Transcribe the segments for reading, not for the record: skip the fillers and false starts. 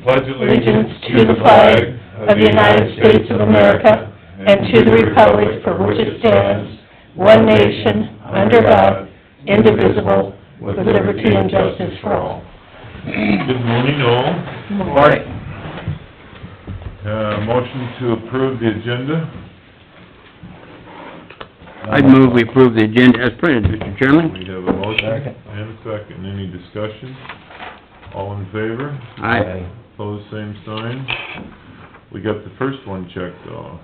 pledge allegiance to the flag of the United States of America and to the republic for which it stands, one nation, under God, indivisible, with liberty and justice for all. Good morning, all. Morning. Motion to approve the agenda. I'd move we approve the agenda as printed, Mr. Chairman. We have a motion and a second. Any discussion? All in favor? Aye. Opposed, same sign. We got the first one checked off.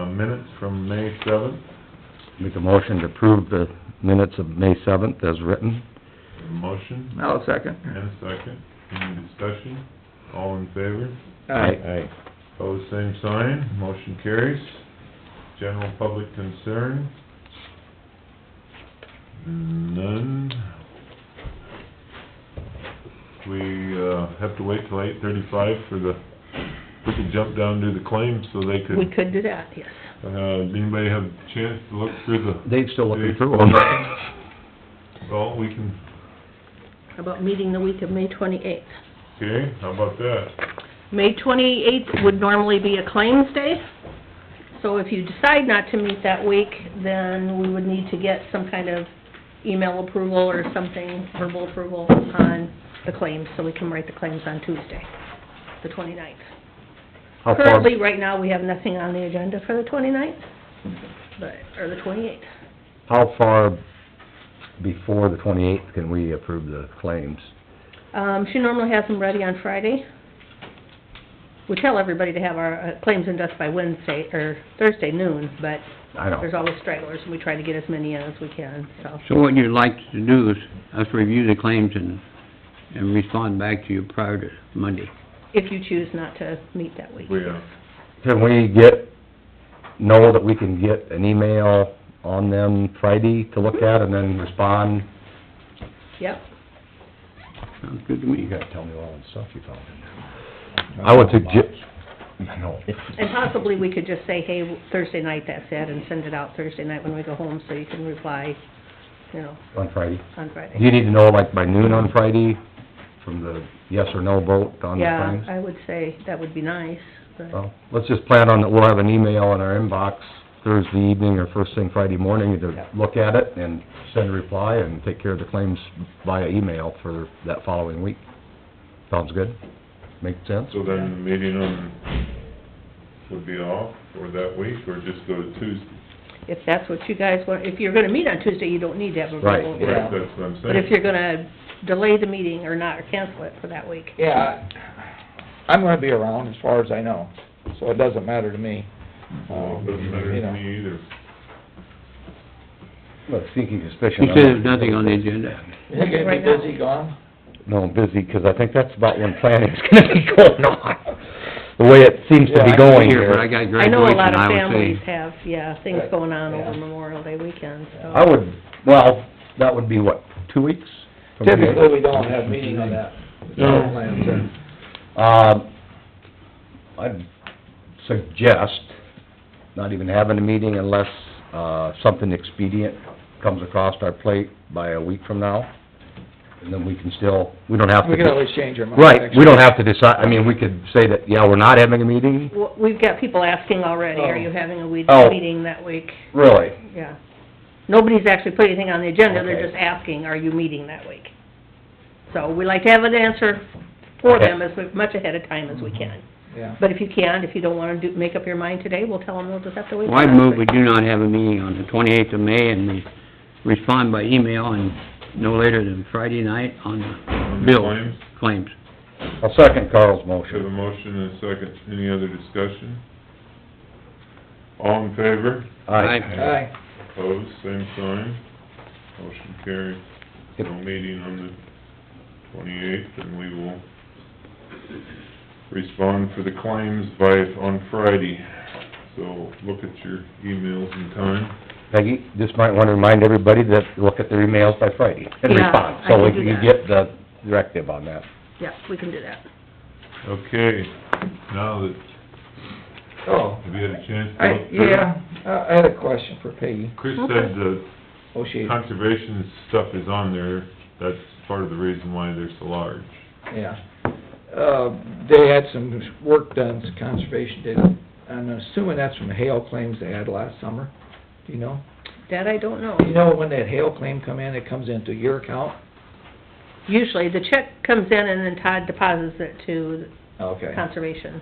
Minutes from May 7th. Make a motion to approve the minutes of May 7th as written. A motion I'll second. and a second. Any discussion? All in favor? Aye. Opposed, same sign. Motion carries. General public concern? None. We, have to wait till 8:35 for we could jump down to the claims so they could... We could do that, yes. Anybody have a chance to look through the... Dave's still looking through them. Well, we can, How about meeting the week of May 28th? okay, how about that? May 28th would normally be a claims day, so if you decide not to meet that week, then we would need to get some kind of email approval or something, verbal approval on the claims, so we can write the claims on Tuesday, the 29th. How far, Currently, right now, we have nothing on the agenda for the 29th, or the 28th. how far before the 28th can we approve the claims? She normally has them ready on Friday. We tell everybody to have our claims in dust by Wednesday, or Thursday noon, but I know. there's always stragglers, and we try to get as many in as we can, so. So what you'd like to do is us review the claims and respond back to you prior to Monday. If you choose not to meet that week. Yeah. Can we know that we can get an email on them Friday to look at and then respond? Yep. Sounds good to me. You gotta tell me all the stuff you found in there. I would suggest, I know. And possibly we could just say, hey, Thursday night, that's it, and send it out Thursday night when we go home, so you can reply, you know, On Friday. on Friday. Do you need to know like by noon on Friday from the yes or no vote on the claims? Yeah, I would say that would be nice, but, Well, let's just plan on that, we'll have an email in our inbox Thursday evening or first thing Friday morning to look at it and send a reply and take care of the claims via email for that following week. Sounds good? Make sense? So then the meeting would be off for that week, or just go to Tuesday? if that's what you guys want, if you're gonna meet on Tuesday, you don't need to have a Right. verbal. Right, that's what I'm saying. But if you're gonna delay the meeting or not, or cancel it for that week. Yeah, I'm gonna be around as far as I know, so it doesn't matter to me. Well, it doesn't matter You to know. me either. Well, sneaking suspicion. He said there's nothing on the agenda. You think it'd Right be now. busy gone? No, I'm busy, 'cause I think that's about when planning's gonna be going on, the way it seems to be Yeah, going Here, but I here. got I know a graduation, lot of I would families say. have, things Right. going on Yeah. over Memorial Day weekend, so. I would, well, that would be what, 2 weeks? from today? Typically, we don't have meeting on that. No. I'd suggest not even having a meeting unless, something expedient comes across our plate by a week from now. And then we can still, we don't have to... We can always change our mind. Right, we don't have to decide, I mean, we could say that, yeah, we're not having a meeting, Well, we've got people asking already, are you having a Oh. meeting that week? really? Yeah. Nobody's actually put anything on the agenda, they're Okay. just asking, are you meeting that week? So we like to have an answer for them as much ahead of time as we can. Yeah. But if you can't, if you don't wanna make up your mind today, we'll tell them they'll just have to wait. Well, I'd till next move we week. do not have a meeting on the 28th of May, and we respond by email and no later than Friday night on On the the bill claims? claims. I'll second Carl's We have a motion. motion and a second. Any other discussion? All in favor? Aye. Aye. Opposed, same sign. Motion carried. Yep. No meeting on the 28th, and we will respond for the claims on Friday. So look at your emails in time. Peggy, just might wanna remind everybody that look at their emails by Friday and Yeah, respond, I so can we do can that. get the directive on that. Yeah, we can do that. Okay, now that, Oh, have you had a chance to look through it? yeah, I had a question for Peggy. Chris Okay. said the Oh, she, conservation stuff is on there, that's part of the reason why they're so large. yeah. they had some work done, some conservation did. I'm assuming that's from the hail claims they had last summer. Do you know? That I don't know. You know, when that hail claim come in, it comes into your account? Usually, the check comes in and then Todd deposits it to Okay. conservation.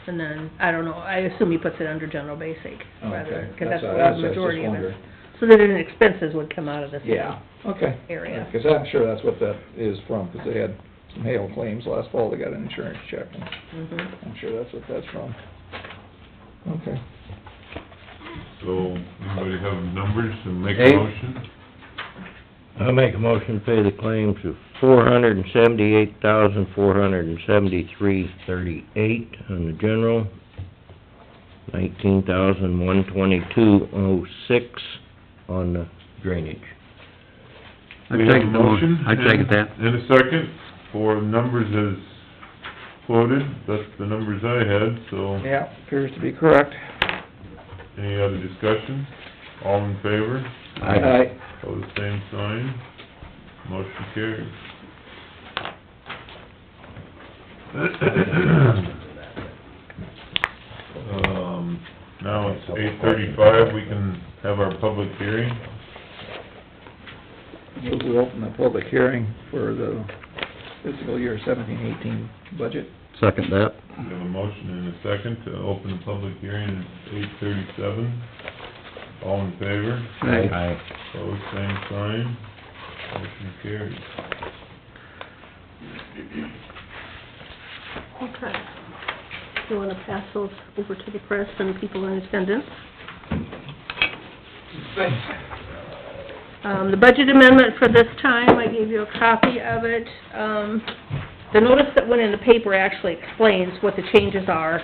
And then, I don't know, I assume he puts it under general basic, rather, Okay. because that's That's where what I the was just majority of it. wondering. So that then expenses would come out of the city. Yeah, okay. Area. Because I'm sure that's what that is from, because they had some hail claims last fall, they got an insurance check, and Mhm. I'm sure that's what that's from. Okay. So, anybody have numbers to make a Dave? motion? I'll make a motion to pay the claims of $478,473.38 on the general, $19,122.06 on the drainage. I We have a second the motion. I second and- that. And a second for numbers as quoted, that's the numbers I had, so, Yeah, appears to be correct. any other discussion? All in favor? Aye. Pose same sign, motion carries. Now it's 8:35, we can have our public hearing. We'll open the public hearing for the fiscal year 17-18 budget. Second that. We have a motion and a second to open the public hearing at 8:37. All in favor? Aye. Pose same sign, motion carries. Okay. You wanna pass those over to the press and people in attendance? The budget amendment for this time, I gave you a copy of it. The notice that went in the paper actually explains what the changes are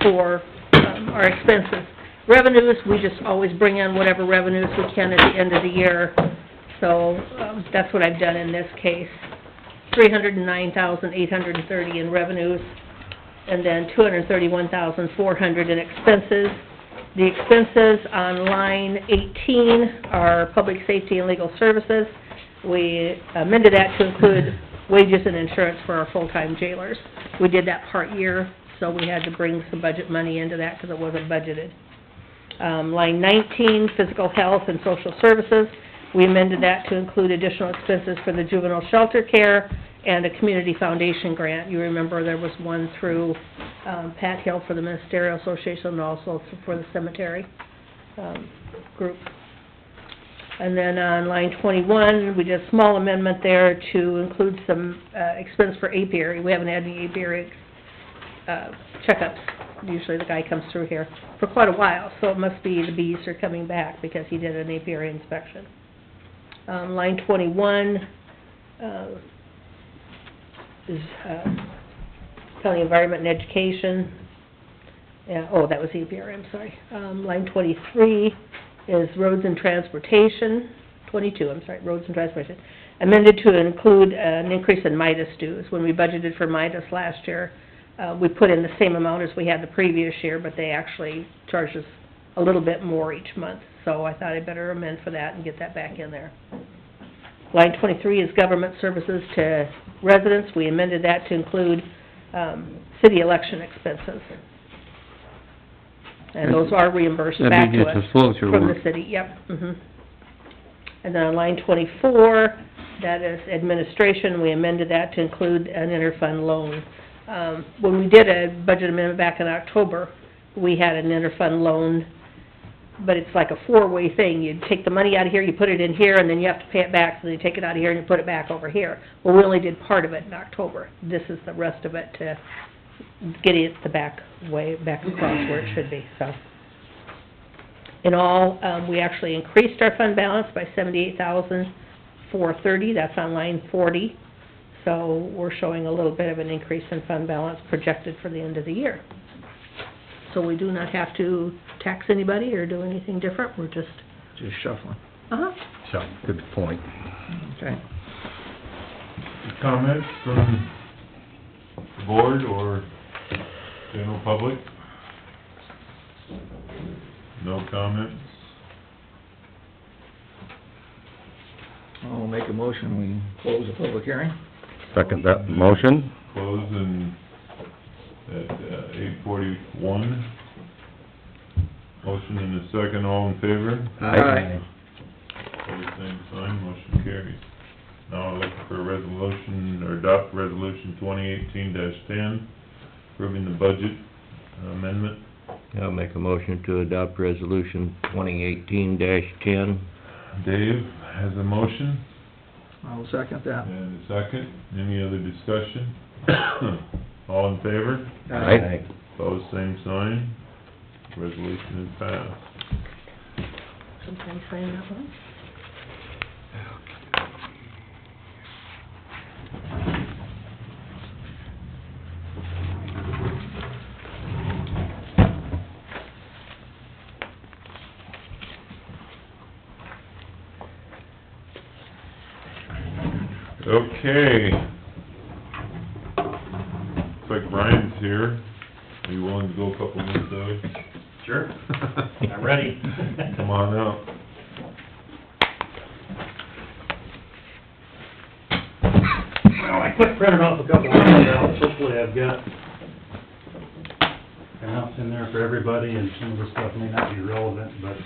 for, our expenses. Revenues, we just always bring in whatever revenues we can at the end of the year, so, that's what I've done in this case. $309,830 in revenues, and then $231,400 in expenses. The expenses on line 18 are public safety and legal services. We amended that to include wages and insurance for our full-time jailers. We did that part year, so we had to bring some budget money into that because it wasn't budgeted. Line 19, physical health and social services, we amended that to include additional expenses for the juvenile shelter care and a community foundation grant. You remember there was one through, Pat Hill for the Ministerial Association and also for the cemetery, group. And then on line 21, we did a small amendment there to include some, expense for apiary. We haven't had any apiary, checkups. Usually the guy comes through here for quite a while, so it must be the bees are coming back because he did an apiary inspection. Line 21, is, county environment and education. Yeah, oh, that was apiary, I'm sorry. Line 23 is roads and transportation, 22, I'm sorry, roads and transportation. Amended to include an increase in Midas dues. When we budgeted for Midas last year, we put in the same amount as we had the previous year, but they actually charged us a little bit more each month. So I thought I'd better amend for that and get that back in there. Line 23 is government services to residents. We amended that to include, city election expenses. And those are reimbursed back That'd be to just us a flow-through from work. the city, yep, And then on line 24, that is administration, we amended that to include an interfund loan. When we did a budget amendment back in October, we had an interfund loan, but it's like a four-way thing. You take the money out of here, you put it in here, and then you have to pay it back, so you take it out of here and you put it back over here. Well, we only did part of it in October. This is the rest of it to get it the back way, back across where it should be, so. In all, we actually increased our fund balance by $78,430, that's on line 40. So we're showing a little bit of an increase in fund balance projected for the end of the year. So we do not have to tax anybody or do anything different, we're just... Just shuffling. So, good point. Okay. Comments from the board or general public? No comments? I'll make a motion, we close the public hearing. Second that motion. close and at 8:41. Motion and a second, all in favor? Aye. Pose same sign, motion carries. Now looking for a resolution, or adopt resolution 2018-10, approving the budget amendment. I'll make a motion to adopt resolution 2018-10. Dave has a motion, I'll second that. and a second. Any other discussion? All in favor? Aye. Pose same sign. Resolution is passed. Sometimes sign that one. Okay. Looks like Brian's here. Are you willing to go a couple minutes early? Sure, I'm ready. Come on up. Well, I quick printed off a couple of handouts, hopefully I've got enough in there for everybody, and some of the stuff may not be relevant, but,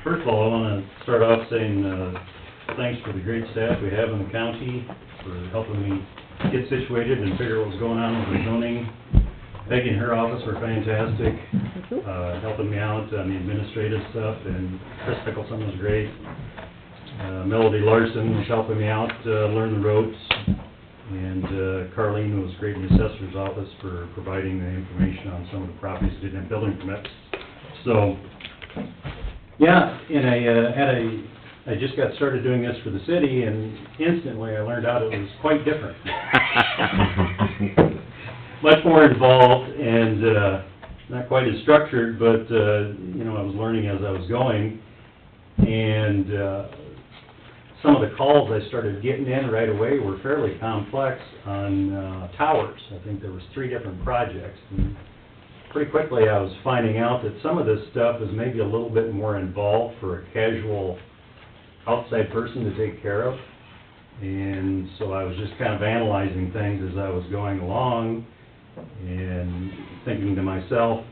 first of all, I wanna start off saying, thanks for the great staff we have in the county for helping me get situated and figure out what's going on with the zoning. Peggy and her office were fantastic, helping me out on the administrative stuff, and Chris Pickleson was great. Melody Larson was helping me out, learn the ropes, and Carlene was great in the assessor's office for providing the information on some of the properties that didn't have building permits. So, yeah, and I just got started doing this for the city, and instantly I learned out it was quite different. Much more involved and, not quite as structured, but, you know, I was learning as I was going. And, some of the calls I started getting in right away were fairly complex on, towers. I think there was 3 different projects. And pretty quickly I was finding out that some of this stuff is maybe a little bit more involved for a casual outside person to take care of. And so I was just kind of analyzing things as I was going along and thinking to myself,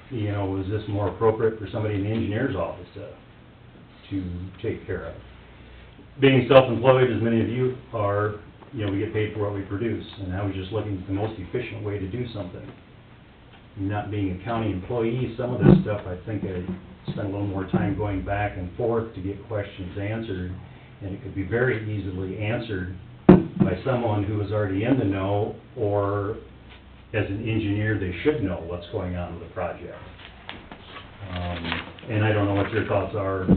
you know, was this more appropriate for somebody in the engineer's office to take care of? Being self-employed, as many of you are, you know, we get paid for what we produce, and I was just looking for the most efficient way to do something. Not being a county employee, some of this stuff, I think I spent a little more time going back and forth to get questions answered, and it could be very easily answered by someone who is already in the know, or as an engineer, they should know what's going on with the project. And I don't know what your thoughts are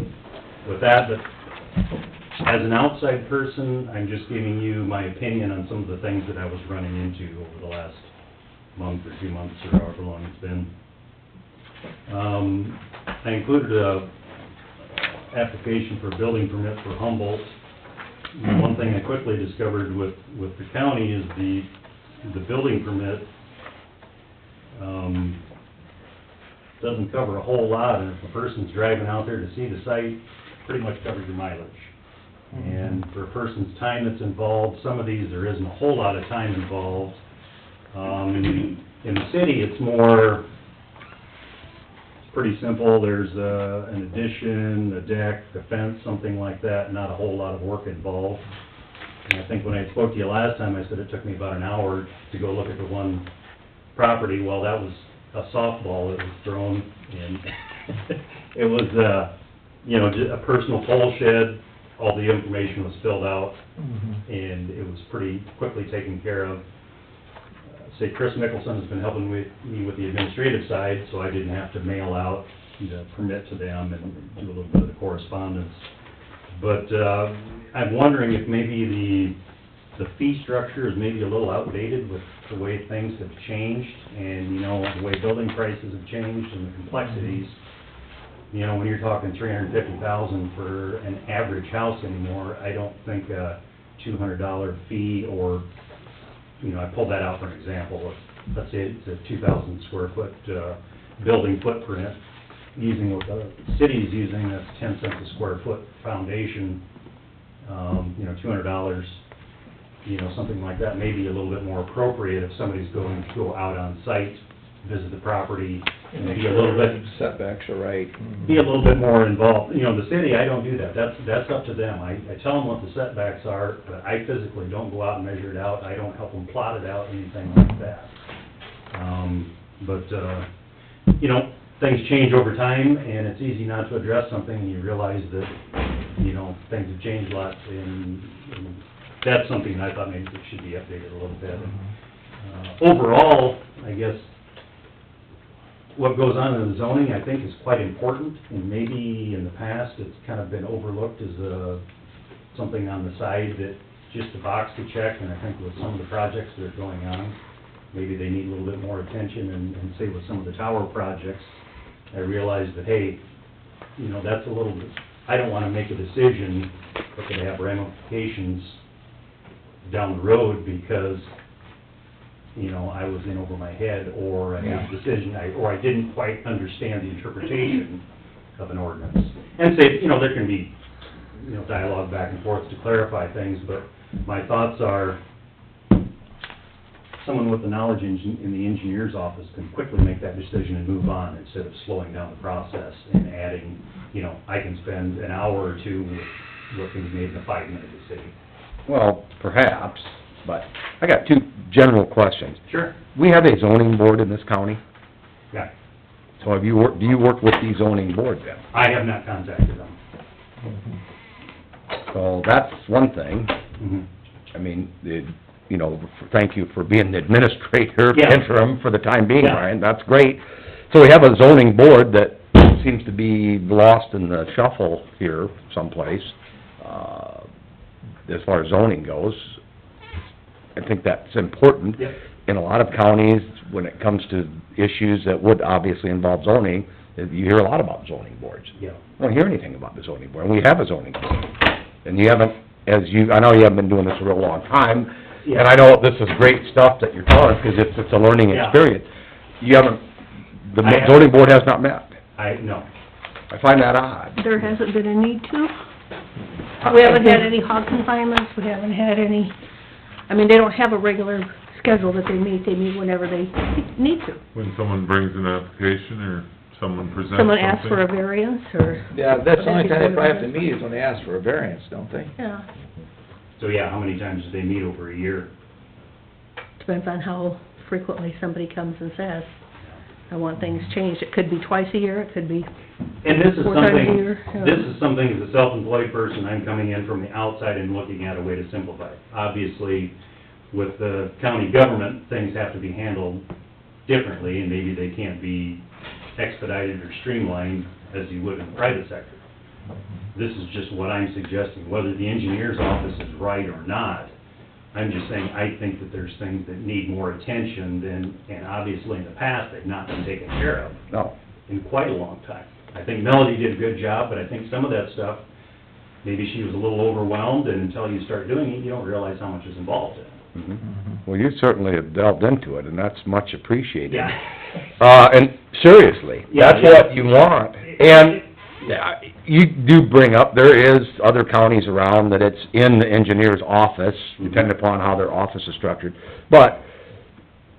with that, but as an outside person, I'm just giving you my opinion on some of the things that I was running into over the last month or 2 months, or however long it's been. I included a application for a building permit for Humboldt. One thing I quickly discovered with the county is the building permit, doesn't cover a whole lot, and if a person's driving out there to see the site, pretty much covers your mileage. And for a person's time that's involved, some of these, there isn't a whole lot of time involved. In the city, it's more, it's pretty simple. There's an addition, a deck, a fence, something like that, not a whole lot of work involved. And I think when I spoke to you last time, I said it took me about an hour to go look at the one property. Well, that was a softball that was thrown, and it was, you know, just a personal pole shed. All the information was filled out, and it was pretty quickly taken care of. Say, Chris Mickelson has been helping me with the administrative side, so I didn't have to mail out the permit to them and do a little bit of the correspondence. But, I'm wondering if maybe the fee structure is maybe a little outdated with the way things have changed, and, you know, the way building prices have changed and the complexities. You know, when you're talking $350,000 for an average house anymore, I don't think a $200 fee, or, you know, I pulled that out for an example. Let's say it's a 2,000 square foot, building footprint. using what the city's using, that's 10 cents a square foot foundation, $200, something like that may be a little bit more appropriate if somebody's going to go out on site, visit the property, and be a little bit, Setbacks are right. be a little bit more involved. The city, I don't do that, that's up to them. I tell them what the setbacks are, but I physically don't go out and measure it out, I don't help them plot it out, anything like that. Things change over time, and it's easy not to address something, and you realize that, things have changed a lot, and that's something I thought maybe that should be updated a little bit. Overall, I guess, what goes on in the zoning, I think, is quite important, and maybe in the past, it's kind of been overlooked as something on the side that just a box to check, and I think with some of the projects that are going on, maybe they need a little bit more attention, and say with some of the tower projects, I realized that, hey, that's a little bit, I don't wanna make a decision that could have ramifications down the road because, I was in over my head, or I made a decision, or I didn't quite understand the interpretation of an ordinance. And say, there can be, dialogue back and forth to clarify things, but my thoughts are, someone with the knowledge in the engineer's office can quickly make that decision and move on instead of slowing down the process and adding, I can spend an hour or two with what can be made in a 5-minute decision. Well, perhaps, but I got two general questions. Sure. We have a zoning board in this county, Yeah. so do you work with the zoning board then? I have not contacted them. So that's one thing. Mhm. I mean, thank you for being the administrator Yeah. interim for the time being, Yeah. Ryan, that's great. So we have a zoning board that seems to be lost in the shuffle here someplace, as far as zoning goes. I think that's important. Yep. In a lot of counties, when it comes to issues that would obviously involve zoning, you hear a lot about zoning boards. Yeah. I don't hear anything about the zoning board, and we have a zoning board. And you haven't, I know you haven't been doing this a real long time, Yeah. and I know this is great stuff that you're telling us, because it's a learning Yeah. experience. You haven't, the I haven't. zoning board has not met. No. I find that odd. There hasn't been a need to. We haven't had any hog confinements, we haven't had any, they don't have a regular schedule that they meet whenever they need to. When someone brings an application or someone presents something. Someone asks for a variance, or... Yeah, that's the only time they probably have to meet is when they ask for a variance, don't they? Yeah, So, yeah, how many times do they meet over a year? depends on how frequently somebody comes and says, I want things changed. It could be twice a year, it could be And this is 4 times a something, year. Yeah. this is something as a self-employed person, I'm coming in from the outside and looking at a way to simplify it. Obviously, with the county government, things have to be handled differently, and maybe they can't be expedited or streamlined as you would in the private sector. This is just what I'm suggesting, whether the engineer's office is right or not. I'm just saying, I think that there's things that need more attention than, and obviously in the past, they've not been taken care of No. in quite a long time. I think Melody did a good job, but I think some of that stuff, maybe she was a little overwhelmed, and until you start doing it, you don't realize how much is involved in it. Well, you certainly have delved into it, and that's much appreciated. Yeah. And seriously, Yeah, that's yeah. what you want. And you do bring up, there is other counties around that it's in the engineer's office, depending upon how their office is structured. But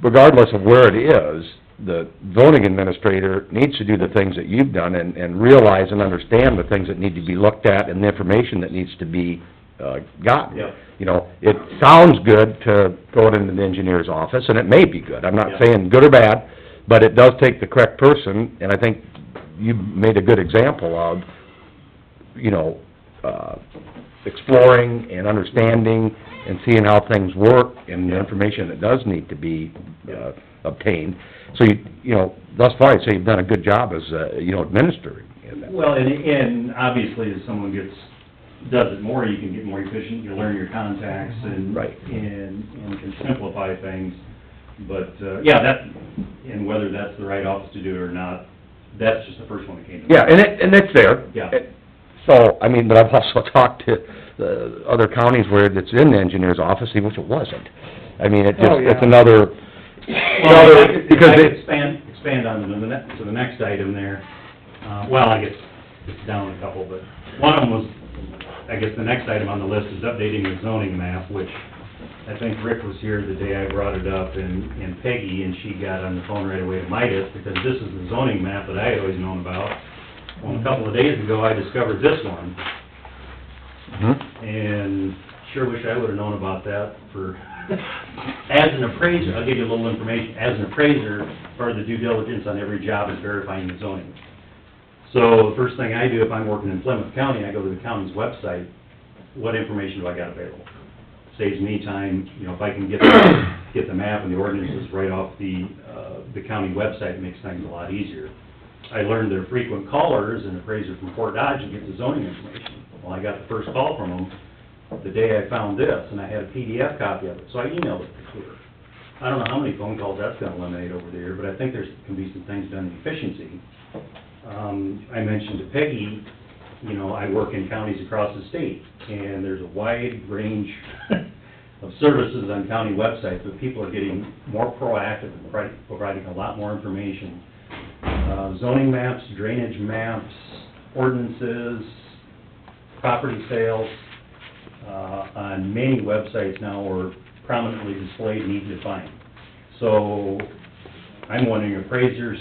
regardless of where it is, the zoning administrator needs to do the things that you've done and realize and understand the things that need to be looked at and the information that needs to be gotten. Yeah. It sounds good to go into the engineer's office, and it may be good. I'm not Yeah. saying good or bad, but it does take the correct person, and I think you made a good example of, exploring and understanding and seeing how things work and the information that does need to be, obtained. So thus far, I'd say you've done a good job as, administering in that. Well, and obviously, as someone does it more, you can get more efficient, you learn your contacts and... Right. And can simplify things, but, yeah, and whether that's the right office to do it or not, that's just the first one that came to mind. Yeah, and it's there. Yeah. So, but I've also talked to the other counties where it's in the engineer's office, even if it wasn't. Oh, yeah. It's another, Well, if I could because expand on to the next item there, Well, I guess it's down a couple, but one of them was, I guess the next item on the list is updating the zoning map, which I think Rick was here the day I brought it up, and Peggy, and she got on the phone right away to Midas, because this is the zoning map that I had always known about. Well, a couple of days ago, I discovered this one, and sure wish I would've known about that for, as an appraiser, I'll give you a little information, as an appraiser, part of the due diligence on every job is verifying the zoning. So the first thing I do if I'm working in Plymouth County, I go to the county's website, what information do I got available? Saves me time, you know, if I can get the map and the ordinances right off the county website, it makes things a lot easier. I learned they're frequent callers, an appraiser from Fort Dodge and gets the zoning information. Well, I got the first call from them the day I found this, and I had a PDF copy of it, so I emailed it to her. I don't know how many phone calls that's gonna eliminate over the year, but I think there's can be some things done in efficiency. I mentioned to Peggy, you know, I work in counties across the state, and there's a wide range of services on county websites, but people are getting more proactive and providing a lot more information. Zoning maps, drainage maps, ordinances, property sales, on many websites now are prominently displayed, neat to find. So, I'm wondering, appraisers,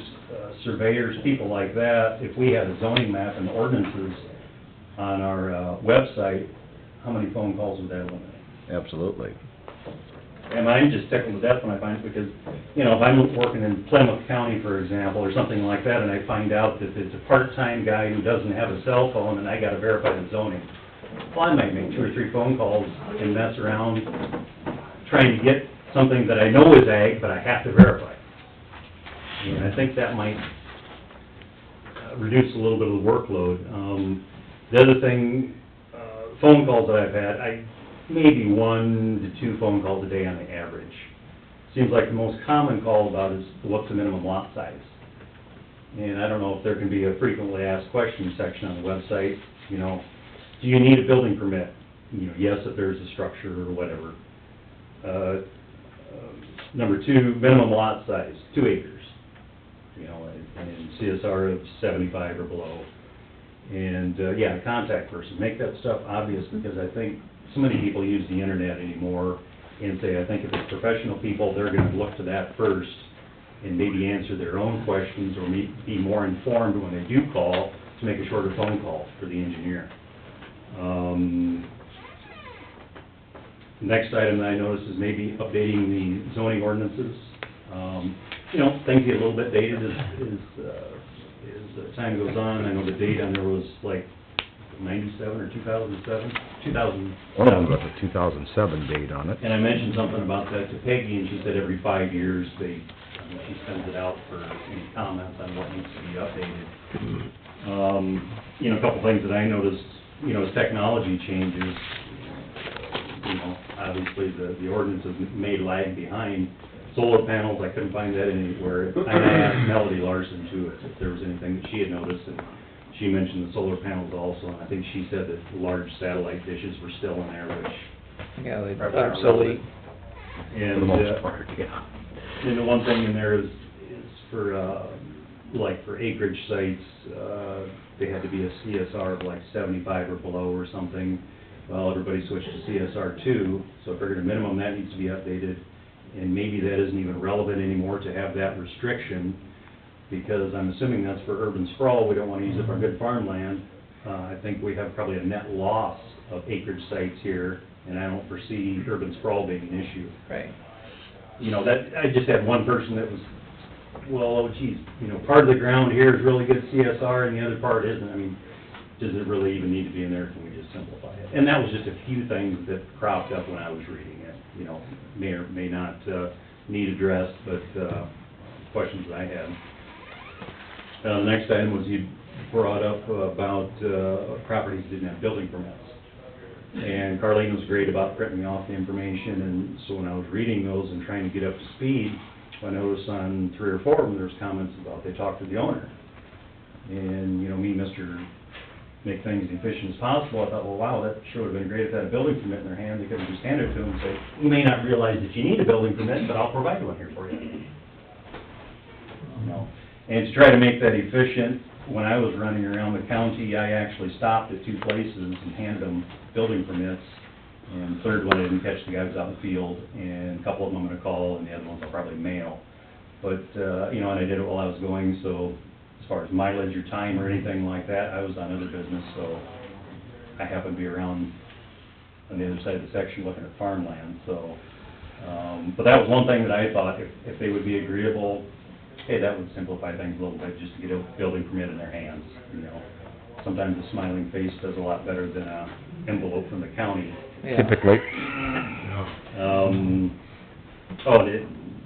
surveyors, people like that, if we had a zoning map and ordinances on our website, how many phone calls would that eliminate? Absolutely. And I'm just tickled to death when I find it, because, you know, if I'm working in Plymouth County, for example, or something like that, and I find out that it's a part-time guy who doesn't have a cell phone, and I gotta verify the zoning, well, I might make 2 or 3 phone calls and mess around trying to get something that I know is ag, but I have to verify. And I think that might reduce a little bit of the workload. The other thing, phone calls that I've had, maybe 1 to 2 phone calls a day on the average. Seems like the most common call about is, what's the minimum lot size? And I don't know if there can be a frequently asked questions section on the website, you know, do you need a building permit? You know, yes, if there's a structure or whatever. Number 2, minimum lot size, 2 acres, you know, and CSR of 75 or below. And, yeah, contact person, make that stuff obvious, because I think so many people use the internet anymore and say, I think if it's professional people, they're gonna look to that first and maybe answer their own questions, or be more informed when they do call, to make a shorter phone call for the engineer. Next item that I noticed is maybe updating the zoning ordinances. You know, things get a little bit dated as time goes on. I know the date on there was like 97 or 2007? 2000. One of them got the 2007 date on it. And I mentioned something about that to Peggy, and she said every 5 years she sends it out for any comments on what needs to be updated. You know, a couple things that I noticed, you know, as technology changes, you know, obviously the ordinances may lag behind. Solar panels, I couldn't find that anywhere. And I asked Melody Larson too, if there was anything that she had noticed, and she mentioned the solar panels also, and I think she said that large satellite dishes were still in there, which... Yeah, they are obsolete. And, For the most part, yeah. And the one thing in there is for, like, for acreage sites, they had to be a CSR of like 75 or below or something. Well, everybody switched to CSR 2, so I figured a minimum that needs to be updated, and maybe that isn't even relevant anymore to have that restriction, because I'm assuming that's for urban sprawl. We don't want to use up our good farmland. I think we have probably a net loss of acreage sites here, and I don't foresee urban sprawl being an issue. Right. You know, that, I just had one person that was, well, oh geez, you know, part of the ground here is really good CSR and the other part isn't. I mean, does it really even need to be in there? Can we just simplify it? And that was just a few things that cropped up when I was reading it. You know, may or may not need addressed, but questions that I had. The next item was you brought up about properties that didn't have building permits. And Carlene was great about printing me off the information, and so when I was reading those and trying to get up to speed, I noticed on 3 or 4 of them, there's comments about they talked to the owner. And, you know, me, Mr. Make things as efficient as possible, I thought, well, wow, that sure would have been great if they had a building permit in their hand. They could have just handed it to them and say, you may not realize that you need a building permit, but I'll provide one here for you. You know, and to try to make that efficient, when I was running around the county, I actually stopped at 2 places and handed them building permits. And the third one, I didn't catch the guy who was out in the field, and a couple of them I'm gonna call, and the other ones I'll probably mail. But, you know, and I did it while I was going, so as far as mileage or time or anything like that, I was on other business, so I happened to be around on the other side of the section looking at farmland, so, but that was one thing that I thought, if they would be agreeable, hey, that would simplify things a little bit, just to get a building permit in their hands, you know. Sometimes a smiling face does a lot better than a envelope from the county. Yeah. Typically.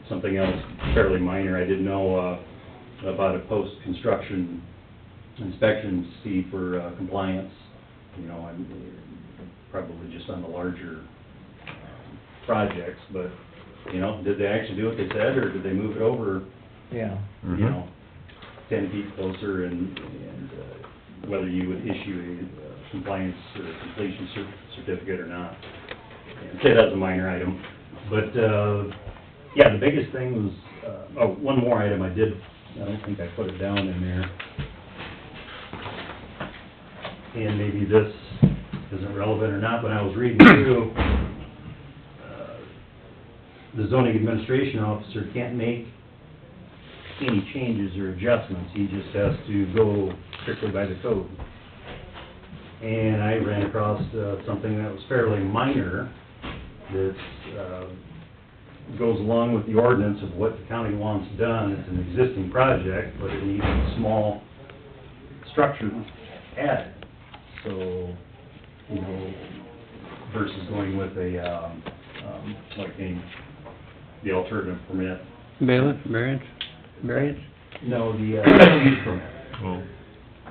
Something else fairly minor, I didn't know, about a post-construction inspection fee for, compliance, you know, and probably just on the larger, projects, but, you know, did they actually do what they said, or did they move it over, Yeah. you know, 10 feet closer, and whether you would issue a compliance or completion certificate or not. And say that's a minor item, but, yeah, the biggest thing was, one more item I don't think I put it down in there. And maybe this isn't relevant or not, but I was reading through, the zoning administration officer can't make any changes or adjustments, he just has to go strictly by the code. And I ran across, something that was fairly minor, that, goes along with the ordinance of what the county wants done. It's an existing project, but it needs a small structure added. So, you know, versus going with a, the alternative permit. Variance? No, the, special use permit. Well,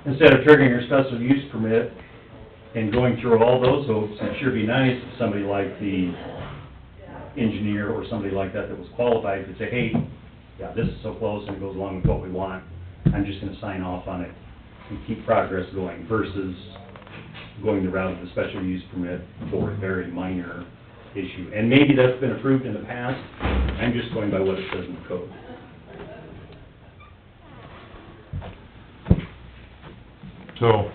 Instead of triggering your special use permit and going through all those hoops, it'd sure be nice if somebody like the engineer or somebody like that that was qualified could say, hey, yeah, this is so close and it goes along with what we want, I'm just gonna sign off on it and keep progress going, versus going the route of the special use permit for a very minor issue. And maybe that's been approved in the past, I'm just going by what it says in the code. so,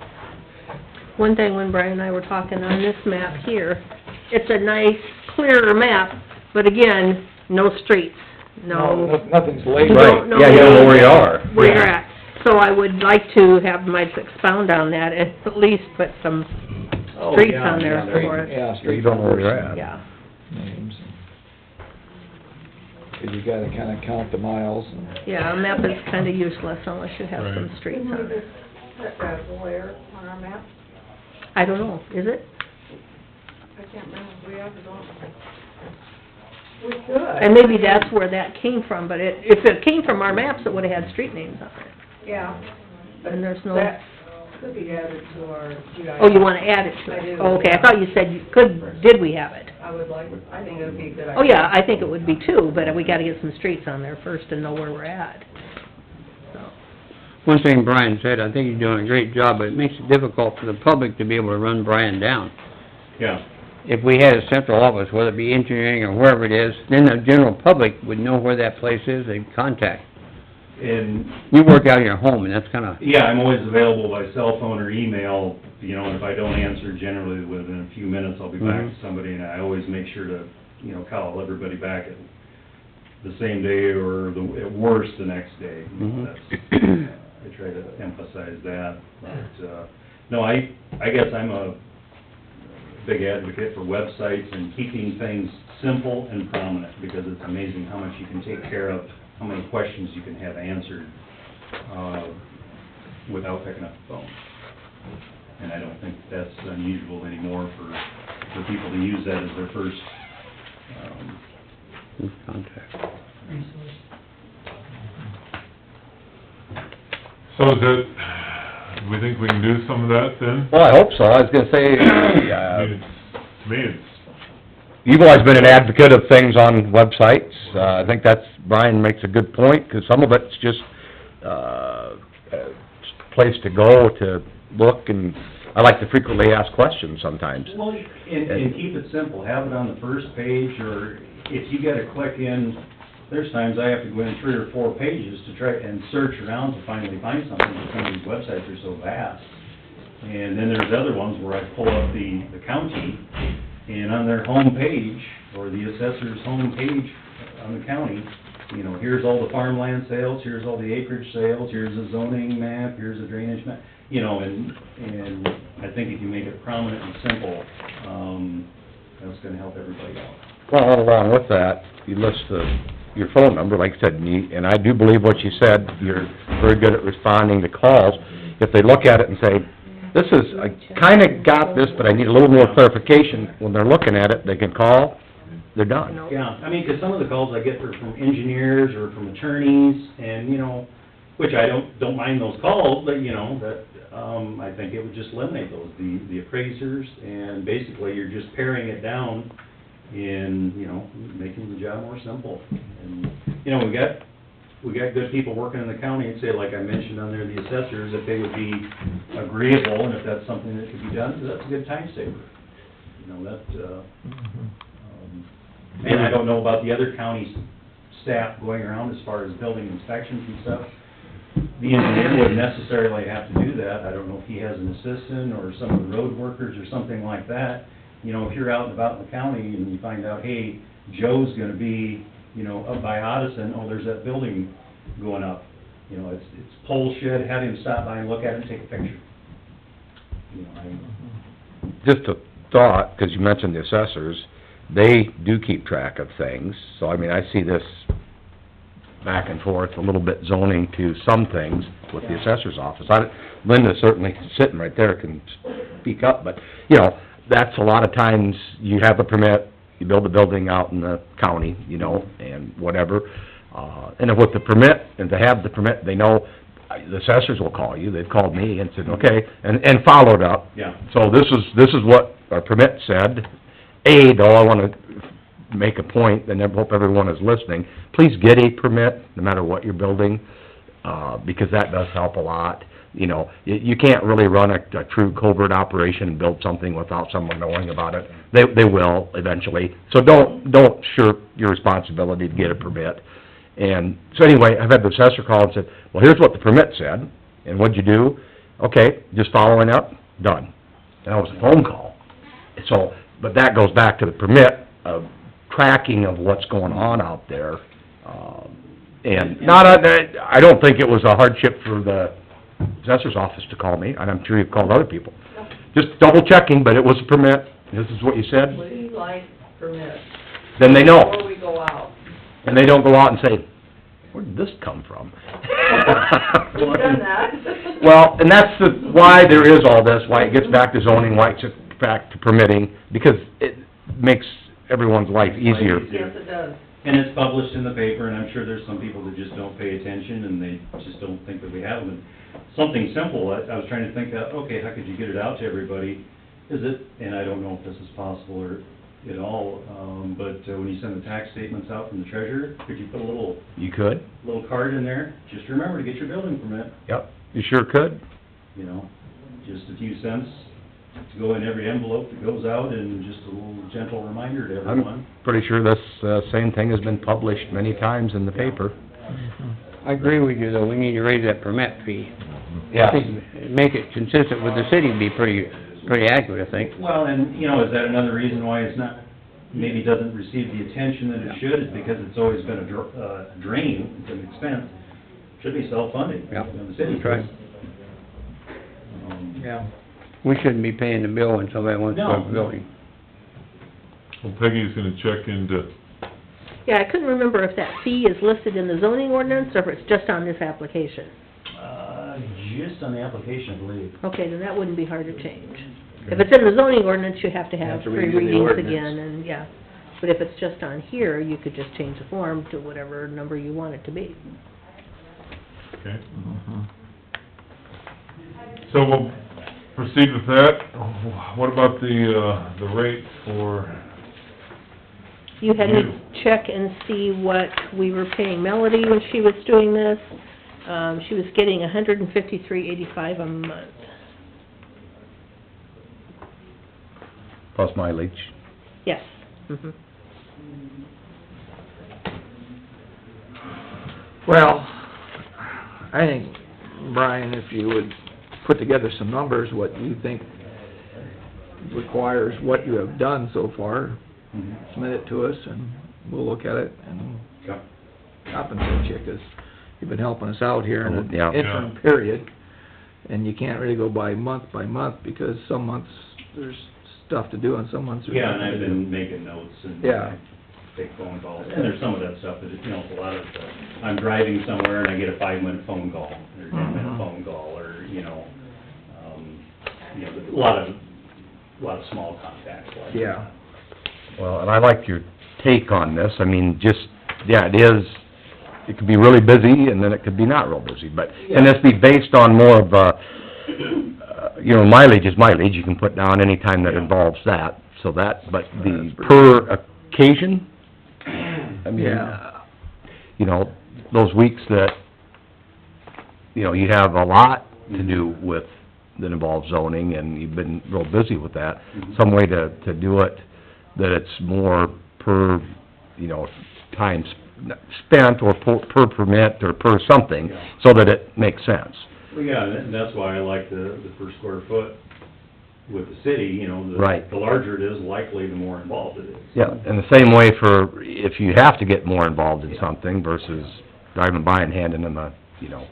One thing, when Brian and I were talking on this map here, it's a nice, clearer map, but again, no streets, Nothing's You labeled. don't know Yeah, you don't know where you are. where you're at. So I would like to have Mike expound on that, and at least put some streets on there for us. Yeah, street You don't know where you're numbers, at. Yeah, names. 'Cause you gotta kinda count the miles and... yeah, a map is kinda useless unless you have some Right. streets on it. Put gravel there on our map. I don't know, is it? I can't remember if we have it on. We could. And maybe that's where that came from, but if it came from our maps, it would've had street names on it. Yeah. But And there's no- that could be added to our GIS. Oh, you wanna add it to I it? do. Oh, okay, I thought you said you could, did we have it? I would like, I think it would be a good idea. Oh, yeah, I think it would be too, but we gotta get some streets on there first and know where we're at. So, One thing Brian said, I think he's doing a great job, but it makes it difficult for the public to be able to run Brian down. Yeah. If we had a central office, whether it be engineering or wherever it is, then the general public would know where that place is, they'd contact. And You work out of your home, and that's kinda, yeah, I'm always available by cell phone or email, you know, and if I don't answer, generally within a few minutes, I'll be back to somebody, and I always make sure to, you know, call everybody back at the same day, or at worst, the next day. Mhm. That's, I try to emphasize that, but, no, I guess I'm a big advocate for websites and keeping things simple and prominent, because it's amazing how much you can take care of, how many questions you can have answered, without picking up the phone. And I don't think that's unusual anymore for people to use that as their first, contact. so is it, we think we can do some of that then? Well, I hope so. I was gonna say, I mean, to me, it's, you've always been an advocate of things on websites. I think that's, Brian makes a good point, 'cause some of it's just, a place to go to look, and I like to frequently ask questions sometimes. well, and keep it simple, have it on the first page, or if you gotta click in there's times I have to go in 3 or 4 pages to try and search around to finally find something, because some of these websites are so vast. And then there's other ones where I pull up the county, and on their home page, or the assessor's home page on the county, you know, here's all the farmland sales, here's all the acreage sales, here's a zoning map, here's a drainage map, you know, and I think if you make it prominent and simple, that's gonna help everybody out. Well, along with that, you list your phone number, like I said, and I do believe what you said, you're very good at responding to calls. If they look at it and say, this is, I kinda got this, but I need a little more clarification, when they're looking at it, they can call, they're done. Yeah, I mean, 'cause some of the calls I get are from engineers or from attorneys, and, you know, which I don't mind those calls, but, you know, that, I think it would just eliminate those, the appraisers, and basically you're just paring it down in, you know, making the job more simple. And, you know, we got good people working in the county, and say, like I mentioned on there, the assessors, if they would be agreeable, and if that's something that could be done, that's a good time saver. You know, that, and I don't know about the other county staff going around as far as building inspections and stuff. The engineer wouldn't necessarily have to do that. I don't know if he has an assistant or some of the road workers or something like that. You know, if you're out and about in the county and you find out, hey, Joe's gonna be, you know, up by Odison, oh, there's that building going up. You know, it's pole shed, have him stop by and look at it and take a picture. You know, Just a thought, 'cause you mentioned the assessors, they do keep track of things, so I mean, I see this back and forth, a little bit zoning to some things with the assessor's office. Linda certainly sitting right there can speak up, but, you know, that's a lot of times, you have a permit, you build a building out in the county, you know, and whatever, and if with the permit, and to have the permit, they know, the assessors will call you, they've called me and said, okay, and followed up. Yeah. So this is what our permit said. Though, I wanna make a point, and I hope everyone is listening, please get a permit, no matter what you're building, because that does help a lot. You know, you can't really run a true covert operation and build something without someone knowing about it. They will eventually, so don't shirk your responsibility to get a permit. And, so anyway, I've had the assessor call and said, well, here's what the permit said, and what'd you do? Okay, just following up, done. And that was a phone call. So, but that goes back to the permit of tracking of what's going on out there. And I don't think it was a hardship for the assessor's office to call me, and I'm sure you've called other people. Just double checking, but it was a permit, this is what you said, We like permits then they know. before we go out. And they don't go out and say, where did this come from? We've done that. Well, and that's why there is all this, why it gets back to zoning, why it gets back to permitting, because it makes everyone's life easier. Yes, it does. And it's published in the paper, and I'm sure there's some people that just don't pay attention, and they just don't think that we have them. And something simple, I was trying to think of, okay, how could you get it out to everybody? And I don't know if this is possible or at all, but when you send the tax statements out from the treasurer, could you put a little You could? card in there? Just remember to get your building permit, Yep, you sure could. you know, just a few cents to go in every envelope that goes out, and just a little gentle reminder to everyone. I'm pretty sure this, same thing has been published many times in the paper. I agree with you, though, we need to raise that permit fee. Yeah. I think, make it consistent with the city would be pretty accurate, I think. Well, and, you know, is that another reason why it's not, maybe doesn't receive the attention that it should, is because it's always been a drain, it's an expense. Should be self-funding. Yeah, You know, the city that's right. Yeah. We shouldn't be paying the bill when somebody wants to put a building. Well, Peggy's gonna check into, Yeah, I couldn't remember if that fee is listed in the zoning ordinance, or if it's just on this application. Just on the application, I believe. Okay, then that wouldn't be hard to change. If it's in the zoning ordinance, you have to have Have to three redo the readings ordinance. again, and, yeah. But if it's just on here, you could just change the form to whatever number you want it to be. okay? So we'll proceed with that. What about the rates for, You had me check and see what we were paying Melody when she was doing this. She was getting $153.85 a month. Plus mileage. Yes. Mhm. Well, I think, Brian, if you would put together some numbers, what you think requires what you have done so far, submit it to us, and we'll look at it and Yep. compensate you, 'cause you've been helping us out here in Yeah. an interim period, and you can't really go by month, because some months there's stuff to do, and some months there's Yeah, and nothing I've to do. been making notes and Yeah. take phone calls, and there's some of that stuff that, you know, a lot of, I'm driving somewhere and I get a 5-minute phone call, or 10-minute phone call, or, you know, a lot of small contacts like that. Yeah. Well, and I like your take on this, I mean, just, yeah, it could be really busy, and then it could be not real busy, but, and this be based on more of you know, mileage is mileage, you can put down any time that involves that, so that, but the per occasion, I mean, you know, those weeks that, you know, you have a lot to do with, that involves zoning, and you've been real busy with that, some way to do it, that it's more per, you know, time spent, or per permit, or per something, so that it makes sense. Well, yeah, and that's why I like the per square foot with the city, you know, Right. the larger it is, likely the more involved it is. Yeah, and the same way for, if you have to get more involved in something versus driving by and handing them a, you know,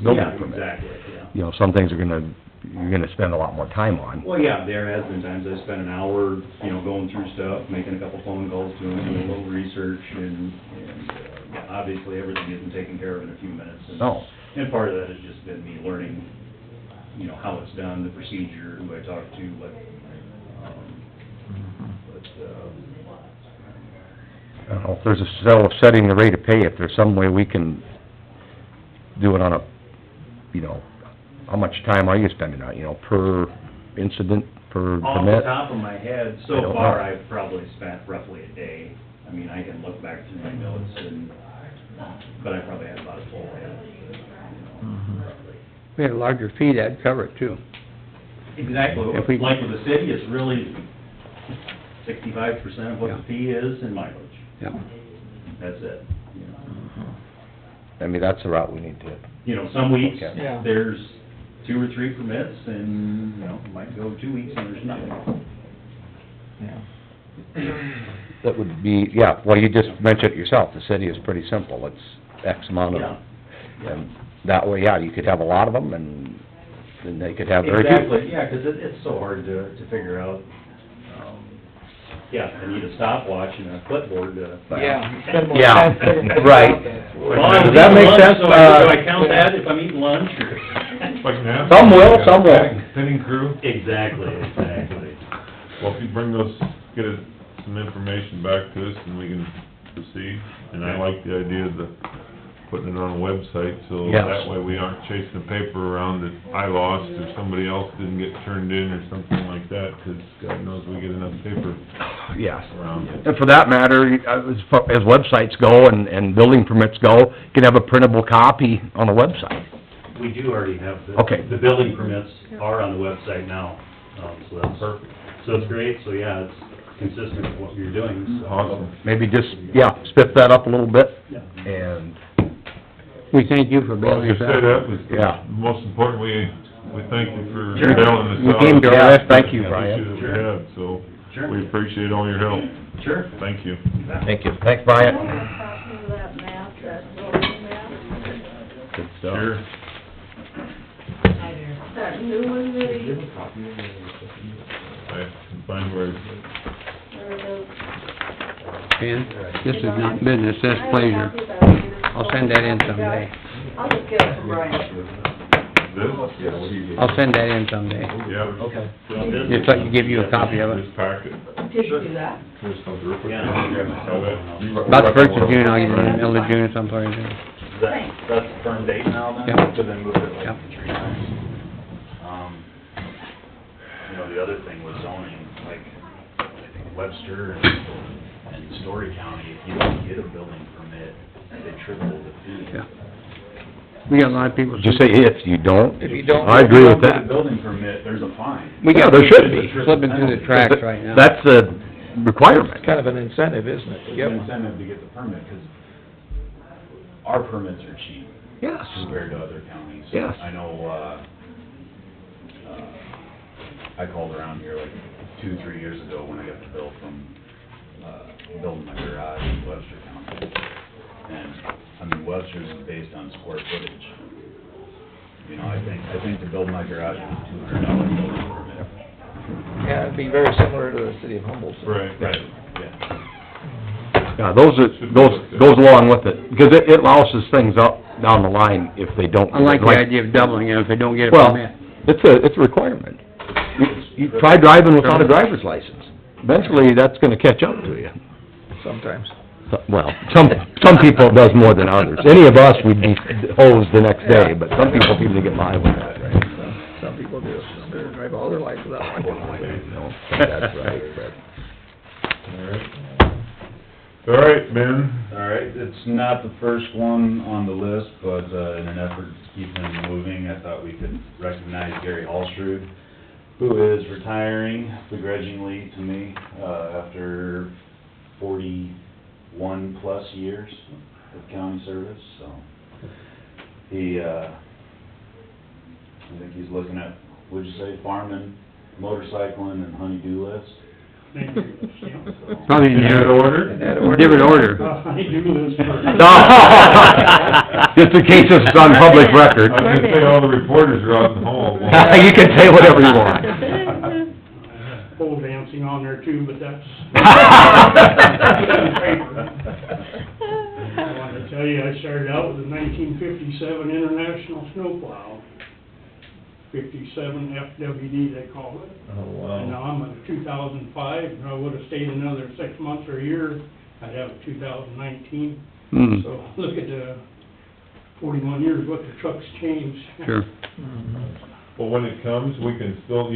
building Yeah, permit. exactly, yeah. You know, some things you're gonna spend a lot more time on. Well, yeah, there has been times I spent an hour, you know, going through stuff, making a couple phone calls to them, doing a little research, and yeah, obviously, everything isn't taken care of in a few minutes. No. And part of that has just been me learning, you know, how it's done, the procedure, who I talk to, what, I don't know, if there's a cell of setting the rate of pay, if there's some way we can do it on a, you know, how much time are you spending on it, you know, per incident, per Off the permit? top of my head, I so don't far, know. I've probably spent roughly a day. I mean, I can look back through my notes and, but I probably had about a full day. If we had a larger fee, that'd cover it too. Exactly, If we- like with the city, it's really 65% of what the fee is in mileage. Yeah. That's it, you know. I mean, that's the route we need to, You know, some weeks, Okay. Yeah. there's 2 or 3 permits, and, you know, might go 2 weeks and there's nothing. Yeah. that would be, yeah, well, you just mentioned it yourself, the city is pretty simple, it's X amount of, Yeah. and that way, yeah, you could have a lot of them, and then they could have very few. Exactly, yeah, 'cause it's so hard to figure out. Yeah, I need a stopwatch and a clipboard to... Yeah. Spend more Yeah, time figuring things right. out than- Well, I'm Does that eating make lunch, sense? so do I count that if I'm eating lunch, or...? Like NASCAR. Some will, some won't. Pitting crew. Exactly. Well, if you bring those, get us some information back to us, and we can proceed. And I like the idea of putting it on a website, so Yes. that way we aren't chasing the paper around that I lost, or somebody else didn't get turned in, or something like that, 'cause God knows we get enough paper Yes. around. And for that matter, as websites go and building permits go, you can have a printable copy on a website. We do already have Okay. the building permits are on the website now, so that's perfect. So it's great, so yeah, it's consistent with what you're doing, so. Awesome. Maybe just, yeah, spiff that up a little bit, Yeah. and, We thank you for Well, bailing you us said out. that was, Yeah. most important, we thank you for Sure. bailing us You out. came to our Yeah, rescue. thank you, Yeah, Brian. issue that we had, so Sure. we appreciate all your help. Sure. Thank you. thank you. Thanks, Brian. I want a copy of that map, that zoning map, Good stuff. Sure. that new one that he, I can find where, or the... Ben, this is not business, that's pleasure. I'll send that in someday. I'll just get it from Brian. this, I'll send that in someday. yeah. Okay. Just like to give you a copy of it. This packet. Did you do that? About the first of June, I'll get it in the middle of June or someplace. Thanks. That's a firm date now then? Yeah. So then move it like Yeah. 3 times. You know, the other thing with zoning, like Webster and Story County, if you don't get a building permit, they triple the fee. Yeah. We got a lot of people... Did you say if you don't? If you don't- I agree with If you don't get a that. building permit, there's a fine. We Yeah, got there should people be. slipping through the cracks right now. That's a requirement. Kind of an incentive, isn't it, to It's give an them? incentive to get the permit, 'cause our permits are cheap Yes. compared to other counties. Yes. I know, I called around here like 2-3 years ago when I got the bill from, building my garage in Webster County. And, I mean, Webster's is based on square footage. You know, I think to build my garage was $200 building permit. Yeah, it'd be very similar to the city of Humboldt. Right. Right, yeah. Yeah, goes along with it, because it louses things up down the line if they don't. I like the idea of doubling it if they don't get a Well, permit. it's a requirement. You try driving without a driver's license. Eventually, that's gonna catch up to you. Sometimes. Well, some people it does more than others. Any of us, we'd be hosed the next day, but some people seem to get by with that, right? Some people do. Some people drive all their life without one. No, that's right, but... All right, Ben. All right, it's not the first one on the list, but, in an effort to keep things moving, I thought we could recognize Gary Hallstrud, who is retiring begrudgingly to me, after 41-plus years of county service, so. He, I think he's looking at, what'd you say, farming, motorcycling, and honey-do list. Probably in that order? different order. Just in case this is on public record. I was gonna say, all the reporters are out in the hall. You can say whatever you want. Pole dancing on there too, but that's... I wanted to tell you, I started out with a 1957 International Snowplow. 57 FWD, they call it. Oh, And now wow. I'm at a 2005, and I would've stayed another 6 months or a year, I'd have a 2019. Hmm, So look at the 41 years, what the truck's changed. sure. Well, when it comes, you can still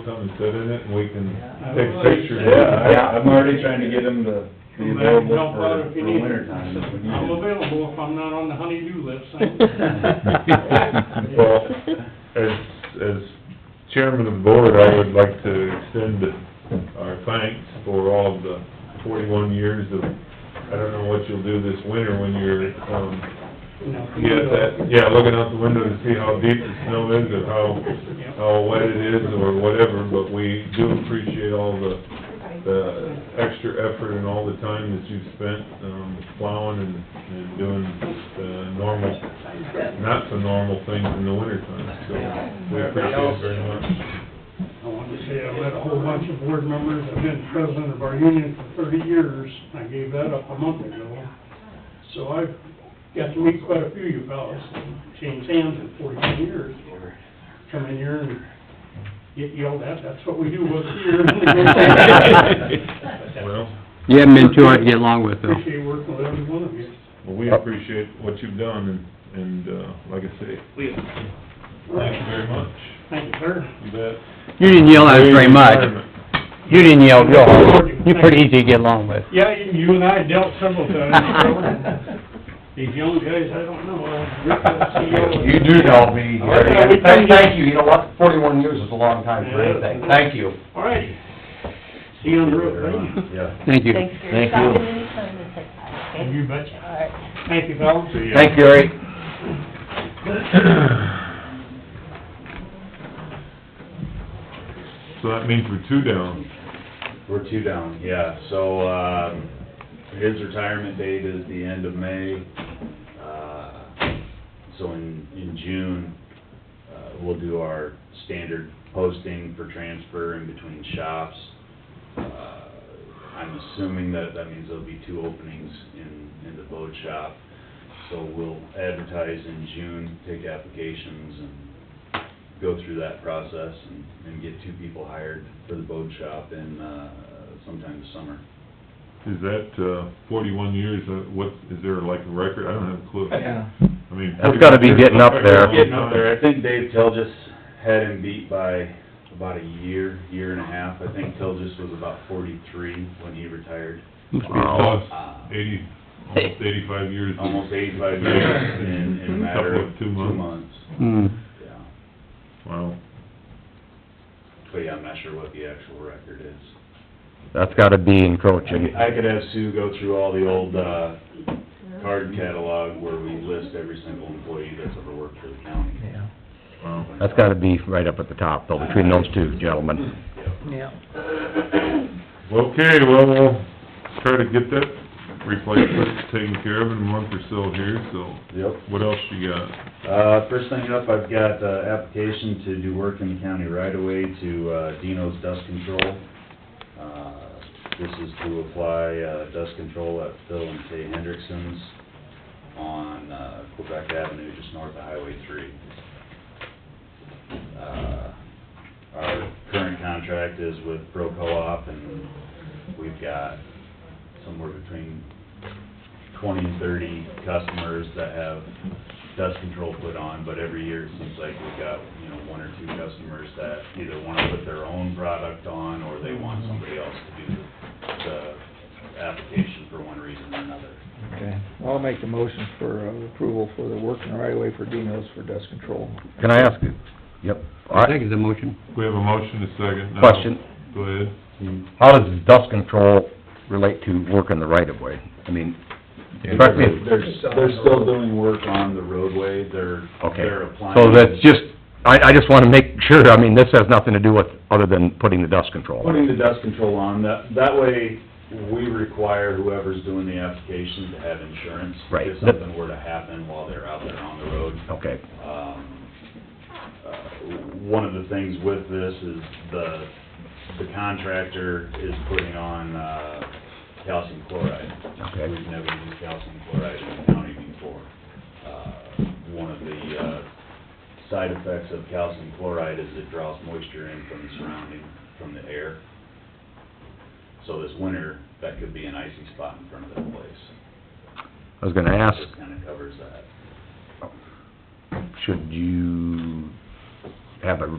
come and sit in it, and we can I take will. pictures. Yeah, I'm already trying to get him to be Come back and available help out for if you need it. winter time. if we need I'm it. available if I'm not on the honey-do list. Well, as chairman of the board, I would like to extend our thanks for all of the 41 years of, I don't know what you'll do this winter when you're, looking out the window to see how deep the snow is or how wet it is or whatever, but we do appreciate all the extra effort and all the time that you've spent, plowing and doing the normal, not so normal things in the wintertime, so we appreciate it very much. I wanted to say I've met a whole bunch of board members, I've been president of our union for 30 years, I gave that up a month ago. So I've got to meet quite a few of you fellas, changed hands in 41 years. Come in here and get yelled at, that's what we do with here. Well, You haven't been too hard to get along with, though. Appreciate working with every one of you. well, we appreciate what you've done, and like I say, thank you very much. Thank you, sir. You bet. You didn't yell at us very much. Retirement. You didn't yell real hard. You're pretty easy to get along with. Yeah, you and I dealt several times. These young guys, I don't know. You do know me, Gary. Thank you, you know what, 41 years is a long time for anything, thank you. All right. See you on the road, buddy. Yeah. Thank you. Thanks for Thank stopping you. anytime and say hi, okay? You betcha. All right. Thank you, fellas. See ya. Thank you, Gary. So that means we're two down. We're 2 down, yeah, so, his retirement date is the end of May. So in June, we'll do our standard posting for transfer in between shops. I'm assuming that means there'll be 2 openings in the boat shop. So we'll advertise in June, take applications and go through that process and get 2 people hired for the boat shop in, sometime this summer. Is that, 41 years, what, is there like a record? I don't have a clue. Yeah. I mean. That's gotta be getting up there. Getting up there, I think Dave Tilgis had him beat by about a year and a half. I think Tilgis was about 43 when he retired. So it's 80, almost 85 years. Almost 85 years in a matter of Couple of 2 months. Hmm. Yeah, Wow. but yeah, I'm not sure what the actual record is. That's gotta be encroaching. I could have Sue go through all the old, card catalog where we list every single employee that's ever worked for the county. Yeah. Wow. That's gotta be right up at the top, though, between those two gentlemen. Yeah. Okay, well, we'll try to get that replacement taken care of in a month or so here, so Yep. what else you got? First thing up, I've got, application to do work in the county right away to, Dino's Dust Control. This is to apply, dust control at Phil and Kay Hendrickson's on, Quebec Avenue, just north of Highway 3. Our current contract is with Pro Co-op, and we've got somewhere between 20 and 30 customers that have dust control put on, but every year it seems like we've got, you know, one or two customers that either wanna put their own product on, or they want somebody else to do the application for one reason or another. Okay, well, I'll make the motion for approval for the work in the right of way for Dino's for dust control. Can I ask you? Yep. All right. Second the motion. We have a motion, a second. Now, Question. Go ahead. How does dust control relate to work in the right of way? I mean, correct me if- They're still doing work on the roadway, they're okay. applying. So that's just, I just wanna make sure, I mean, this has nothing to do with, other than putting the dust control on. Putting the dust control on, that way, we require whoever's doing the application to have insurance. Right. If something were to happen while they're out there on the road. Okay, One of the things with this is the contractor is putting on, calcium chloride. Okay. We've never used calcium chloride in the county before. One of the, side effects of calcium chloride is it draws moisture in from the surrounding, from the air. So this winter, that could be an icy spot in front of that place. I was gonna ask, This kinda covers that. should you have a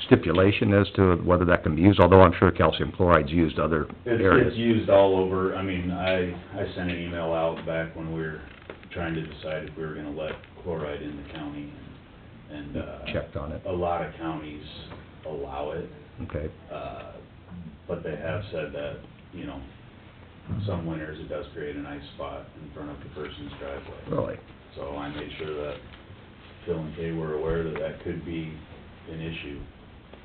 stipulation as to whether that can be used, although I'm sure calcium chloride's used other areas? It's used all over. I mean, I sent an email out back when we were trying to decide if we were gonna let chloride in the county, and, Checked on it, a lot of counties allow it, okay. but they have said that, you know, some winters it does create an ice spot in front of the person's driveway. Really? So I made sure that Phil and Kay were aware that that could be an issue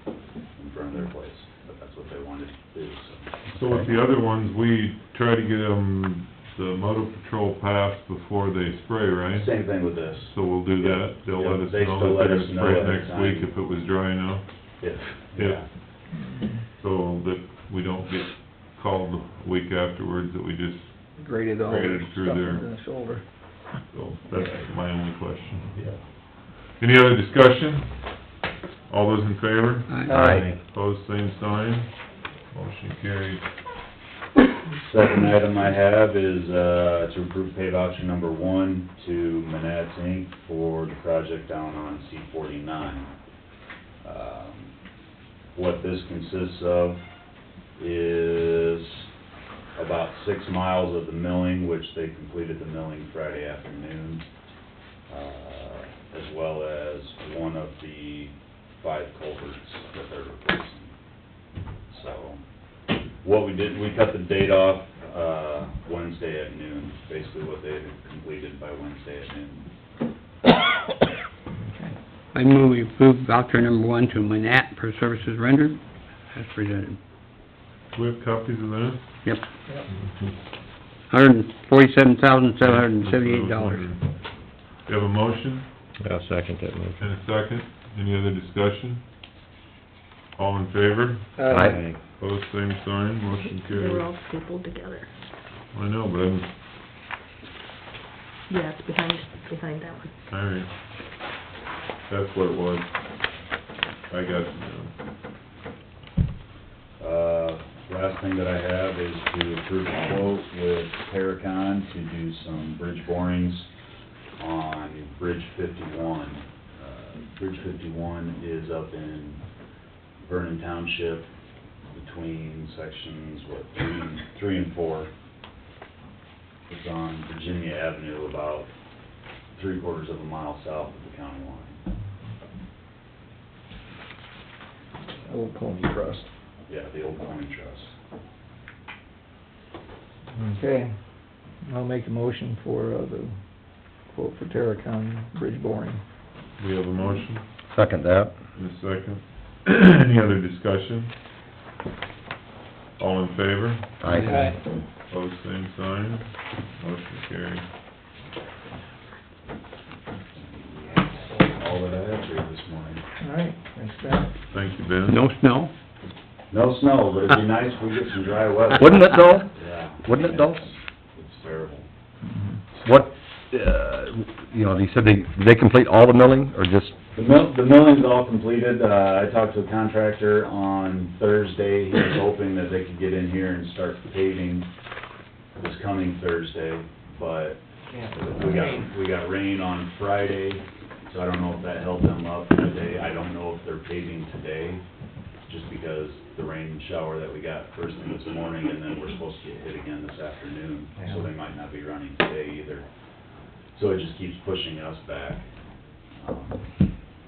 in front of their place, but that's what they wanted to do, so. So with the other ones, we try to get them the motor patrol pass before they spray, right? Same thing with this. So we'll do that, they'll let us They know still that let they're us gonna know spray ahead of next time. week if it was dry enough. Yeah. So that we don't get called the week afterwards that we just, Graded all Graded the through stuff there. into the shoulder. so that's my only question. Yeah. Any other discussion? All those in favor? Aye. Opposed, same sign. Motion carried. Second item I have is, to approve pay voucher number 1 to Manats Inc. for the project down on C-49. What this consists of is about 6 miles of the milling, which they completed the milling Friday afternoon, as well as one of the 5 culverts that they're replacing. So, what we did, we cut the date off, Wednesday at noon, basically what they had completed by Wednesday at noon. I move we approve voucher number 1 to Manat for services rendered, as presented. Do we have copies of that? Yep. $147,778. You have a motion I'll second that motion. and a second. Any other discussion? All in favor? Aye. Opposed, same sign. Motion They were carried. all stapled together. I know, but I'm, Yeah, it's behind that one. all right. That's what it was. I got it now. Last thing that I have is to approve a quote with Paracon to do some bridge borings on Bridge 51. Bridge 51 is up in Vernon Township between sections, 3 and 4. It's on Virginia Avenue, about 3/4 of a mile south of the county line. Old Pony Trust. Yeah, the old coin trust. Okay, I'll make a motion for, the quote for Terracon bridge boring. We have a motion, Second that. and a second. Any other discussion? All in favor? Aye. Pose same sign, motion carried. All that I have for you this morning. All right, thanks, Ben. Thank you, Ben. No snow? No snow, but it'd be nice if we get some dry weather. Wouldn't it though? Yeah. Wouldn't it though? It's terrible. What, you know, they said did they complete all the milling, or just, The milling's all completed. I talked to a contractor on Thursday. He was hoping that they could get in here and start paving this coming Thursday, but we got rain on Friday, so I don't know if that held them up today. I don't know if they're paving today, just because the rain shower that we got first thing this morning, and then we're supposed to get hit again this afternoon, so they might not be running today either. So it just keeps pushing us back.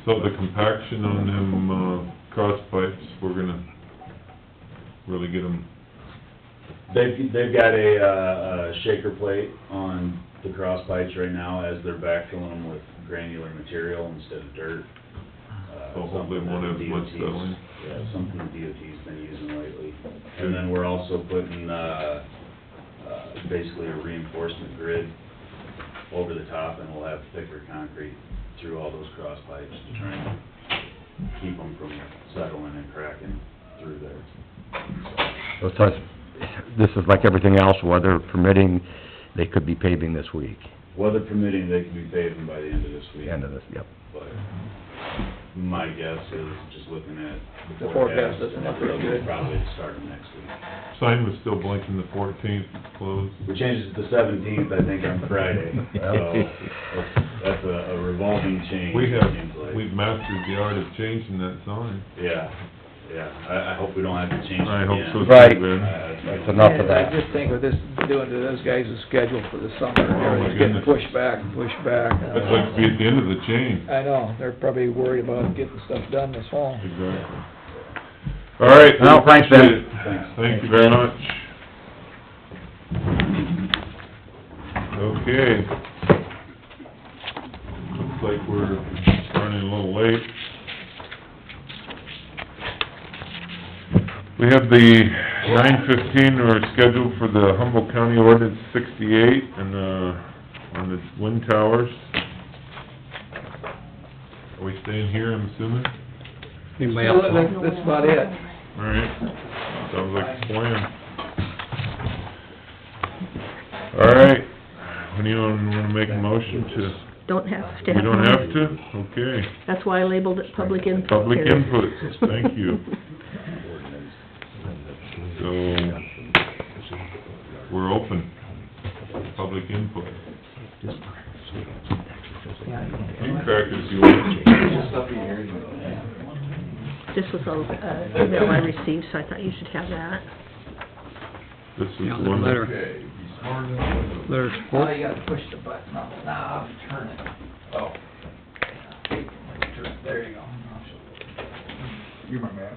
So the compaction on them, cross pipes, we're gonna really get them, They've got a shaker plate on the cross pipes right now as they're backfilling them with granular material instead of dirt. so hopefully it won't have much DOT's settling. Yeah, something the DOT's been using lately. And then we're also putting, basically a reinforcement grid over the top, and we'll have thicker concrete through all those cross pipes to try and keep them from settling and cracking through there. so this is like everything else, weather permitting, they could be paving this week, Weather permitting, they can be paving by the end of this week. end of this, yep. But my guess is, just looking at The forecast doesn't look real good. Probably starting next week. Sign was still blinking the 14th, it's closed. We changed it to the 17th, I think, on Friday, so that's a revolving change. We it seems like. we've mastered the art of changing that sign. Yeah, I hope we don't have to change it I hope so again. too, Right. Ben. That's enough of And I that. just think with this, doing to those guys' schedule for the summer, Oh, my everything's getting goodness. pushed back. That's like to be at the end of the chain. I know, they're probably worried about getting stuff done this fall. Exactly. All right. Well, thanks, Ben. appreciate it. Thank you very much. Okay. Looks like we're running a little late. We have the 9:15, we're scheduled for the Humboldt County Ordinance 68 and, on the wind towers. Are we staying here, I'm assuming? Anybody else? That's about it. All right, sounds like a plan. All right, anyone wanna make a motion to, Don't have to. we don't have to? Okay. That's why I labeled it public input. Public here. input, thank you. So, we're open, public input. You can crack it if you want. This was a email I received, so I thought you should have that. This is Yeah, the the one that... letter. Letter Now support. you gotta push the button on the knob, turn it. Oh. There you go. You're my man.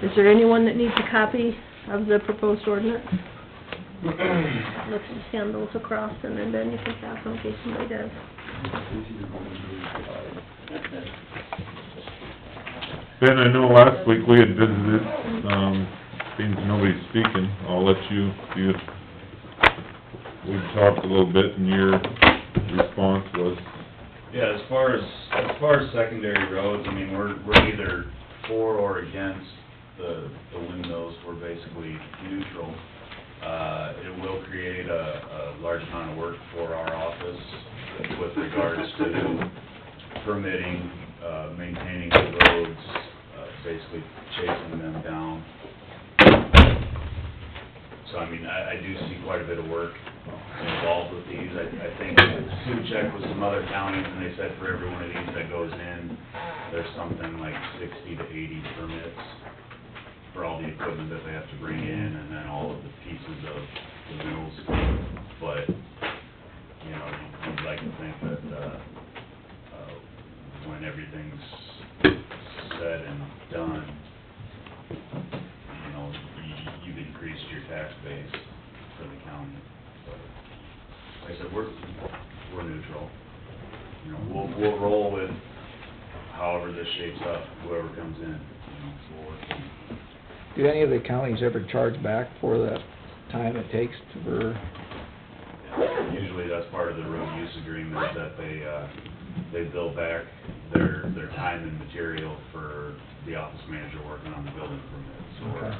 Is there anyone that needs a copy of the proposed ordinance? Let's just hand those across, and then Ben, you can pass them in case somebody does. Ben, I know last week we had visited, seems nobody's speaking, I'll let you, we talked a little bit and your response was, Yeah, as far as secondary roads, I mean, we're either for or against the windmills. We're basically neutral. It will create a large amount of work for our office with regards to permitting, maintaining the roads, basically chasing them down. So, I mean, I do see quite a bit of work involved with these. I think Sue checked with some other counties, and they said for every one of these that goes in, there's something like 60 to 80 permits for all the equipment that they have to bring in, and then all of the pieces of the mills. But, you know, you'd like to think that, when everything's said and done, you know, you've increased your tax base for the county. But, like I said, we're neutral. You know, we'll roll with however this shapes up, whoever comes in, you know, so we'll work. Do any of the counties ever charge back for the time it takes for, Usually that's part of the road use agreement, that they bill back their time and material for the office manager working on the building permits. Or,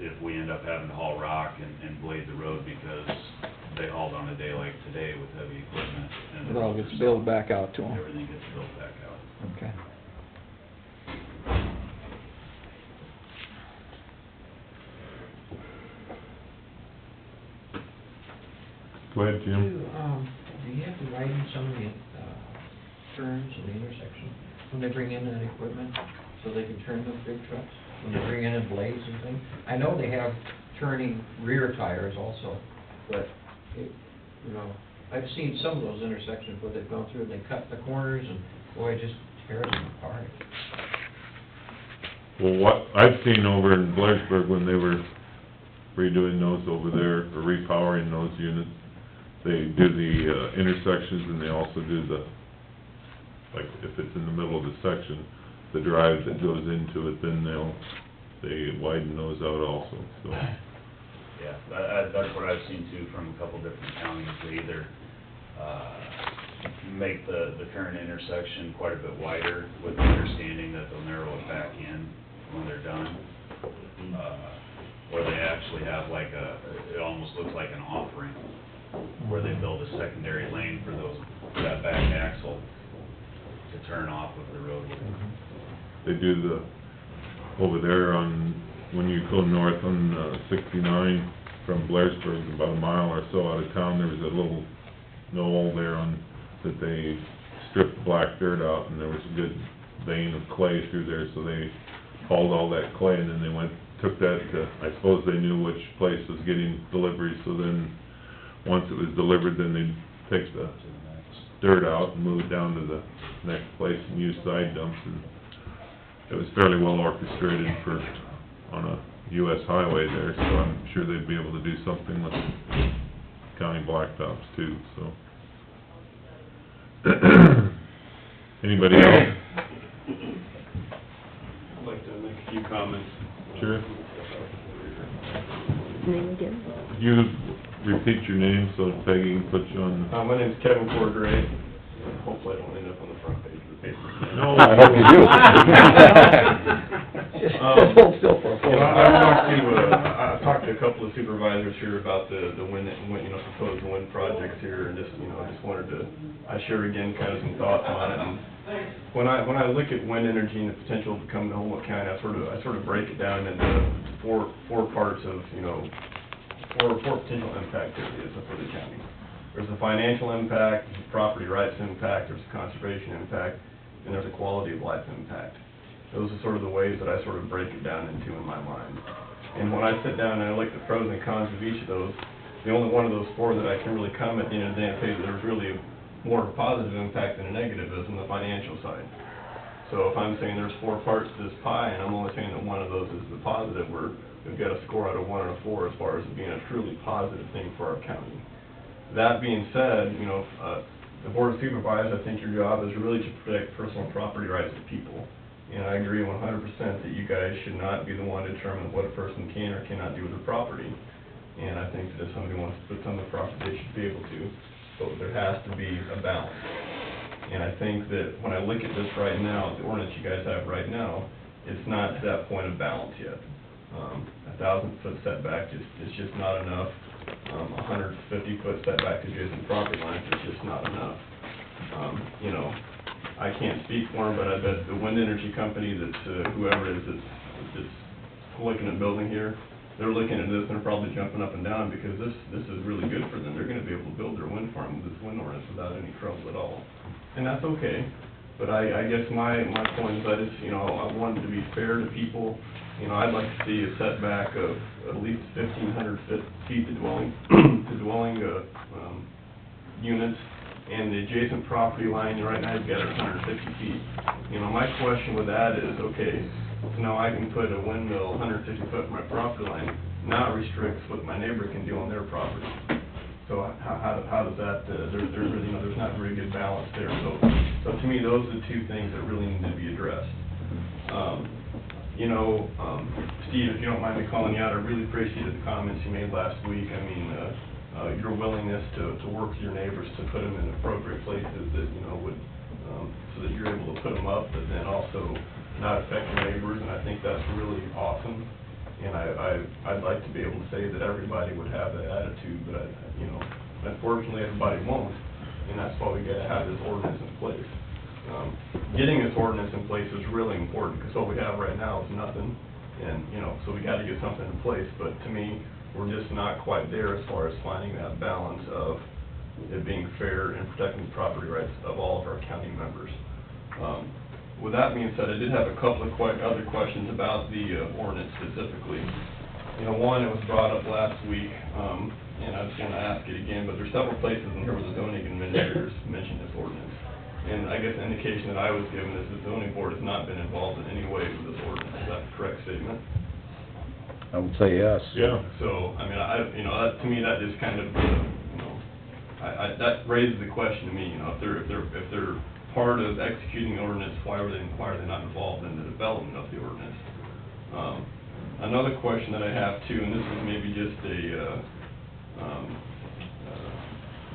if we end up having to haul rock and blade the road because they hauled on a day like today with heavy equipment. And it all gets billed back out to them? Everything gets billed back out. Okay. Go ahead, Jim. Do you have to widen some of the, turns in the intersection when they bring in that equipment, so they can turn those big trucks? When they bring in blades and things? I know they have turning rear tires also, but it, you know, I've seen some of those intersections where they've gone through and they cut the corners and, boy, it just tears them apart. Well, what I've seen over in Blairsburg when they were redoing those over there, or repowering those units, they do the intersections and they also do the, like, if it's in the middle of the section, the drive that goes into it, then they widen those out also, so. Yeah, that's what I've seen too from a couple different counties. They either, make the current intersection quite a bit wider with the understanding that they'll narrow it back in when they're done. Or they actually have like it almost looks like an off-ramp, where they build a secondary lane for that back axle to turn off of the roadway. They do over there when you go north on 69 from Blairsburg, about a mile or so out of town, there was a little knoll there that they stripped black dirt out, and there was a good vein of clay through there, so they hauled all that clay, and then they took that to, I suppose they knew which place was getting delivery, so then, once it was delivered, then they'd take the dirt out and move it down to the next place and use side dumps, and it was fairly well orchestrated on a US highway there, so I'm sure they'd be able to do something with county blacktops too, so. Anybody else? I'd like to make a few comments. Sure. Name again? Could you repeat your name so Peggy can put you on? My name's Kevin Cordray. Hopefully I don't end up on the front page of the paper. No, I hope you do. Hold still for a You know, moment. I've talked to a couple of supervisors here about the wind, you know, proposed wind projects here, and just, you know, I just wanted to, I share again kind of some thoughts on it. And when I look at wind energy and the potential to come to Humboldt County, I sort of break it down into four parts of, you know, four potential impact areas for the county. There's a financial impact, there's a property rights impact, there's a conservation impact, and there's a quality of life impact. Those are sort of the ways that I sort of break it down into in my mind. And when I sit down and I look at the pros and cons of each of those, the only one of those four that I can really comment at the end of the day and say that there's really more of a positive impact than a negative is on the financial side. So if I'm saying there's four parts to this pie, and I'm only saying that one of those is the positive, we've got a score out of 1 out of 4 as far as it being a truly positive thing for our county. That being said, you know, the Board of Supervisors, I think your job is really to protect personal property rights of people. And I agree 100% that you guys should not be the one to determine what a person can or cannot do with their property. And I think that if somebody wants to put some of the property, they should be able to, but there has to be a balance. And I think that when I look at this right now, the ordinance you guys have right now, it's not to that point of balance yet. 1,000-foot setback is just not enough. 150-foot setback to adjacent property lines is just not enough. You know, I can't speak for them, but I bet the wind energy company that's, whoever it is that's looking at building here, they're looking at this and they're probably jumping up and down because this is really good for them. They're gonna be able to build their wind farm with this wind ordinance without any trouble at all. And that's okay. But I guess my point is I just, you know, I wanted to be fair to people. You know, I'd like to see a setback of at least 1,500 feet to dwelling, units, and the adjacent property line, right now you've got it 150 feet. You know, my question with that is, okay, so now I can put a windmill 150 foot from my property line, not restricts what my neighbor can do on their property. So how does that, there's not a very good balance there. So to me, those are the two things that really need to be addressed. Steve, if you don't mind me calling you out, I really appreciated the comments you made last week. I mean, your willingness to work with your neighbors to put them in appropriate places that, would, so that you're able to put them up, but then also not affect your neighbors, and I think that's really awesome. And I'd like to be able to say that everybody would have that attitude, but, unfortunately, everybody won't, and that's why we gotta have this ordinance in place. Getting this ordinance in place is really important, because what we have right now is nothing, and, so we gotta get something in place, but to me, we're just not quite there as far as finding that balance of it being fair and protecting the property rights of all of our county members. With that being said, I did have a couple of other questions about the ordinance specifically. One, it was brought up last week, and I just want to ask it again, but there's several places in here where the zoning administrators mentioned this ordinance. And I guess the indication that I was given is the zoning board has not been involved in any way with this ordinance. Is that a correct statement? I would say yes. Yeah. So, I mean, to me, that just kind of, that raises the question to me, if they're part of executing the ordinance, why are they not involved in the development of the ordinance? Another question that I have too, and this is maybe just a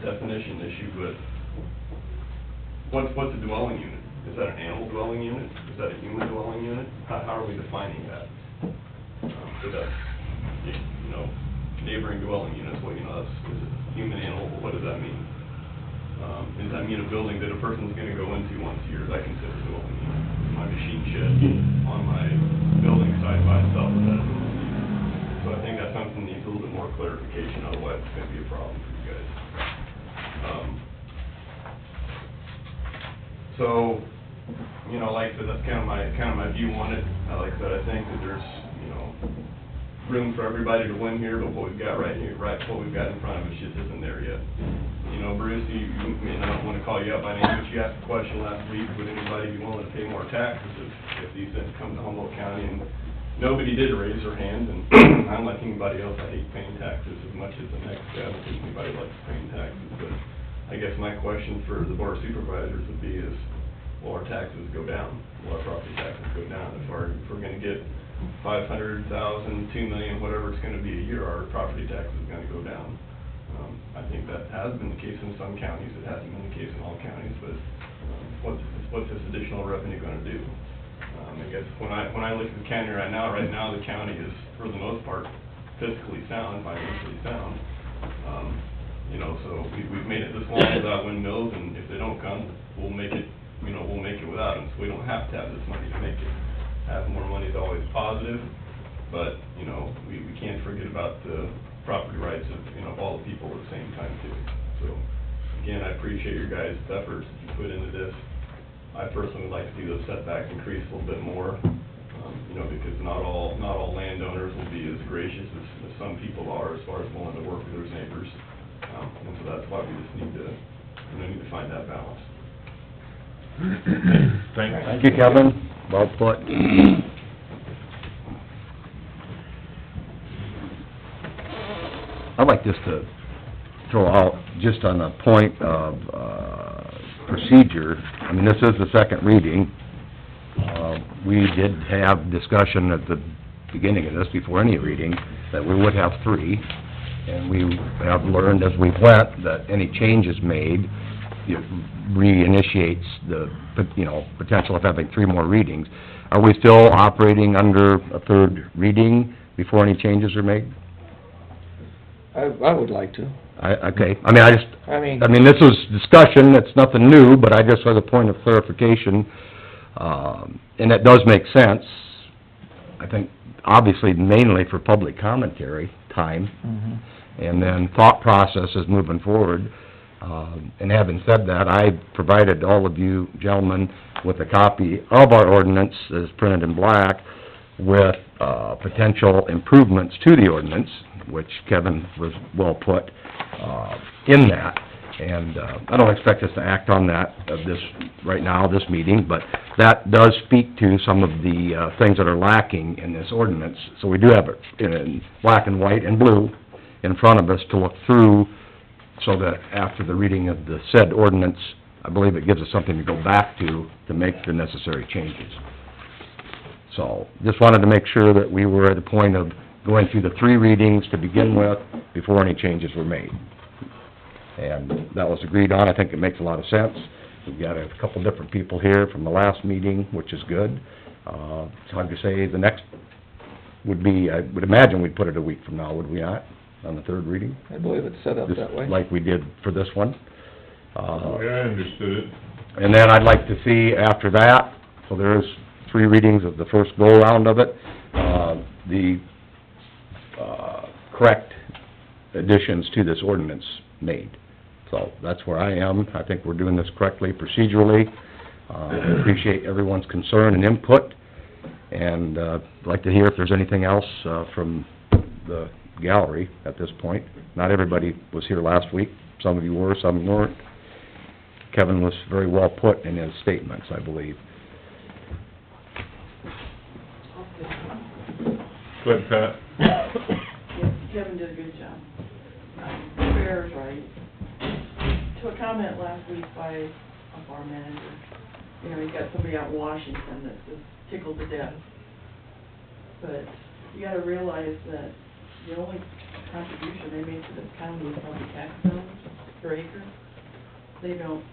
definition issue, but what's a dwelling unit? Is that an animal dwelling unit? Is that a human dwelling unit? How are we defining that? So that's, neighboring dwelling units, well, that's human, animal, what does that mean? Does that mean a building that a person's gonna go into once a year? That considered a dwelling unit? My machine shed on my building side by itself, is that a dwelling unit? So I think that's something that needs a little bit more clarification, otherwise it's gonna be a problem for you guys. So, like I said, that's kind of my view on it. Like I said, I think that there's, room for everybody to win here, but what we've got what we've got in front of us just isn't there yet. Bruce, I don't want to call you up by name, but you asked a question last week, would anybody be willing to pay more taxes if these things come to Humboldt County? And nobody did raise their hand, and I'm like anybody else, I hate paying taxes as much as the next guy. I don't think anybody likes paying taxes, but I guess my question for the board of supervisors would be is, will our taxes go down? Will our property taxes go down? If we're gonna get $500,000, $2 million, whatever it's gonna be a year, our property tax is gonna go down. I think that has been the case in some counties, it hasn't been the case in all counties, but what's this additional revenue gonna do? I guess when I look at the county right now the county is, for the most part, fiscally sound, financially sound. So we've made it this long without windmills, and if they don't come, we'll make it without them, so we don't have to have this money to make it. Having more money is always positive, but, we can't forget about the property rights of all the people at the same time too. So, again, I appreciate your guys' efforts that you put into this. I personally would like to see those setbacks increase a little bit more, because not all landowners will be as gracious as some people are as far as willing to work with their neighbors. And so that's why we just need to find that balance. Thank you, Kevin. Well put. I'd like just to throw out, just on a point of procedure, I mean, this is the second reading. We did have discussion at the beginning of this, before any reading, that we would have three, and we have learned as we went that any changes made, it reinitiates the, potential of having three more readings. Are we still operating under a third reading before any changes are made? I would like to. Okay, I mean, this was discussion, it's nothing new, but I just, as a point of clarification, and it does make sense, I think, obviously, mainly for public commentary time, and then thought processes moving forward. And having said that, I provided all of you gentlemen with a copy of our ordinance as printed in black with potential improvements to the ordinance, which Kevin was well put in that. And, I don't expect us to act on that, right now, this meeting, but that does speak to some of the, things that are lacking in this ordinance. So we do have it in black and white and blue in front of us to look through, so that after the reading of the said ordinance, I believe it gives us something to go back to make the necessary changes. So, just wanted to make sure that we were at the point of going through the 3 readings to begin with, before any changes were made. And that was agreed on. I think it makes a lot of sense. We've got a couple different people here from the last meeting, which is good. It's hard to say, the next would be, I would imagine we'd put it a week from now, would we not, on the 3rd reading? I believe it's set up Just that way. like we did for this one. The way I understood it. And then I'd like to see after that, so there's 3 readings of the first go-around of it, the correct additions to this ordinance made. So that's where I am. I think we're doing this correctly procedurally. Appreciate everyone's concern and input, and I'd like to hear if there's anything else from the gallery at this point. Not everybody was here last week. Some of you were, some weren't. Kevin was very well put in his statements, I believe. Go ahead, Pat. Yes, Kevin did a good job. Fair is right. To a comment last week by a farm manager, you know, you got somebody out in Washington that's just tickled to death. But you gotta realize that the only contribution they make to this county is probably tax dollars per acre. They don't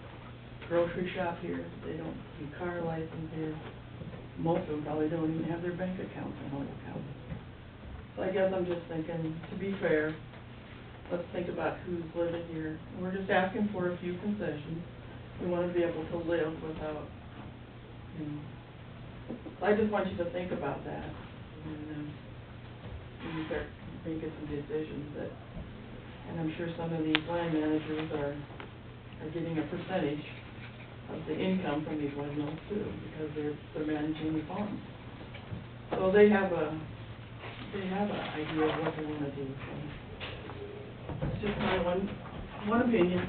grocery shop here, they don't do car license here. Most of them probably don't even have their bank accounts in Humboldt County. So I guess I'm just thinking, to be fair, let's think about who's living here. We're just asking for a few concessions. We want to be able to live without, you know. So I just want you to think about that. And when you start making some decisions that, and I'm sure some of these land managers are getting a percentage of the income from these windmills too, because they're managing the farm. So they have an idea of what they want to do. So it's just my one opinion.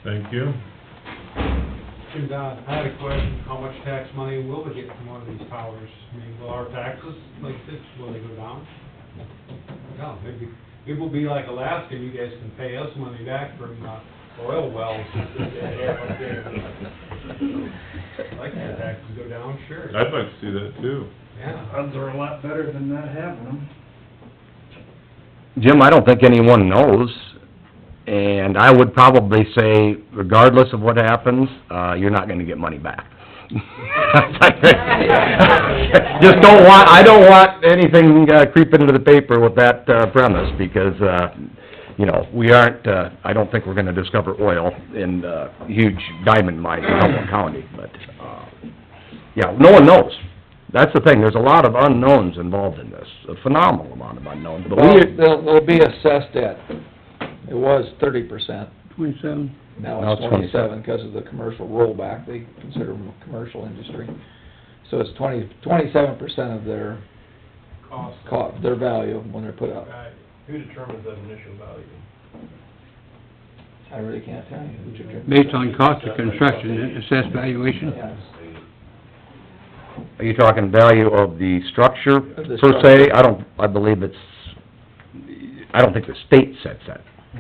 Thank you. Jim Dodd, I had a question, how much tax money will we get from one of these towers? I mean, will our taxes like this, will they go down? No, maybe, it will be like Alaska, you guys can pay us money back from, oil wells. I'd like the taxes to go down, sure. I'd like to see that too. Yeah. Odds are a lot better than that happening. Jim, I don't think anyone knows, and I would probably say, regardless of what happens, you're not gonna get money back. Just I don't want anything creeping into the paper with that premise, because, you know, we aren't, I don't think we're gonna discover oil in huge diamond mines in Humboldt County, but, yeah, no one knows. That's the thing, there's a lot of unknowns involved in this, a phenomenal amount of unknowns, but Well, they'll be assessed at, it was 30%. 27? Now it's 27 because of the commercial rollback, they consider them a commercial industry. So it's 27% of their Cost. their value when they're put up. Right. Who determines that initial value? I really can't tell you who determines. Based on cost of construction, assessed valuation? Yes. Are you talking value of the structure Of the per se? I don't think the state sets that. I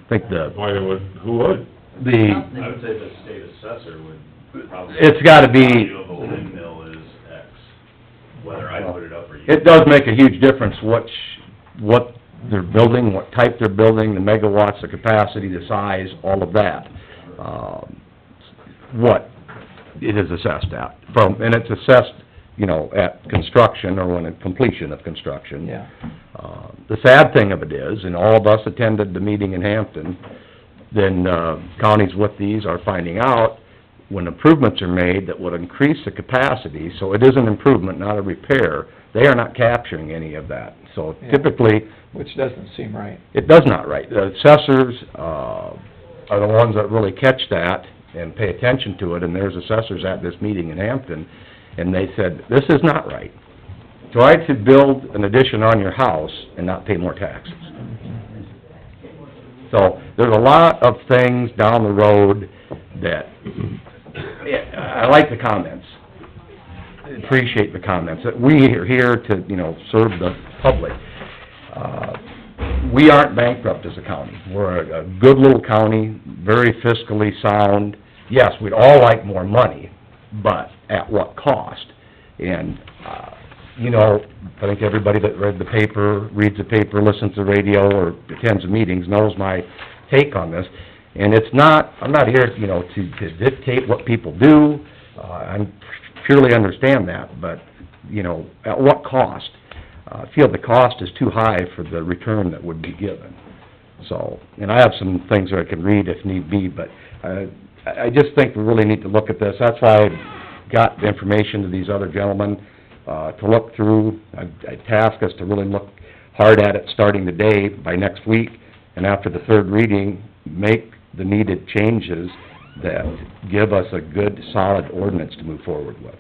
think Who would? I would say the state assessor would probably... It's gotta be... The value of a windmill is X, whether I put it up or you... It does make a huge difference what they're building, what type they're building, the megawatts, the capacity, the size, all of that. What it is assessed at, and it's assessed, you know, at construction or when at completion of construction. Yeah. The sad thing of it is, and all of us attended the meeting in Hampton, then counties with these are finding out when improvements are made that would increase the capacity, so it is an improvement, not a repair, they are not capturing any of that. So Yeah. typically... Which doesn't seem right. It does not right. The assessors are the ones that really catch that and pay attention to it, and there's assessors at this meeting in Hampton, and they said, this is not right. Try to build an addition on your house and not pay more taxes. So, there's a lot of things down the road that, I like the comments. Appreciate the comments. We are here to, serve the public. We aren't bankrupt as a county. We're a good little county, very fiscally sound. Yes, we'd all like more money, but at what cost? And, I think everybody that read the paper, reads the paper, listens to the radio, or attends the meetings knows my take on this. And it's not, I'm not here, to dictate what people do. I purely understand that, but, at what cost? I feel the cost is too high for the return that would be given. So, and I have some things that I can read if need be, but I just think we really need to look at this. That's why I got the information to these other gentlemen, to look through. I task us to really look hard at it starting today, by next week, and after the third reading, make the needed changes that give us a good, solid ordinance to move forward with.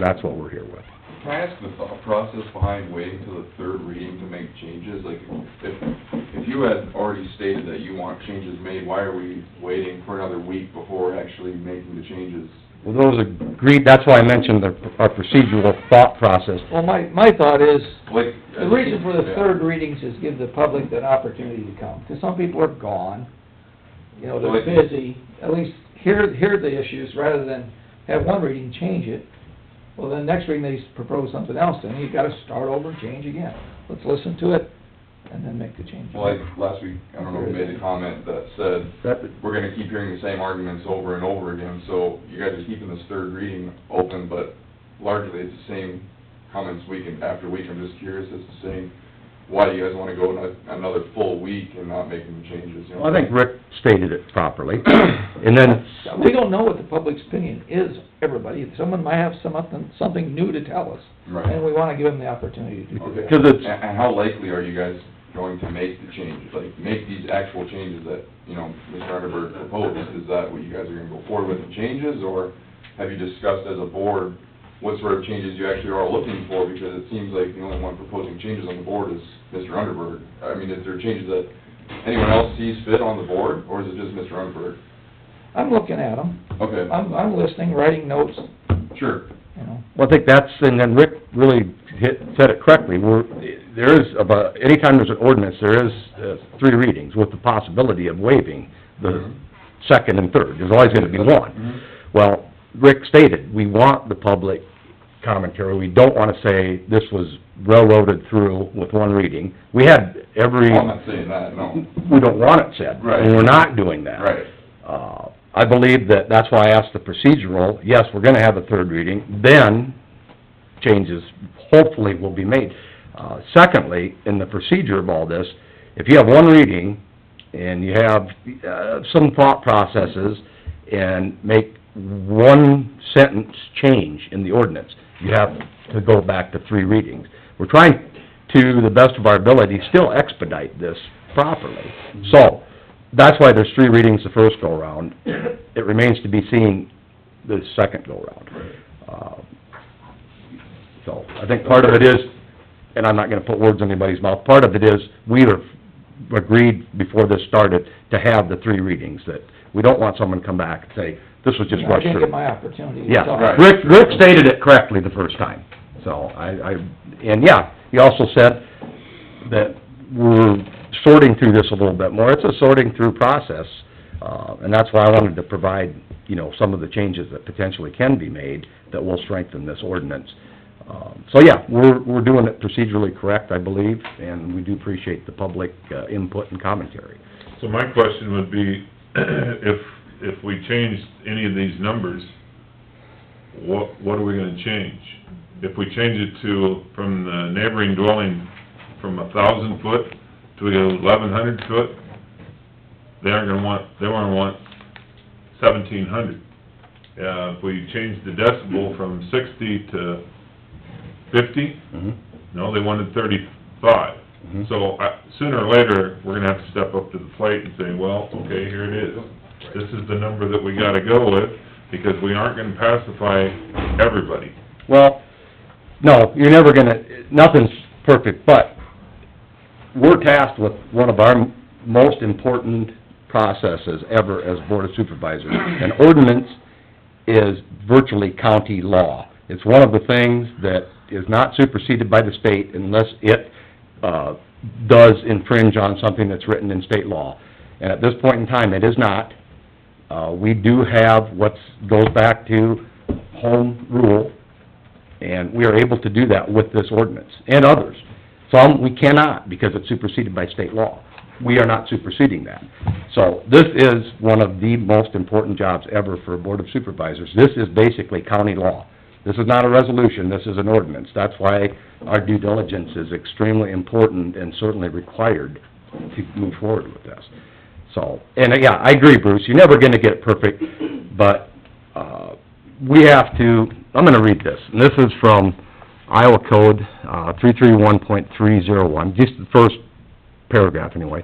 That's what we're here with. Can I ask the thought process behind waiting till the third reading to make changes? Like, if you had already stated that you want changes made, why are we waiting for another week before actually making the changes? Well, those agreed, that's why I mentioned our procedural thought process. Well, my thought is, Like, the reason for the third readings is give the public that opportunity to come, because some people are gone, they're busy, at least hear the issues, rather than have one reading, change it. Well, then next reading they propose something else, then you've gotta start over and change again. Let's listen to it, and then make the change. Well, like last week, I don't know who made a comment that said, we're gonna keep hearing the same arguments over and over again, so you guys are keeping this third reading open, but largely it's the same comments week after week. I'm just curious as to saying, why do you guys wanna go another full week and not making the changes? Well, I think Rick stated it properly, and then... We don't know what the public's opinion is, everybody. Someone might have something new to tell us. Right. And we wanna give them the opportunity to do that. Because it's... And how likely are you guys going to make the changes, like, make these actual changes that, Mr. Underberg proposed? Is that what you guys are gonna go forward with, the changes, or have you discussed as a board what sort of changes you actually are looking for? Because it seems like the only one proposing changes on the board is Mr. Underberg. I mean, is there changes that anyone else sees fit on the board, or is it just Mr. Underberg? I'm looking at them. Okay. I'm listening, writing notes, Sure. Well, I think that's, and then Rick really said it correctly, there is, anytime there's an ordinance, there is 3 readings with the possibility of waiving the second and third. There's always gonna be one. Well, Rick stated, we want the public commentary. We don't wanna say this was railroaded through with one reading. We had every... I'm not saying that, no. We don't want it said. Right. And we're not doing that. Right. I believe that's why I asked the procedural, yes, we're gonna have a third reading, then changes hopefully will be made. Secondly, in the procedure of all this, if you have one reading and you have some thought processes and make one sentence change in the ordinance, you have to go back to 3 readings. We're trying to the best of our ability still expedite this properly. So, that's why there's 3 readings the first go-around. It remains to be seen the second go-around. So, I think part of it is, and I'm not gonna put words in anybody's mouth, part of it is, we have agreed before this started to have the 3 readings, that we don't want someone to come back and say, this was just rushed I through. didn't get my opportunity. Yeah, So- Rick stated it correctly the first time, so and yeah, he also said that we're sorting through this a little bit more. It's a sorting through process, and that's why I wanted to provide, some of the changes that potentially can be made that will strengthen this ordinance. So yeah, we're doing it procedurally correct, I believe, and we do appreciate the public input and commentary. So my question would be, if we changed any of these numbers, what are we gonna change? If we change it to, from the neighboring dwelling, from 1,000 foot to 1,100 foot, they wanna want 1,700. If we change the decibel from 60 to 50, no, they wanted 35. So, sooner or later, we're gonna have to step up to the plate and say, well, okay, here it is. This is the number that we gotta go with, because we aren't gonna pacify everybody. Well, no, you're never gonna, nothing's perfect, but we're tasked with one of our most important processes ever as Board of Supervisors. An ordinance is virtually county law. It's one of the things that is not superseded by the state unless it does infringe on something that's written in state law. And at this point in time, it is not. We do have what goes back to home rule, and we are able to do that with this ordinance, and others. Some we cannot, because it's superseded by state law. We are not superseding that. So this is one of the most important jobs ever for a Board of Supervisors. This is basically county law. This is not a resolution, this is an ordinance. That's why our due diligence is extremely important and certainly required to move forward with this. So, and yeah, I agree, Bruce, you're never gonna get it perfect, but, we have to, I'm gonna read this, and this is from Iowa Code, 331.301, just the first paragraph anyway.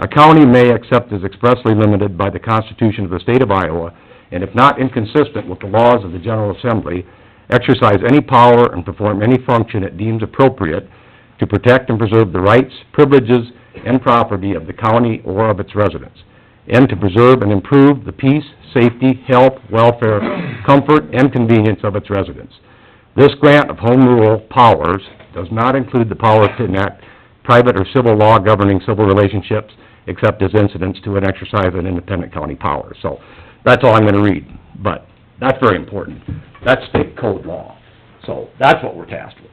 A county may, except as expressly limited by the Constitution of the State of Iowa, and if not inconsistent with the laws of the General Assembly, exercise any power and perform any function it deems appropriate to protect and preserve the rights, privileges, and property of the county or of its residents, and to preserve and improve the peace, safety, health, welfare, comfort, and convenience of its residents. This grant of home rule powers does not include the power to enact private or civil law governing civil relationships, except as incidents to an exercise of independent county power. So, that's all I'm gonna read, but that's very important. That's state code law. So, that's what we're tasked with.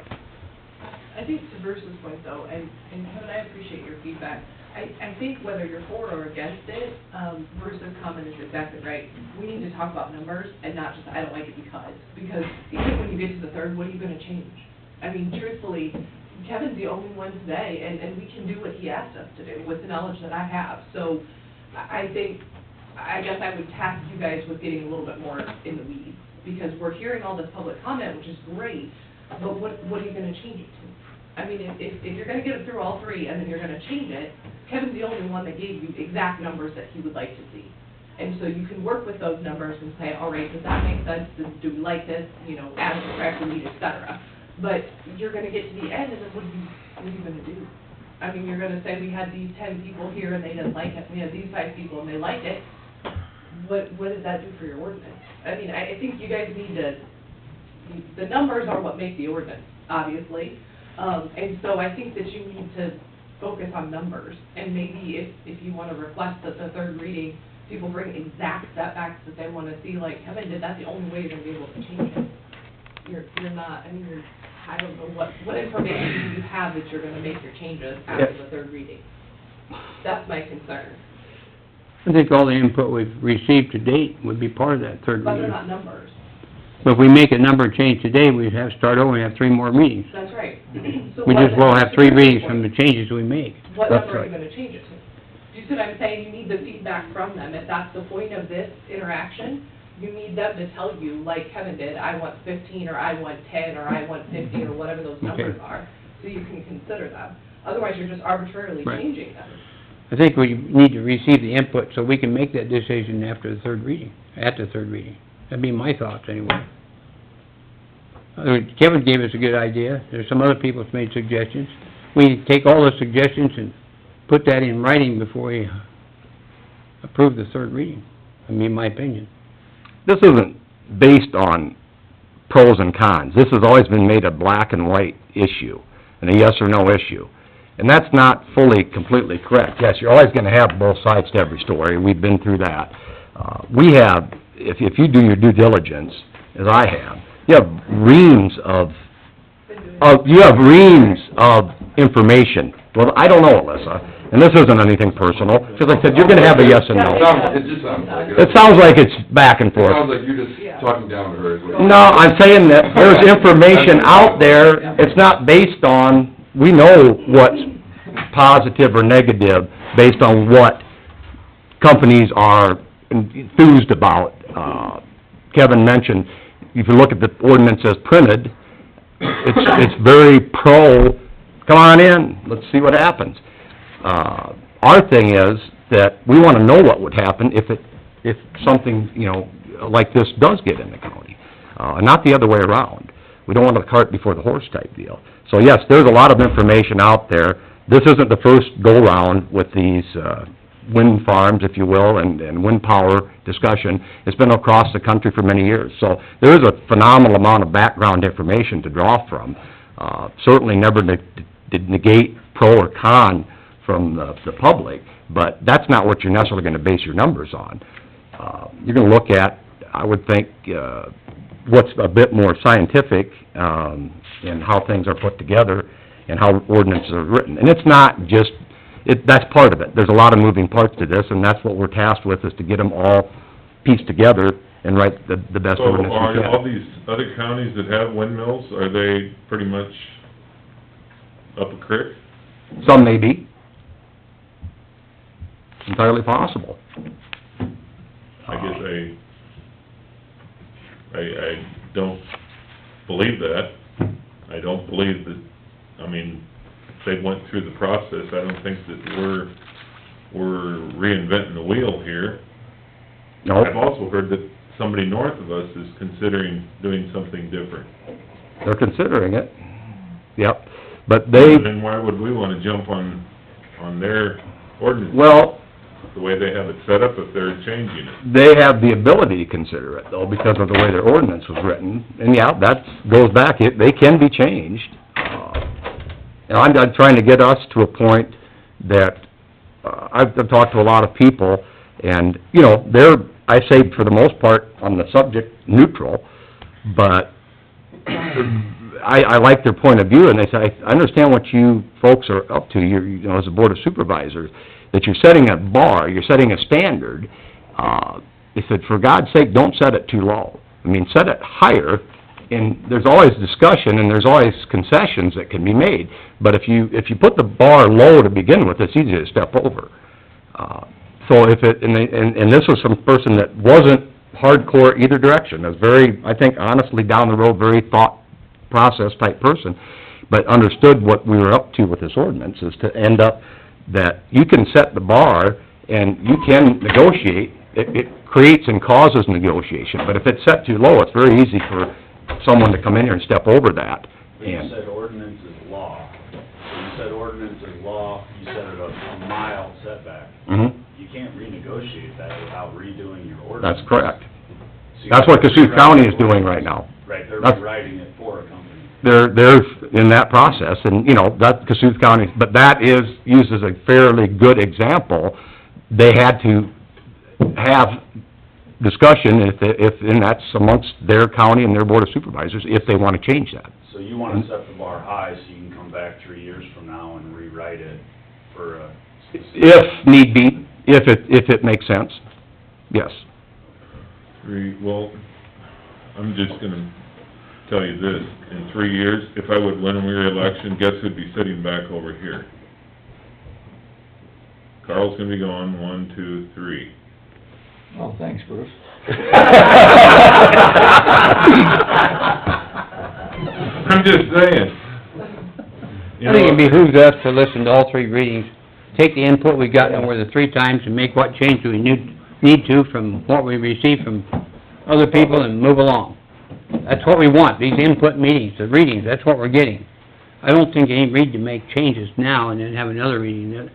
I think to Bruce's point though, and Kevin, I appreciate your feedback. I think whether you're for or against it, Bruce's comment is exactly right. We need to talk about numbers and not just, I don't like it because even when you get to the third, what are you gonna change? I mean, truthfully, Kevin's the only one today, and we can do what he asked us to do with the knowledge that I have. So I guess I would task you guys with getting a little bit more in the weeds, because we're hearing all this public comment, which is great, but what are you gonna change it to? I mean, if you're gonna get it through all three and then you're gonna change it, Kevin's the only one that gave you exact numbers that he would like to see. And so you can work with those numbers and say, all right, does that make sense? Do we like this? You know, add, subtract, delete, et cetera. But you're gonna get to the end, and then what are you gonna do? I mean, you're gonna say, we had these 10 people here and they didn't like it, we had these 5 people and they liked it. What does that do for your ordinance? I mean, I think you guys need to, the numbers are what make the ordinance, obviously. And so I think that you need to focus on numbers, and maybe if you wanna request that the third reading, people bring exact setbacks that they wanna see, like Kevin did, that's the only way you're gonna be able to change it. You're not, I mean, I don't know what information do you have that you're gonna make your changes after the third reading? That's my concern. I think all the input we've received to date would be part of that third But they're reading. not numbers. But if we make a number change today, we'd have to start over and have 3 more meetings. That's right. So We what just will have 3 number- readings from the changes we make. What That's number are you right. gonna change it to? Do you see what I'm saying? You need the feedback from them. If that's the point of this interaction, you need them to tell you, like Kevin did, I want 15, or I want 10, or I want 50, or whatever those numbers Okay. are, so you can consider them. Otherwise, you're just arbitrarily Right. changing them. I think we need to receive the input so we can make that decision after the third reading, at the third reading. That'd be my thoughts anyway. Kevin gave us a good idea. There's some other people that's made suggestions. We take all the suggestions and put that in writing before we approve the third reading. I mean, my opinion. This isn't based on pros and cons. This has always been made a black and white issue, and a yes or no issue. And that's not fully, completely correct. Yes, you're always gonna have both sides to every story. We've been through that. We have, if you do your due diligence, as I have, you have reams of information. Well, I don't know, Alyssa, and this isn't anything personal, because I said, you're gonna have a yes and no. It just sounds like it. It sounds like it's back and It forth. sounds like you're just talking down to her as well. No, I'm saying that there's information out there, it's not based on, we know what's positive or negative based on what companies are enthused about. Kevin mentioned, if you look at the ordinance as printed, it's very pro, come on in, let's see what happens. Our thing is that we wanna know what would happen if something, you know, like this does get in the county, not the other way around. We don't want the cart before the horse type deal. So yes, there's a lot of information out there this isn't the first go-round with these, wind farms, if you will, and wind power discussion. It's been across the country for many years. So there is a phenomenal amount of background information to draw from. Certainly never did negate pro or con from the public, but that's not what you're necessarily gonna base your numbers on. You're gonna look at, I would think, what's a bit more scientific, in how things are put together and how ordinances are written. And it's not just, that's part of it. There's a lot of moving parts to this, and that's what we're tasked with, is to get them all pieced together and write the best ordinance we So can. are all these other counties that have windmills, are they pretty much up a creek? Some may be. Entirely possible. I guess I don't believe that. I don't believe that, I mean, if they went through the process, I don't think that we're reinventing the wheel here. No. I've also heard that somebody north of us is considering doing something different. They're considering it. Yep. But they, Then why would we wanna jump on their ordinance? well, The way they have it set up, if they're changing it. they have the ability to consider it, though, because of the way their ordinance was written. And yeah, that goes back, they can be changed. And I'm trying to get us to a point that, I've talked to a lot of people, and, you know, they're, I say for the most part, on the subject, neutral, but I like their point of view, and they say, I understand what you folks are up to, you know, as a board of supervisors, that you're setting a bar, you're setting a standard. They said, for God's sake, don't set it too low. I mean, set it higher, and there's always discussion, and there's always concessions that can be made. But if you put the bar low to begin with, it's easy to step over. So if it, and this was some person that wasn't hardcore either direction, a very, I think, honestly, down the road, very thought process type person, but understood what we were up to with this ordinance, is to end up that you can set the bar and you can negotiate. It creates and causes negotiation, but if it's set too low, it's very easy for someone to come in here and step over that. But you said ordinance is law. So you said ordinance is law, you said it a mile setback. Mhm. You can't renegotiate that without redoing your ordinance. That's correct. So you That's what have to Cassuth County is rewrite it. doing right now. Right, they're That's- rewriting it for a company. They're in that process, and, you know, that Cassuth County, but that is, used as a fairly good example. They had to have discussion and that's amongst their county and their board of supervisors, if they want to change that. So you wanna set the bar high so you can come back 3 years from now and rewrite it for a specific... If need be, if it makes sense, yes. Well, I'm just gonna tell you this, in 3 years, if I would win a re-election, guess who'd be sitting back over here? Carl's gonna be gone, 1, 2, 3. Well, thanks, Bruce. I'm just saying. You I think it know, behooves us to listen to all three readings, take the input we got over the 3 times and make what change we need to from what we received from other people and move along. That's what we want, these input meetings, the readings, that's what we're getting. I don't think any need to make changes now and then have another reading.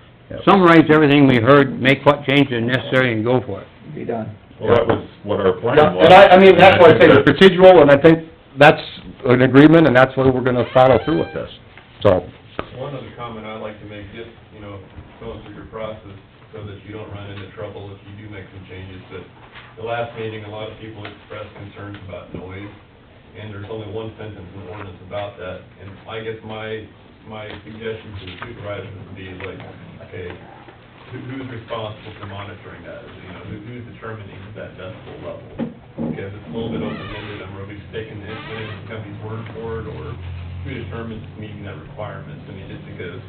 Summarize everything we heard, make what changes are necessary and go for it. Be done. well, that was what our plan Yeah, was. and I mean, that's why I say think it's procedural, and I think that's an agreement, and that's why we're gonna follow through with this, so. One other comment I'd like to make, just, you know, going through your process, so that you don't run into trouble if you do make some changes, but the last meeting, a lot of people expressed concerns about noise, and there's only one sentence in the ordinance about that, and I guess my suggestion to the supervisors would be like, okay, who's responsible for monitoring that? You know, who's determining that decibel level? Because it's a little bit open-ended, and we're just taking the company's word for it, or who determines meeting that requirement? I mean, just because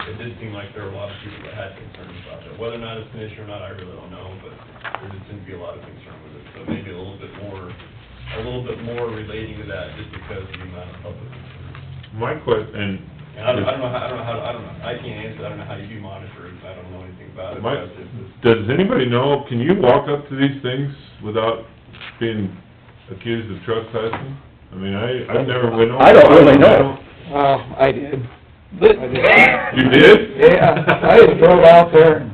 it did seem like there were a lot of people that had concerns about that. Whether or not it's an issue or not, I really don't know, but there just seemed to be a lot of concern with it. So maybe a little bit more relating to that, just because of the amount of public concern. My question, And I don't know, I can't answer, I don't know how you do monitoring, I don't know anything about it. That's just- does anybody know, can you walk up to these things without being accused of trespassing? I mean, I've never been over. I don't really know. Well, I did. You did? Yeah, I just drove out there and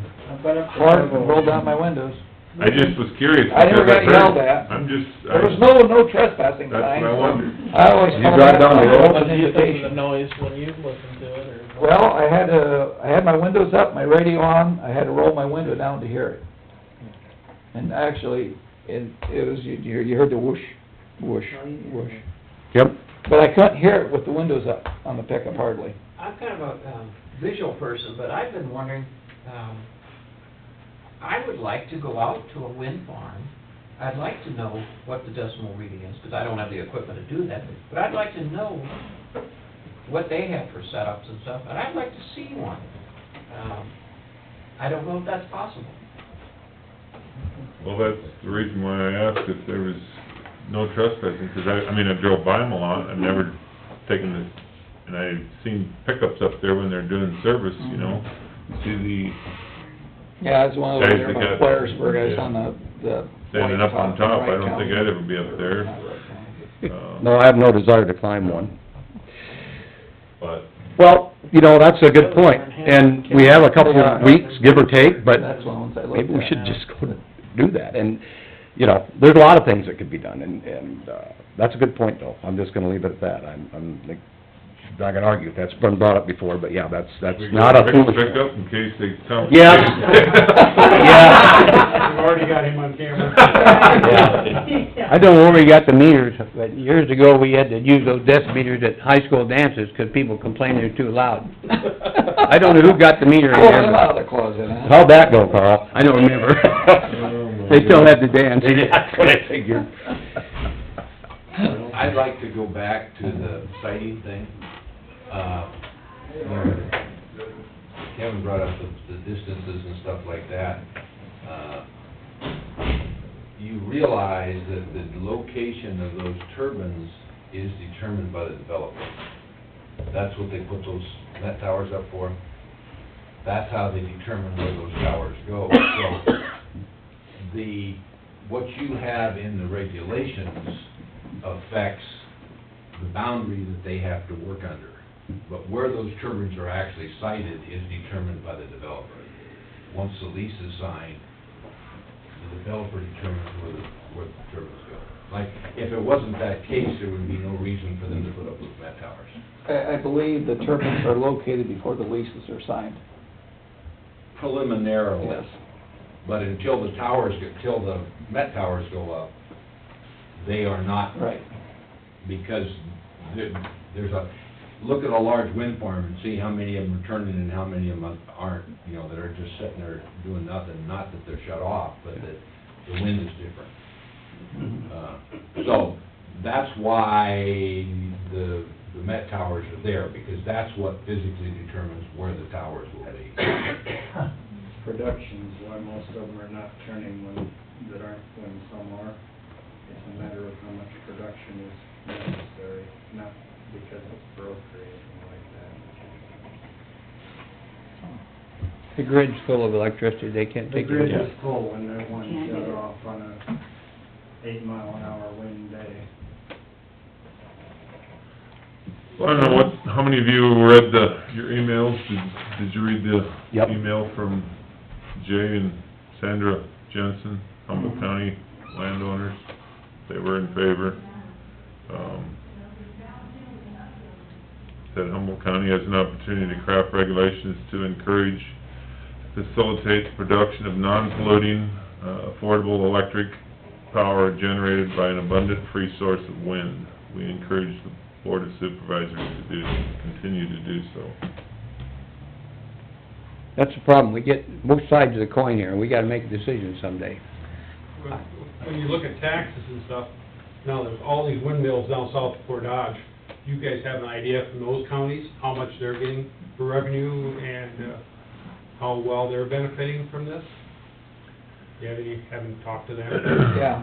parked and rolled down my windows. I just was curious. I never got because I've yelled heard- at. I'm just, There was no trespassing That's sign. what I so wondered. I always You call drive that down the road? an invitation. noise when you listen to it, or? Well, I had my windows up, my radio on, I had to roll my window down to hear it. And actually, it was, you heard the whoosh, whoosh, whoosh. Yep. But I couldn't hear it with the windows up on the pickup hardly. I'm kind of a visual person, but I've been wondering, I would like to go out to a wind farm. I'd like to know what the decimal reading is, because I don't have the equipment to do that. But I'd like to know what they have for setups and stuff, and I'd like to see one. I don't know if that's possible. Well, that's the reason why I asked if there was no trespassing, because I mean, I drove by them a lot, I've never taken this, and I've seen pickups up there when they're doing service, you know, see Yeah, it's one of those Guys that there, got- flares where guys yeah. on the the, standing up on top, I don't think I'd ever be up there. No, I have no desire to climb one. But, Well, you know, that's a good point, and we have a couple of weeks, give or take, but That's one of the ones I looked maybe we at. should just go to do that, and, you know, there's a lot of things that could be done, and that's a good point, though, I'm just gonna leave it at that, I'm not gonna argue, that's been brought up before, but yeah, that's we not a pick foolish... up in case they come. Yeah. We've already got him on camera. Yeah. I don't know where we got the meters, but years ago, we had to use those decimeters at high school dances, 'cause people complained they're too loud. I don't know who got the meter in Pull there, them but- out of the closet, huh? How'd that go, Carl? I don't remember. They still had the dance. That's what I figured. I'd like to go back to the sighting thing. Kevin brought up the distances and stuff like that. You realize that the location of those turbines is determined by the developer. That's what they put those net towers up for. That's how they determine where those towers go. So, what you have in the regulations affects the boundary that they have to work under. But where those turbines are actually sited is determined by the developer. Once the lease is signed, the developer determines where the turbines go. Like, if it wasn't that case, there would be no reason for them to put up those met towers. I believe the turbines are located before the leases are signed. Preliminarily. Yes. But until the met towers go up, they are not. Right. Because there's look at a large wind farm and see how many of them are turning and how many of them aren't, you know, that are just sitting there doing nothing, not that they're shut off, but that the wind is different. So, that's why the met towers are there, because that's what physically determines where the towers will be. Production's why most of them are not turning when some are. It's a matter of how much production is necessary, not because it's broke or anything like that. The grid's full of electricity, they can't The take it. grid is full when they're one shut off on a 8-mile-an-hour wind day. I don't know how many of you read your emails? Did you read the Yep. email from Jay and Sandra Jensen, Humboldt County landowners? They were in favor. Said Humboldt County has an opportunity to craft regulations to encourage, facilitate the production of non-polluting, affordable electric power generated by an abundant free source of wind. We encourage the Board of Supervisors to continue to do so. That's the problem, we get both sides of the coin here, and we gotta make a decision someday. When you look at taxes and stuff, now there's all these windmills down south of Fort Dodge. You guys have an idea from those counties, how much they're getting for revenue and, how well they're benefiting from this? You haven't talked to them? Yeah.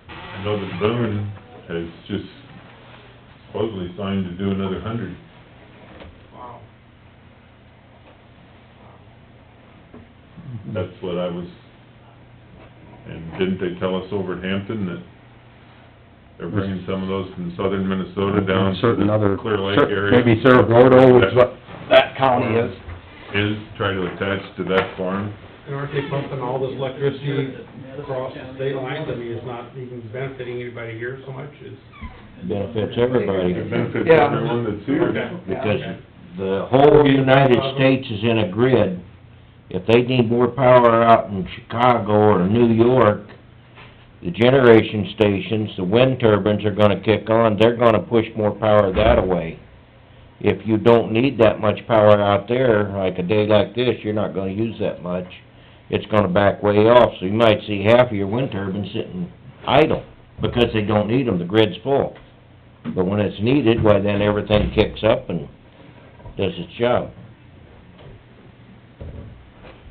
I know that Boone has just supposedly signed to do another 100. Wow. That's what I was, and didn't they tell us over at Hampton that they're bringing some of those from southern Minnesota down to Certain the other, Clear Lake area? maybe Cerro Gordo was what, that county is. Is try to attach to that farm. And aren't they pumping all this electricity across the state lines? I mean, it's not even benefiting anybody here so much, it's... Benefits everybody. It benefits Yeah. everyone that's here. Because the whole United States is in a grid. If they need more power out in Chicago or New York, the generation stations, the wind turbines are gonna kick on, they're gonna push more power that away. If you don't need that much power out there, like a day like this, you're not gonna use that much. It's gonna back way off, so you might see half of your wind turbines sitting idle, because they don't need them, the grid's full. But when it's needed, why then everything kicks up and does its job.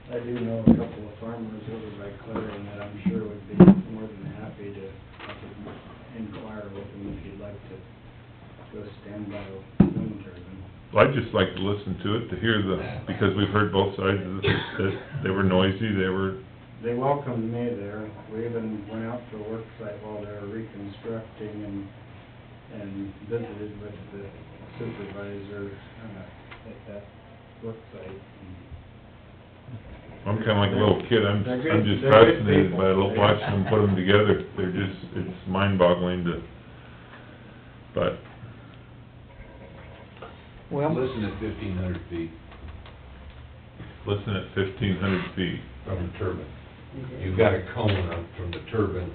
I do know a couple of farmers over by Clarion that I'm sure would be more than happy to, I could inquire with them if you'd like to go stand by a wind turbine. Well, I'd just like to listen to it, to hear because we've heard both sides of this, that they were noisy, They welcomed me there. We even went out to a work site while they were reconstructing and visited with the supervisor, at that work site. I'm kinda like a little kid, I'm They're good- just they're good fascinated people. by watching them put them together. They're just, it's mind-boggling to, but, Well, Listen at 1,500 feet listen at 1,500 feet. from the turbine. You've got a cone up from the turbine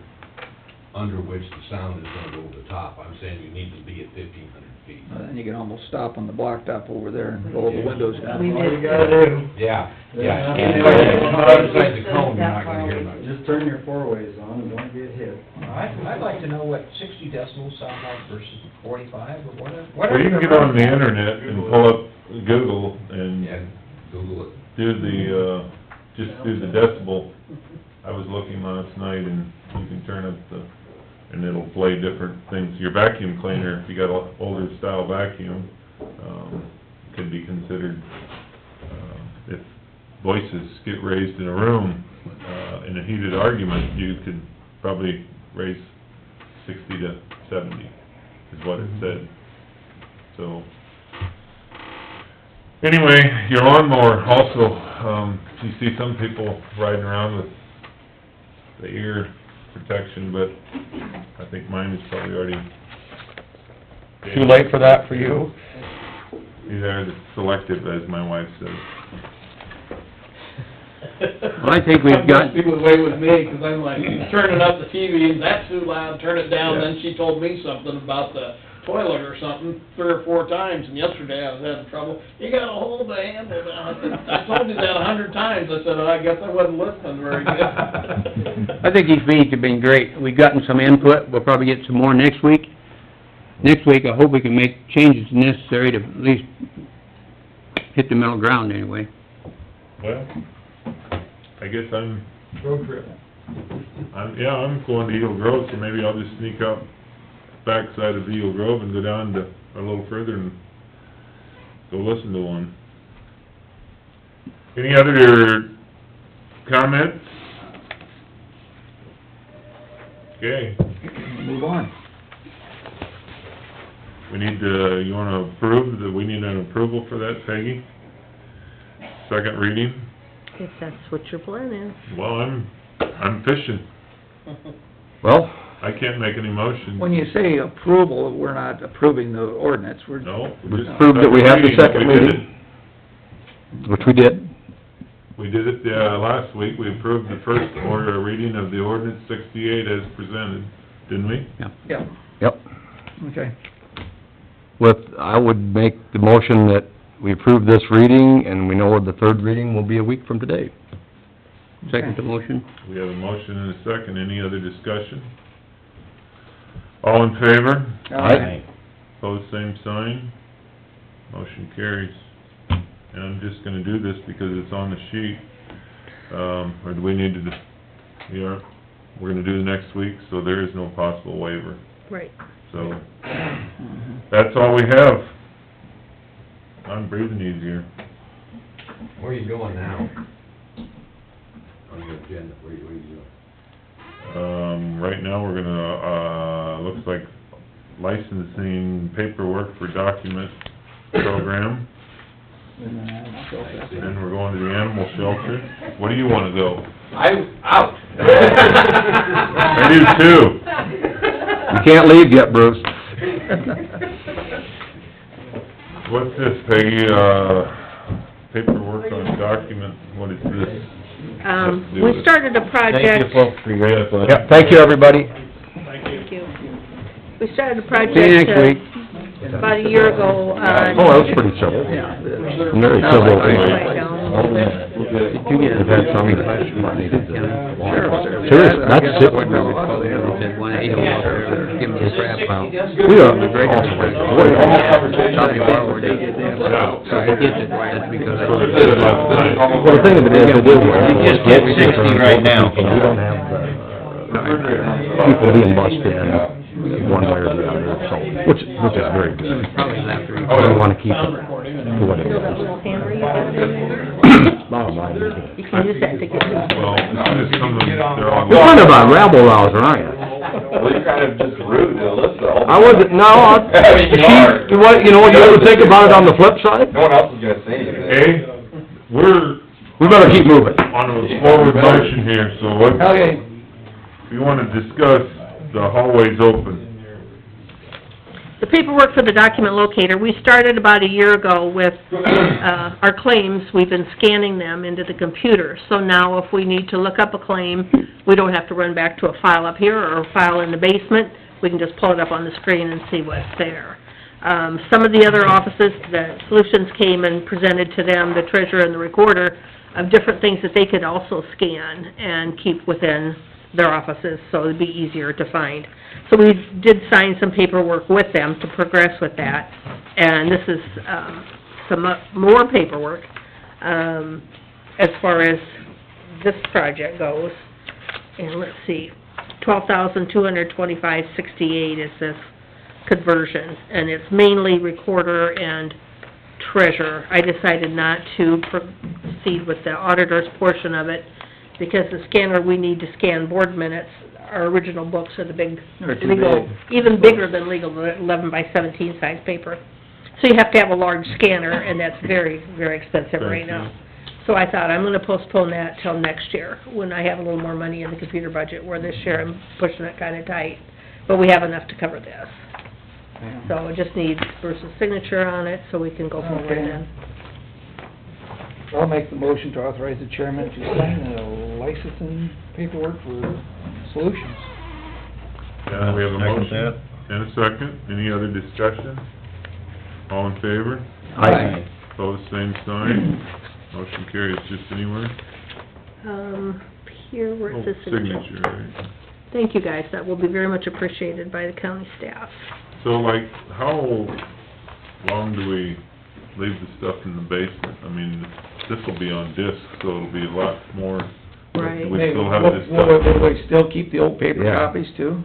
under which the sound is gonna go to the top. I'm saying you need to be at 1,500 feet. then you can almost stop on the blacktop over there and roll the windows down. We All you did. gotta do. Yeah, yeah. Yeah. Outside the cone, you're not gonna hear much. Just turn your four-ways on and don't get hit. I'd like to know what 60 decibels sound like versus 45 or whatever. Well, you can get on the internet and pull up Google and Yeah, Google it. do the, just do the decibel. I was looking last night and you can turn up and it'll play different things. Your vacuum cleaner, if you got an older style vacuum, could be considered, if voices get raised in a room, in a heated argument, you could probably raise 60 to 70, is what it said. So, anyway, your lawnmower also, you see some people riding around with the ear protection, but I think mine is probably already... Too late for that for you? Either selective, as my wife says. Well, I think we've got, Most people away with me, 'cause I'm like, turning up the TV, and that's too loud, turn it down, then she told me something about the toilet or something, 3 or 4 times, and yesterday I was having trouble, you gotta hold the handle down. I said, I told you that 100 times, I said, I guess I wasn't listening very good. I think these meetings have been great. We've gotten some input, we'll probably get some more next week. Next week, I hope we can make changes necessary to at least hit the middle ground anyway. Well, I guess I'm Road trip. I'm going to Eagle Grove, so maybe I'll just sneak out backside of Eagle Grove and go down to, a little further and go listen to one. Any other comments? Okay, Move on. we need to, you wanna approve, that we need an approval for that, Peggy? Second reading? If that's what your plan is. Well, I'm fishing. Well, I can't make any motion. When you say approval, we're not approving the ordinance, we're... No. we proved that we had the second We did reading, which we did. We did it, last week, we approved the first reading of the ordinance 68 as presented, didn't we? Yeah, Yep. okay. I would make the motion that we approve this reading, and we know the third reading will be a week from today. Second the motion. We have a motion and a second, any other discussion? All in favor? Aye. Pose same sign, motion carries. And I'm just gonna do this because it's on the sheet, or do we need to, we're gonna do the next week, so there is no possible waiver. Right. So, that's all we have. I'm breathing easier. Where are you going now? On your agenda, where you going? Right now, we're gonna, looks like licensing paperwork for document program. And then animal shelter after that. Then we're going to the animal shelter. What do you wanna go? I'm out. I do too. You can't leave yet, Bruce. What's this, Peggy, paperwork on document, what is this? We started a project. Thank you folks for your input. Yep, thank you, everybody. Thank you. We started a project, See you next week. About a year ago on... Oh, that was pretty civil. Very civil. Right down. We've had some that needed to... Serious, that's it. Said one eight, give me a crap out. We are, Tell me why we're doing it. So he gets it, that's because I... Well, the thing of it is, You just get 60 right now. We don't have the people being busted in one way or the other, so, which is very good. Probably after he... We wanna keep it to what it You know that is. little hammer you got in there? Bottom line is, You can use that to get... Well, as soon as some of them, they're all... you're kind of a rabble rouser, aren't you? Well, you're kind of just rude to Alyssa. I wasn't, no, You are. you know what, you ever think about it on the flip side? No one else is gonna say anything. Okay, We better keep moving. on a forward motion here, so what, Okay, if you wanna discuss, the hallway's open. The paperwork for the document locator, we started about a year ago with, our claims. We've been scanning them into the computer. So now if we need to look up a claim, we don't have to run back to a file up here or a file in the basement. We can just pull it up on the screen and see what's there. Some of the other offices, the Solutions came and presented to them, the treasurer and the recorder, of different things that they could also scan and keep within their offices, so it'd be easier to find. So we did sign some paperwork with them to progress with that, and this is, some more paperwork, as far as this project goes. And let's see, $12,225.68 is this conversion, and it's mainly recorder and treasurer. I decided not to proceed with the auditor's portion of it, because the scanner we need to scan board minutes, our original books are the big legal, even bigger than legal, the 11 by 17 size paper. So you have to have a large scanner, and that's very, very expensive right now. So I thought, I'm gonna postpone that till next year, when I have a little more money in the computer budget, where this year I'm pushing it kinda tight. But we have enough to cover this. So it just needs Bruce's signature on it, so we can go forward Okay. then. I'll make the motion to authorize the chairman to sign the licensing paperwork for Solutions. Yeah, we have a Second motion and a second. Any other discussion? All in favor? Aye. Pose same sign. Motion carries. Just anywhere? Here where it says Oh, signature, right? Thank you, guys, that will be very much appreciated by the county staff. So like, how long do we leave the stuff in the basement? I mean, this'll be on disc, so it'll be a lot more... Right. We still have this Will stuff. we still keep the old paper Yeah. copies too?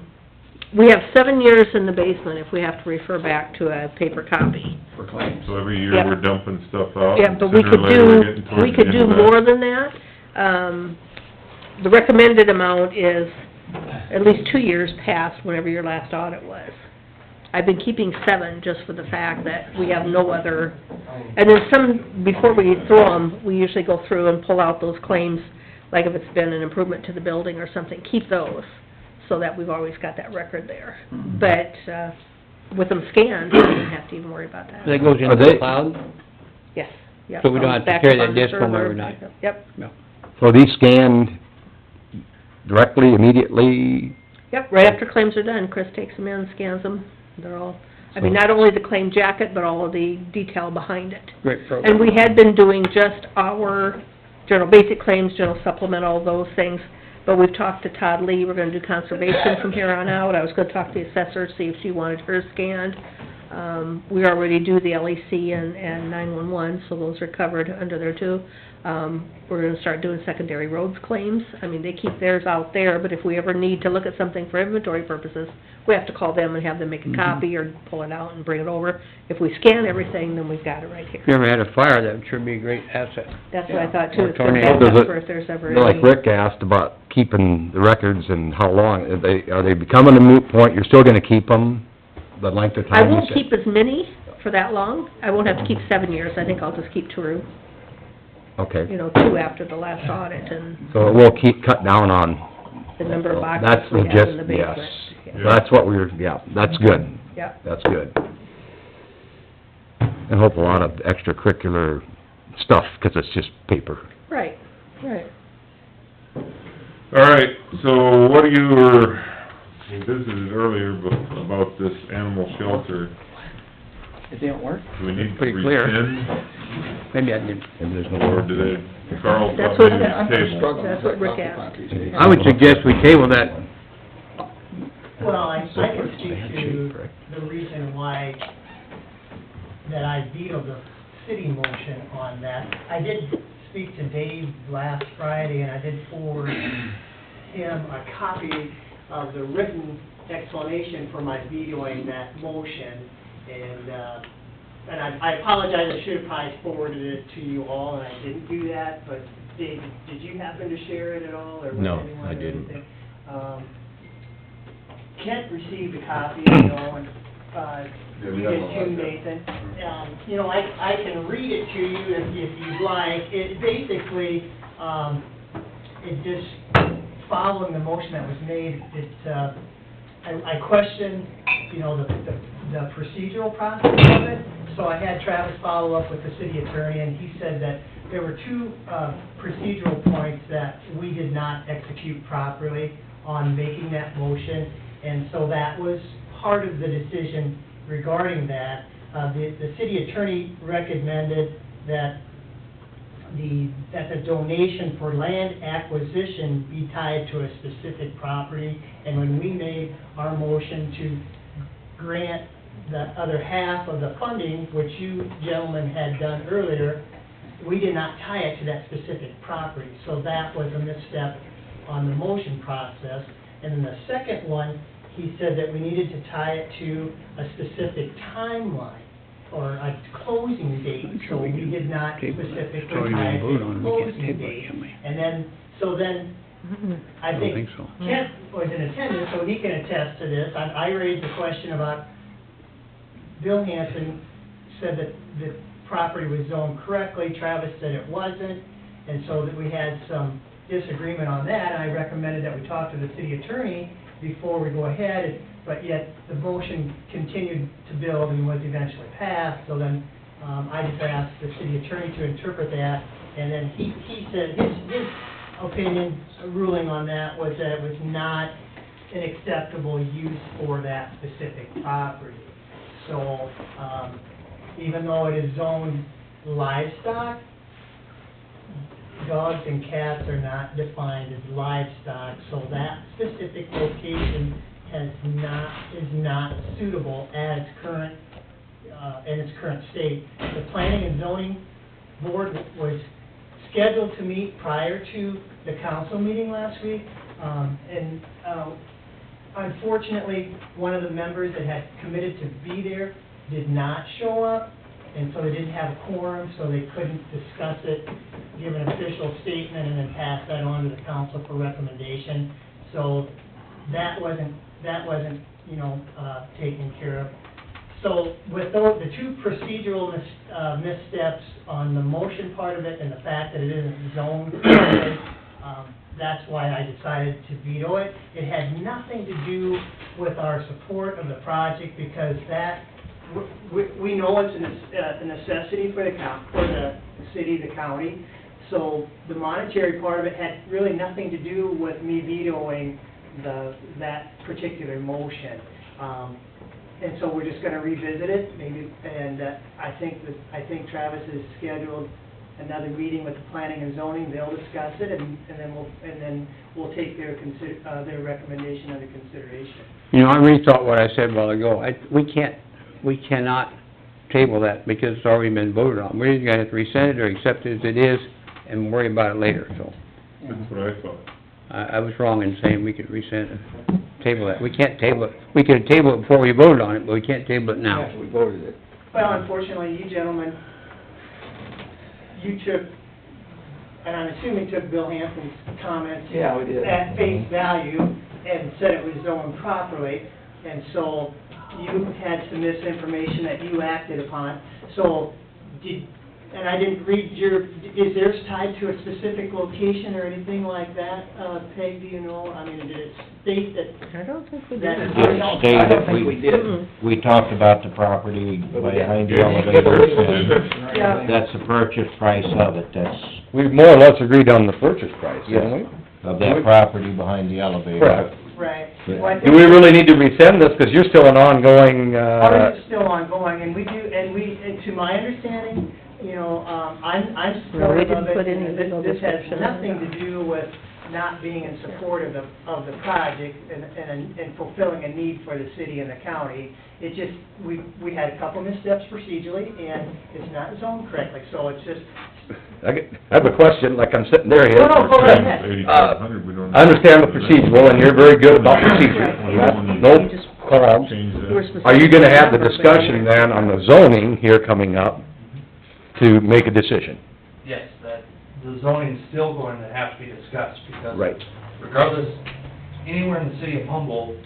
We have 7 years in the basement if we have to refer back to a paper copy. For claims. So every year Yep. we're dumping stuff out? Yeah, but we Sooner or could later, we're getting do, towards we the could end do of that. more than that. The recommended amount is at least 2 years past whenever your last audit was. I've been keeping 7 just for the fact that we have no other, and then some, before we throw them, we usually go through and pull out those claims, like if it's been an improvement to the building or something, keep those, so that we've always got that record there. But, with them scanned, we don't have to even worry about that. That goes into the cloud? Yes, yep. So we don't have to Back carry up that on the disc home server. every night? Yep. So these scanned directly, immediately? Yep, right after claims are done, Chris takes them in, scans them, they're all, I mean, not only the claim jacket, but all of the detail behind it. Great program. And we had been doing just our general basic claims, general supplemental, those things, but we've talked to Todd Lee, we're gonna do conservation from here on out. I was gonna talk to the assessor, see if she wanted hers scanned. We already do the LEC and 911, so those are covered under there too. We're gonna start doing secondary roads claims. I mean, they keep theirs out there, but if we ever need to look at something for inventory purposes, we have to call them and have them make a copy or pull it out and bring it over. If we scan everything, then we've got it right here. If you ever had a fire, that would sure be a great asset. That's what I thought too, Or it's good tornado. backup for if there's ever any. Like Rick asked about keeping the records and how long, are they becoming a moot point? You're still gonna keep them the length of I time you won't said? keep as many for that long. I won't have to keep 7 years, I think I'll just keep 2, Okay. 2 after the last audit and So it will keep cut down on... the number of That's boxes we have just, in the yes. basement. So that's what we were, yeah, that's good. Yeah. That's good. And hope a lot of extracurricular stuff, 'cause it's just paper. Right, right. All right, so what are your, we visited earlier about this animal shelter. It didn't work? Do we need to Pretty clear. rescind, Maybe I didn't. Maybe there's no or more. do they, Carl That's thought what- maybe I'm table? struggling That's with what Rick that asked. concrete. I would suggest we table that. Well, I can speak to the reason why that I vetoed the city motion on that. I did speak to Dave last Friday, and I did forward him a copy of the written explanation for my vetoing that motion, and I apologize, I should have probably forwarded it to you all, and I didn't do that, but Dave, did you happen to share it at all, or was No, anyone I or didn't. anything? Kent received a copy, you know, and, we you got did one too, last Nathan. You know, I can read it to you if you'd like. It basically, it just, following the motion that was made, I questioned, you know, the procedural process of it. So I had Travis follow up with the city attorney, and he said that there were 2 procedural points that we did not execute properly on making that motion, and so that was part of the decision regarding that. The city attorney recommended that the donation for land acquisition be tied to a specific property, and when we made our motion to grant the other half of the funding, which you gentlemen had done earlier, we did not tie it to that specific property, so that was a misstep on the motion process. And then the second one, he said that we needed to tie it to a specific timeline, or a closing date, so we did not specifically tie it to a closing date. And then, so then, I think Kent was in attendance, so he can attest to this. I raised the question about, Bill Hanson said that the property was zoned correctly, Travis said it wasn't, and so that we had some disagreement on that, and I recommended that we talk to the city attorney before we go ahead, but yet the motion continued to build and was eventually passed, so then, I just asked the city attorney to interpret that, and then he said, his opinion, ruling on that was that it was not an acceptable use for that specific property. So, even though it is zoned livestock, dogs and cats are not defined as livestock, so that specific location is not suitable as current, in its current state. The planning and zoning board was scheduled to meet prior to the council meeting last week, and unfortunately, one of the members that had committed to be there did not show up, and so they didn't have a quorum, so they couldn't discuss it, give an official statement, and then pass that on to the council for recommendation. So that wasn't, you know, taken care of. So with those, the 2 procedural missteps on the motion part of it and the fact that it isn't zoned correctly, that's why I decided to veto it. It had nothing to do with our support of the project, because that, we know it's a necessity for the city, the county. So the monetary part of it had really nothing to do with me vetoing that particular motion. And so we're just gonna revisit it, maybe, and I think Travis has scheduled another meeting with the planning and zoning. They'll discuss it, and then we'll take their recommendation under consideration. You know, I rethought what I said a while ago. We cannot table that because it's already been voted on. We're either gonna have to rescind it or accept it as it is and worry about it later, so. That's what I thought. I was wrong in saying we could rescind it, table it. We can't table it. We could table it before we voted on it, but we can't table it now. Yeah, we voted it. Well, unfortunately, you gentlemen, you took, and I'm assuming took Bill Hanson's comments Yeah, we did. at face value and said it was zoned properly, and so you had some misinformation that you acted upon. So, and I didn't read is theirs tied to a specific location or anything like that? Peg, do you know? I mean, did it state that? I don't think we that- did. It stated, we talked about the property behind the elevator, Yeah. and that's the purchase price of it, that's, We more or less agreed on the purchase price, didn't we? of that property behind the elevator. Correct. Right. But- Well, I think- Do we really need to rescind this, because you're still an ongoing, Ours is still ongoing, and and to my understanding, you know, I'm No, we supportive didn't of it. put any and legal This has description. nothing to do with not being in support of the project and fulfilling a need for the city and the county. It just, we had a couple missteps procedurally, and it's not zoned correctly, so it's just. I have a question, like I'm sitting there here. No, go right ahead. 8,500, we don't. I understand the procedural, and you're very good about procedure. Right. No qualms. Change that. We're supposed Are you gonna have the to- discussion then on the zoning here coming up to make a decision? Yes, that, the zoning's still going to have to be discussed, because Right. regardless, anywhere in the city of Humboldt,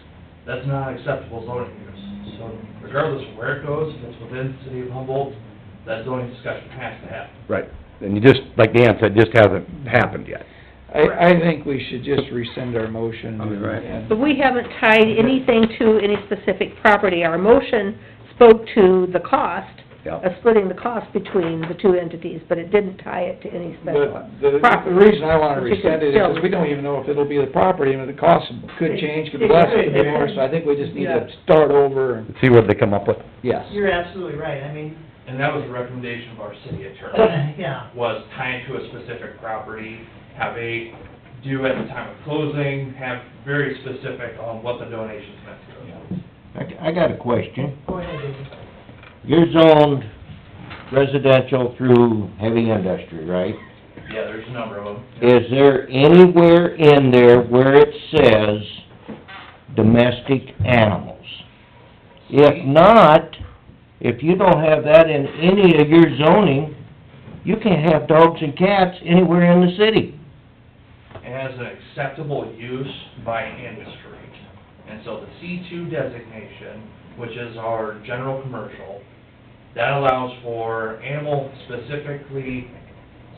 that's not acceptable zoning use. So regardless of where it goes, if it's within the city of Humboldt, that zoning discussion has to happen. Right. And you just, like Dan said, just hasn't happened yet. I think we should just rescind our motion. Right. and- But we haven't tied anything to any specific property. Our motion spoke to the cost, Yeah. of splitting the cost between the two entities, but it didn't tie it to any special The property. reason I wanna But you rescind can it is still because we don't even know if it'll be the property, and the cost could change, could be It less, could, could be it more, could. so I think we just need Yeah. to start over and, See what they come up with. yes. You're absolutely right, I mean, And that was the recommendation of our city attorney, yeah. was tie it to a specific property, have a due at the time of closing, have very specific on what the donation's meant to go. I got a question. Go ahead, David. You're zoned residential through heavy industry, right? Yeah, there's a number of them. Is there anywhere in there where it says domestic animals? If not, if you don't have that in any of your zoning, you can't have dogs and cats anywhere in the city. As an acceptable use by industry. And so the C2 designation, which is our general commercial, that allows for animal specifically,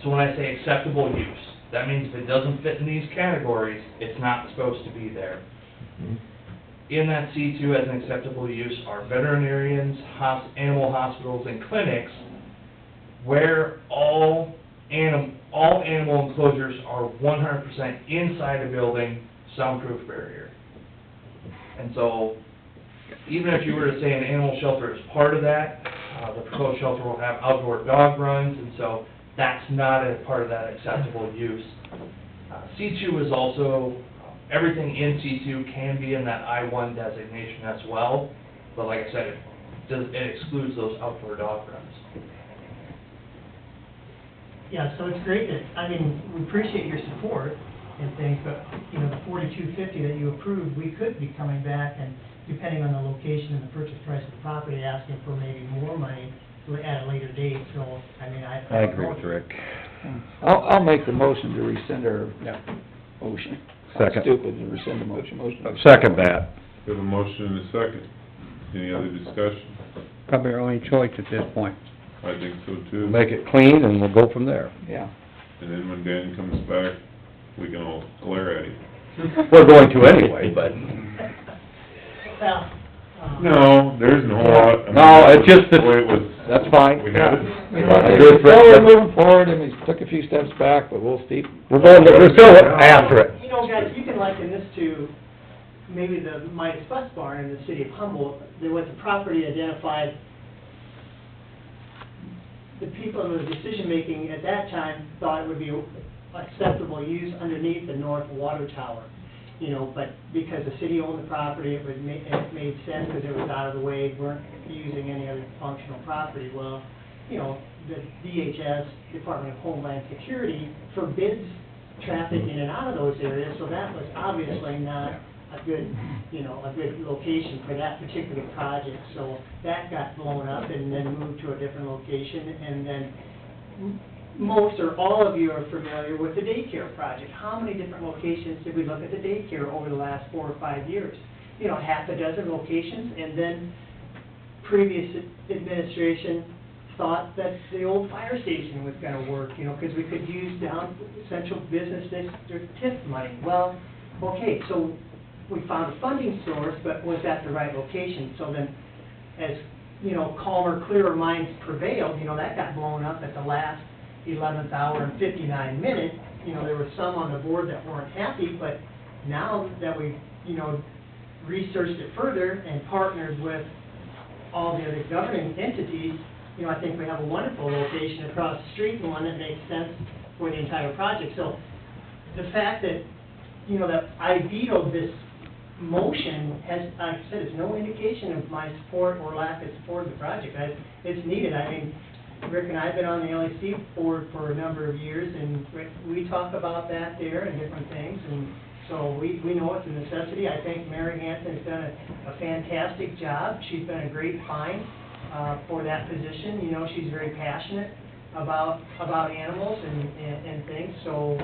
so when I say acceptable use, that means if it doesn't fit in these categories, it's not supposed to be there. In that C2 as an acceptable use are veterinarians, animal hospitals, and clinics, where all animal enclosures are 100% inside a building, soundproof barrier. And so, even if you were to say an animal shelter is part of that, the proposed shelter will have outdoor dog runs, and so that's not a part of that acceptable use. C2 is also, everything in C2 can be in that I-1 designation as well, but like I said, it excludes those outdoor dog runs. Yeah, so it's great that, I mean, we appreciate your support and things, but, you know, the 4250 that you approved, we could be coming back and, depending on the location and the purchase price of the property, asking for maybe more money at a later date, so, I mean, I agree with Rick. I'll make the motion to rescind our motion. Second. Stupid to rescind the motion. Second that. We have a motion and a second. Any other discussion? Probably our only choice at this point. I think so too. Make it clean, and we'll go from there. Yeah. And then when Dan comes back, we can all glare at him. We're going to anyway, but... Well, No, there isn't a whole lot. I mean, No, it's just the that- way it was. That's fine. We had it. Well, we're moving forward, and we took a few steps back, but we'll keep. We're still after it. you know, guys, you can liken this to maybe the Midas Bus Barn in the city of Humboldt. There was a property identified. The people in the decision-making at that time thought it would be acceptable use underneath the north water tower. You know, but because the city owned the property, it made sense because it was out of the way, weren't using any other functional property. Well, you know, the DHS, Department of Homeland Security, forbids traffic in and out of those areas, so that was obviously not a good, you know, a good location for that particular project. So that got blown up and then moved to a different location, and then most or all of you are familiar with the daycare project. How many different locations did we look at the daycare over the last 4 or 5 years? half a dozen locations, and then previous administration thought that the old fire station was gonna work, because we could use down central business district TIF money. Well, okay, so we found a funding source, but was that the right location? So then, as, calmer, clearer minds prevailed, that got blown up at the last 11th hour and 59 minutes. There were some on the board that weren't happy, but now that we've, researched it further and partnered with all the other governing entities, I think we have a wonderful location across the street and one that makes sense for the entire project. So the fact that, that I vetoed this motion has, like I said, it's no indication of my support or lack of support of the project. It's needed. I mean, Rick and I have been on the LEC board for a number of years, and we talk about that there and different things, and so we know it's a necessity. I think Mary Hanson has done a fantastic job. She's been a great find for that position. She's very passionate about animals and things, so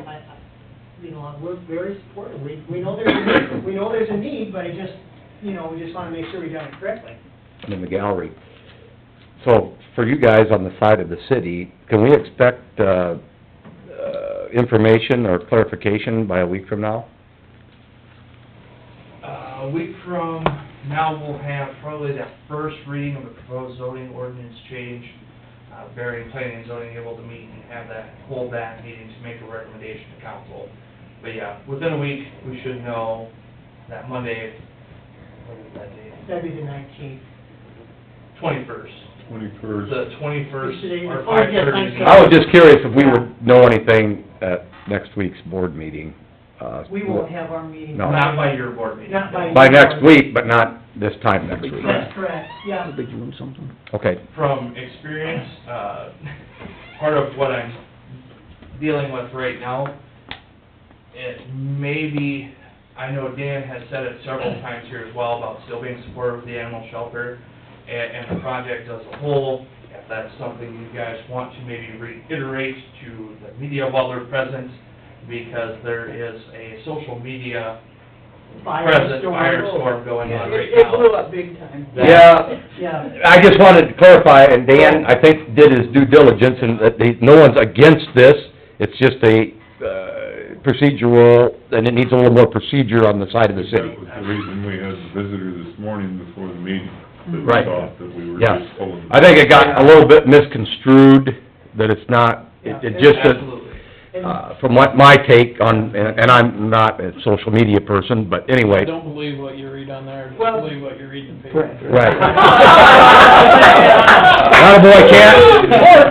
we're very supportive. We know there's a need, but we just want to make sure we done it correctly. And in the gallery. So, for you guys on the side of the city, can we expect, information or clarification by a week from now? A week from now, we'll have probably that first reading of the proposed zoning ordinance change. Barry and Planning and Zoning able to meet and hold that meeting to make a recommendation to council. But yeah, within a week, we should know that Monday, what is that date? That'd be the 19th. 21st. 21st. The 21st, or Before we get 5:30. I was just curious if we would know anything at next week's board meeting. We won't have our meeting. No. Not by your board meeting. Not by. By your next board. week, but not this time next week. That's correct, yeah. Okay. From experience, part of what I'm dealing with right now, it may be, I know Dan has said it several times here as well about still being supportive of the animal shelter and the project as a whole. If that's something you guys want to maybe reiterate to the media while they're present, because there is a social media firestorm going on right now. It blew up big time. Yeah, Yeah. I just wanted to clarify, and Dan, I think, did his due diligence, and that no one's against this, it's just a procedural, and it needs a little more procedure on the side of the city. That was the reason we had the visitor this morning before the meeting, that Right. thought that we were Yeah. just pulling. I think it got a little bit misconstrued, that it's not, it just, Absolutely. from what my take on, and I'm not a social media person, but anyway. Don't believe what you read on there, just Well- believe what you read in the paper. Right. Attaboy, Cat.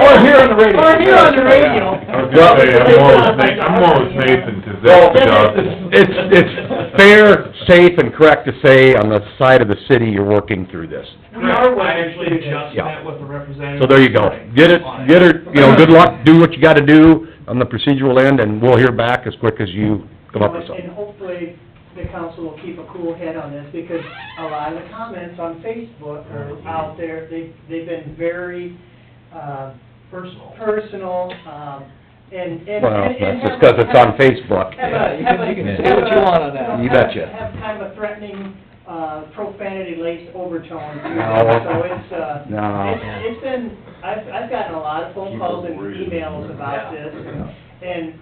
Or here on the radio. Or here on the radio. I was gonna say, I'm more with Nathan, 'cause that's the job. It's fair, safe, and correct to say on the side of the city, you're working through this. I actually just Yeah. met with the representative. So there you go. Get her, good luck, do what you gotta do on the procedural end, and we'll hear back as quick as you come up with And something. hopefully, the council will keep a cool head on this, because a lot of the comments on Facebook are out there, they've been very, personal, and. Well, that's just 'cause it's on Facebook. You can say what you want on that. You betcha. Have kind of a threatening, profanity-laced overtone to No. it, so it's, No. it's been, I've gotten a lot of phone calls and emails about this, and,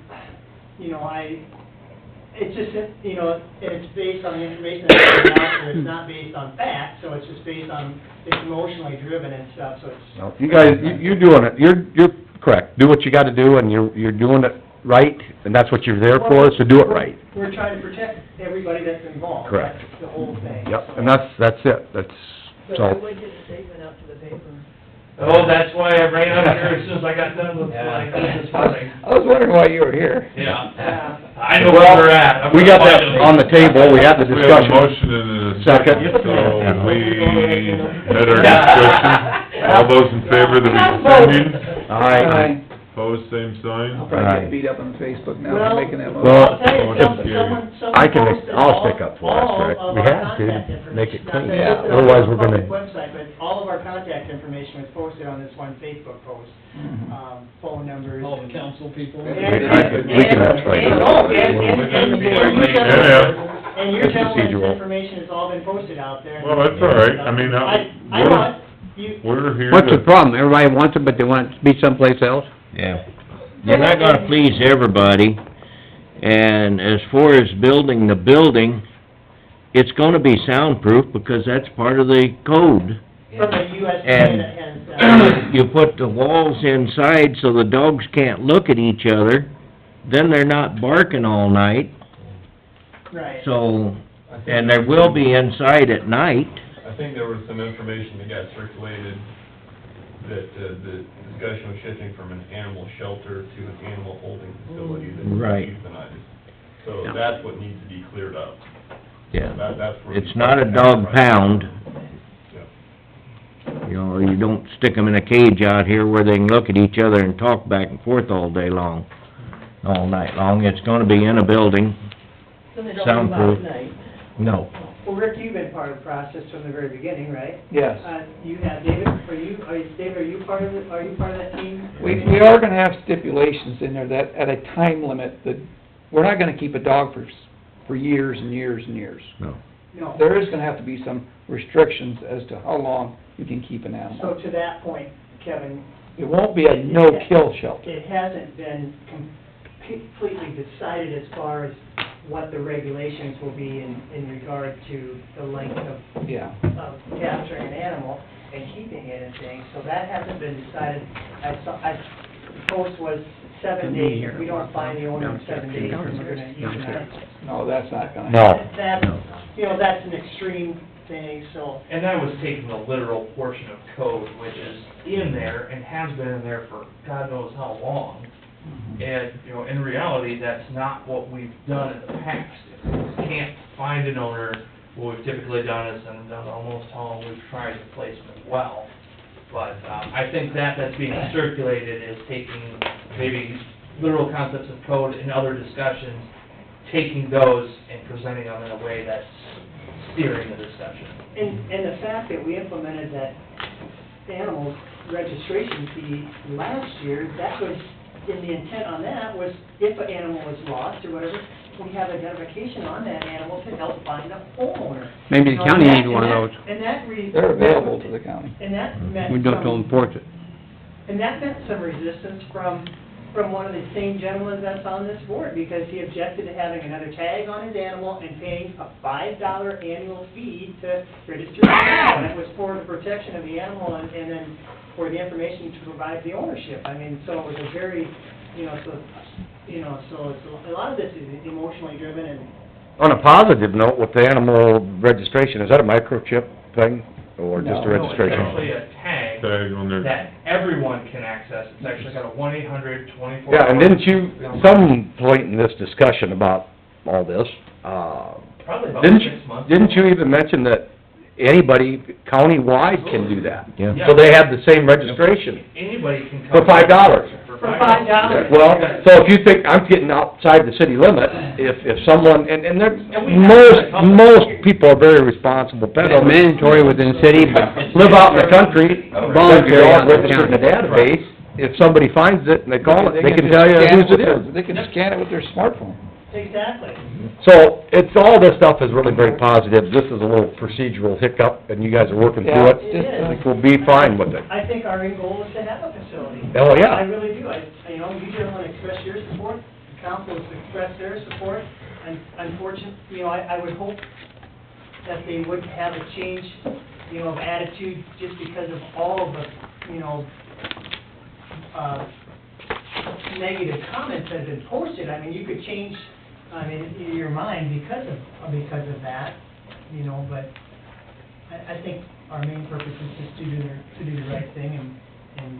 it's just, it's based on the information that's out there, it's not based on fact, so it's just based on, it's emotionally driven and stuff, so it's. No, you guys, you're doing it, you're correct, do what you gotta do, and you're doing it right, and that's what you're there for, is to do it right. We're trying to protect everybody that's involved. Correct. That's the whole thing. Yep, and that's it, that's, But I so, would get a statement out to the paper. Oh, that's why I ran up here as soon as I got done with my this morning. I was wondering why you were here. Yeah. I know where we're at. we got that on the table, we had the We have a discussion. motion and a second, Second. so we had our discussion. All those in favor of the rescinding? Aye. Opposed, same sign? I'll probably get beat up on Facebook now Well, for making that motion. Well, I'll tell you, it's I can, posted I'll all- stick up for us, all Rick, of we our have contact to, make it information. clean, Not that it's on otherwise the we're public gonna, website, but all of our contact information was posted on this one Facebook post, phone numbers. All the council people. we can, that's right. And, oh, and, Yeah, yeah. And your It's gentleman's procedural. information has all been posted out there. Well, that's all right. I mean, I want, you, we're here What's the to... problem? Everybody wants it, but they want it to be someplace else? Yeah. You're not gonna please everybody, and as far as building the building, it's gonna be soundproof because that's part of the code. from the USDA And that has, you put the walls inside so the dogs can't look at each other, then they're not barking all night, right. so, and there will be inside at night. I think there was some information that got circulated that, the discussion was shifting from an animal shelter to an animal holding facility that was Right. euthanized. So that's what needs to be cleared up. Yeah. That's where... It's not a dog pound. Yeah. You know, you don't stick them in a cage out here where they can look at each other and talk back and forth all day long, all night long. It's gonna be in a building, So they don't move out soundproof. at night. No. Well, Rick, you've been part of the process from the very beginning, right? Yes. You have, David, David, are you part of that team? We are gonna have stipulations in there that, at a time limit, that we're not gonna keep a dog for years and years and years. No. No. There is gonna have to be some restrictions as to how long you can keep an So animal. to that point, Kevin, It won't be a no-kill shelter. it hasn't been completely decided as far as what the regulations will be in regard to the length of Yeah. capturing an animal and keeping it and things, so that hasn't been decided. The post was 7 days, if we don't find the owner in 7 days, then we're gonna euthanize. No, that's not gonna No. happen. That's, you know, that's an extreme thing, so. And that was taking the literal portion of code, which is in there and has been in there for God knows how long. And, you know, in reality, that's not what we've done in the past. If we can't find an owner, what we've typically done is, and done almost how we've tried to place them as well. But, I think that's being circulated is taking maybe literal concepts of code and other discussions, taking those and presenting them in a way that's steering the discussion. And the fact that we implemented that animal registration fee last year, that was, and the intent on that was if an animal was lost or whatever, we have identification on that animal to help find a homeowner. Maybe the You know, county and needs that- one of and those. that- And that They're available to the county. And that meant We don't some- enforce it. And that meant some resistance from one of the same gentlemen that's on this board, because he objected to having another tag on his animal and paying a $5 annual fee to register the animal. And it was for the protection of the animal and then for the information to provide the ownership. I mean, so it was a very, so it's, a lot of this is emotionally driven and. On a positive note, with the animal registration, is that a microchip thing, or just a No. registration? No, it's actually a tag Tag on there. that everyone can access. It's actually got a 1-800-24... Yeah, and didn't you, some point in this discussion about all this, Probably about didn't 6 months. didn't you even mention that anybody countywide can do that? Yeah. So they have the same registration Anybody can come... for $5. For $5. Well, so if you think I'm getting outside the city limit, if someone, and they're, And we have most people are very responsible pet It's owners. mandatory within the city, but Live out in the country, voluntary out in the registered in the county. database, if somebody finds it and they call it, they can just tell you scan whose it with is. They can scan it with their smartphone. Exactly. So, it's, all this stuff is really very positive. This is a little procedural hiccup, and you guys are working through Yeah. it. It is. I think we'll be fine with it. I think our end goal is to have a facility. Oh, yeah. I really do. You gentlemen express your support, the council has expressed their support, and unfortunately, I would hope that they would have a change, of attitude just because of all of the, negative comments that have been posted. I mean, you could change, your mind because of that, but I think our main purpose is just to do the right thing and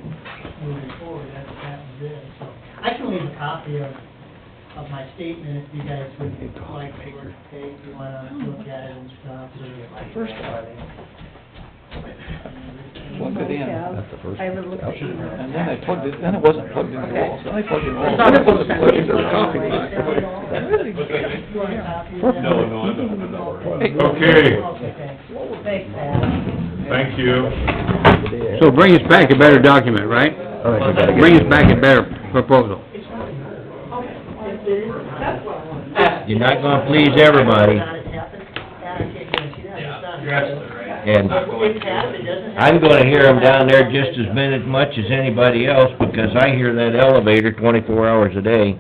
moving forward, that was it. So, I can leave a copy of my statement if you guys would like to, or if you wanna look at it and stuff. First Plug it in. That's the first. I haven't looked at email. And then they plugged it, then it wasn't plugged into the wall, then they plugged it in the wall. Then Then it wasn't plugged into the coffee pot. Really? You want a copy of that? No, I'm not worried. Okay, Okay, thanks. Thanks, Pat. thank you. So bring us back a better document, right? I think we gotta get- Bring us back a better proposal. That's what I wanted. You're not gonna please everybody. And I'm gonna hear them down there just as much as anybody else, because I hear that elevator 24 hours a day.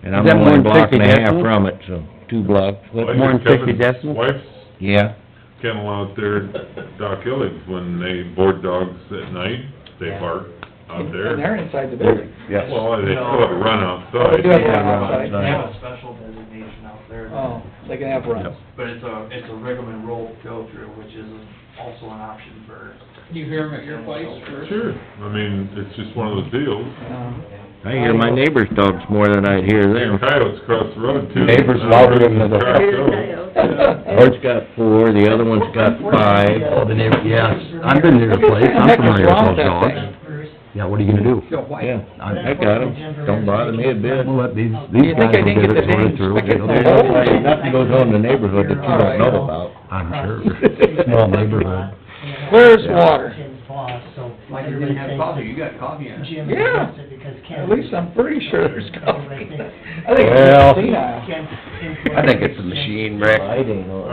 And I'm Is that more only a than block 60 and a half decibels? from it, so 2 blocks. Well, More than 50 Kevin's decibels? Wife's Yeah, kennel out there at Doc Hillig's, when they board dogs at night, they bark out there. And they're inside the building. Yes. Well, they still have a run Oh, outside. they do have a Yeah, run outside. They have a special designation out there. Oh, they can have runs. But it's a rigmarole to go through, which is also an option for. You hear them at your place first? Sure, I mean, it's just one of those deals. I hear my neighbor's dogs more than I hear There them. are coyotes across the road too. Neighbors louder than the... Track those. Ours got 4, the other one's got 5. Oh, the neighbor, yes, I've been near the place, I'm familiar with those dogs. Yeah, what are you gonna do? Yeah, I got them, don't bother me a bit. We'll let these You think guys I will didn't get get it the sorted names? through. I get They'll the do it. Nothing goes on in the neighborhood that you don't know about. I'm sure. Small neighborhood. Where's water? Like you're gonna have coffee, you got coffee in it. Jim Yeah. against it because Ken. At least I'm pretty sure there's coffee. Right there. I think Well, it's senile. Ken's I think it's a machine, Rick. I didn't know.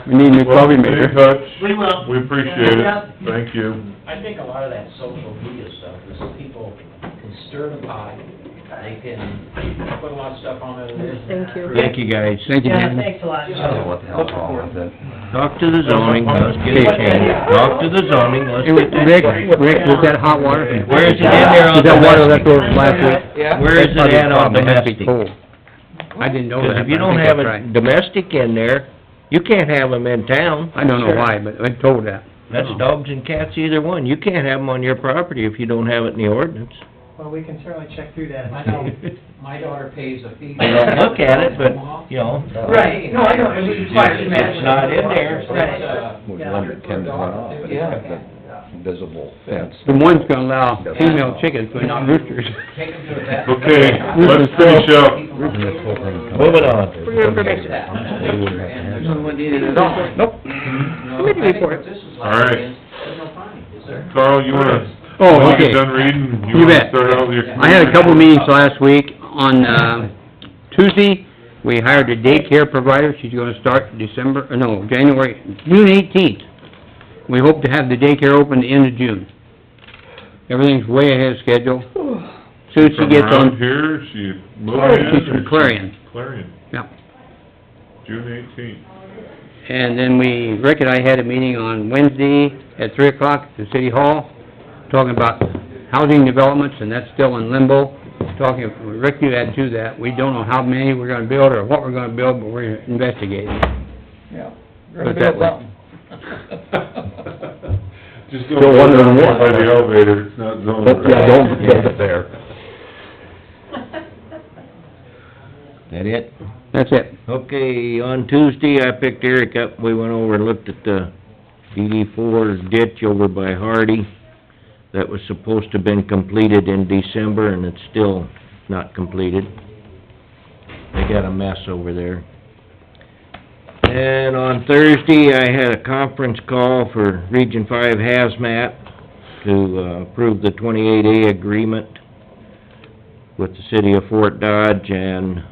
We need new Well, coffee stay in maker. touch. We will. We appreciate it. Yep. Thank you. I think a lot of that social media stuff is people can stir the pot, they can put a lot of stuff on it. Thank you. Thank you, guys. Thank you, Yeah, Dan. thanks a lot. I don't know what the hell's wrong with it. Talk to the zoning, let's get it changed. Talk to the zoning, let's Hey, get that. Rick, was that hot water? Where is it in there on Is that water domestic? left over last week? Yeah. Where is it at on domestic? Cold. I didn't know that. Because if you but I don't think have that's a right. domestic in there, you can't have them in town. I don't know why, but I told that. That's dogs and cats, either one. You can't have them on your property if you don't have it in the ordinance. Well, we can certainly check through that. I know, my daughter pays a fee. I don't look at it, but, you know. Right, no, I know, it was quite a mess. It's not in there. Right. Was wondering, Ken just went off, but it's got the visible fence. The one's gonna allow female chickens, but not roosters. Take them to the vet. Okay, let's finish up. Moving on. For your information. Nope. Committee report. All right. There's no fine, is there? Carl, you wanna, Oh, when okay. you're done reading, You you wanna bet. start out with your... I had a couple meetings last week. On, Tuesday, we hired a daycare provider. She's gonna start June 18th. We hope to have the daycare open the end of June. Everything's way ahead of schedule. Soon as she gets From around on, here, she moving in? she's from Clarion. Clarion, Yeah. June 18th. And then Rick and I had a meeting on Wednesday at 3 o'clock at the City Hall, talking about housing developments, and that's still in limbo. Rick, you add to that, we don't know how many we're gonna build or what we're gonna build, but we're investigating. Yeah. We're gonna Put it that build way. something. Just Still don't wondering go down what. by the elevator, it's not zoned But, yeah, right. don't build it there. That it? That's it. Okay, on Tuesday, I picked Eric up, we went over and looked at the DD4 ditch over by Hardy. That was supposed to have been completed in December, and it's still not completed. They got a mess over there. And on Thursday, I had a conference call for Region 5 Hazmat to approve the 28A agreement with the city of Fort Dodge and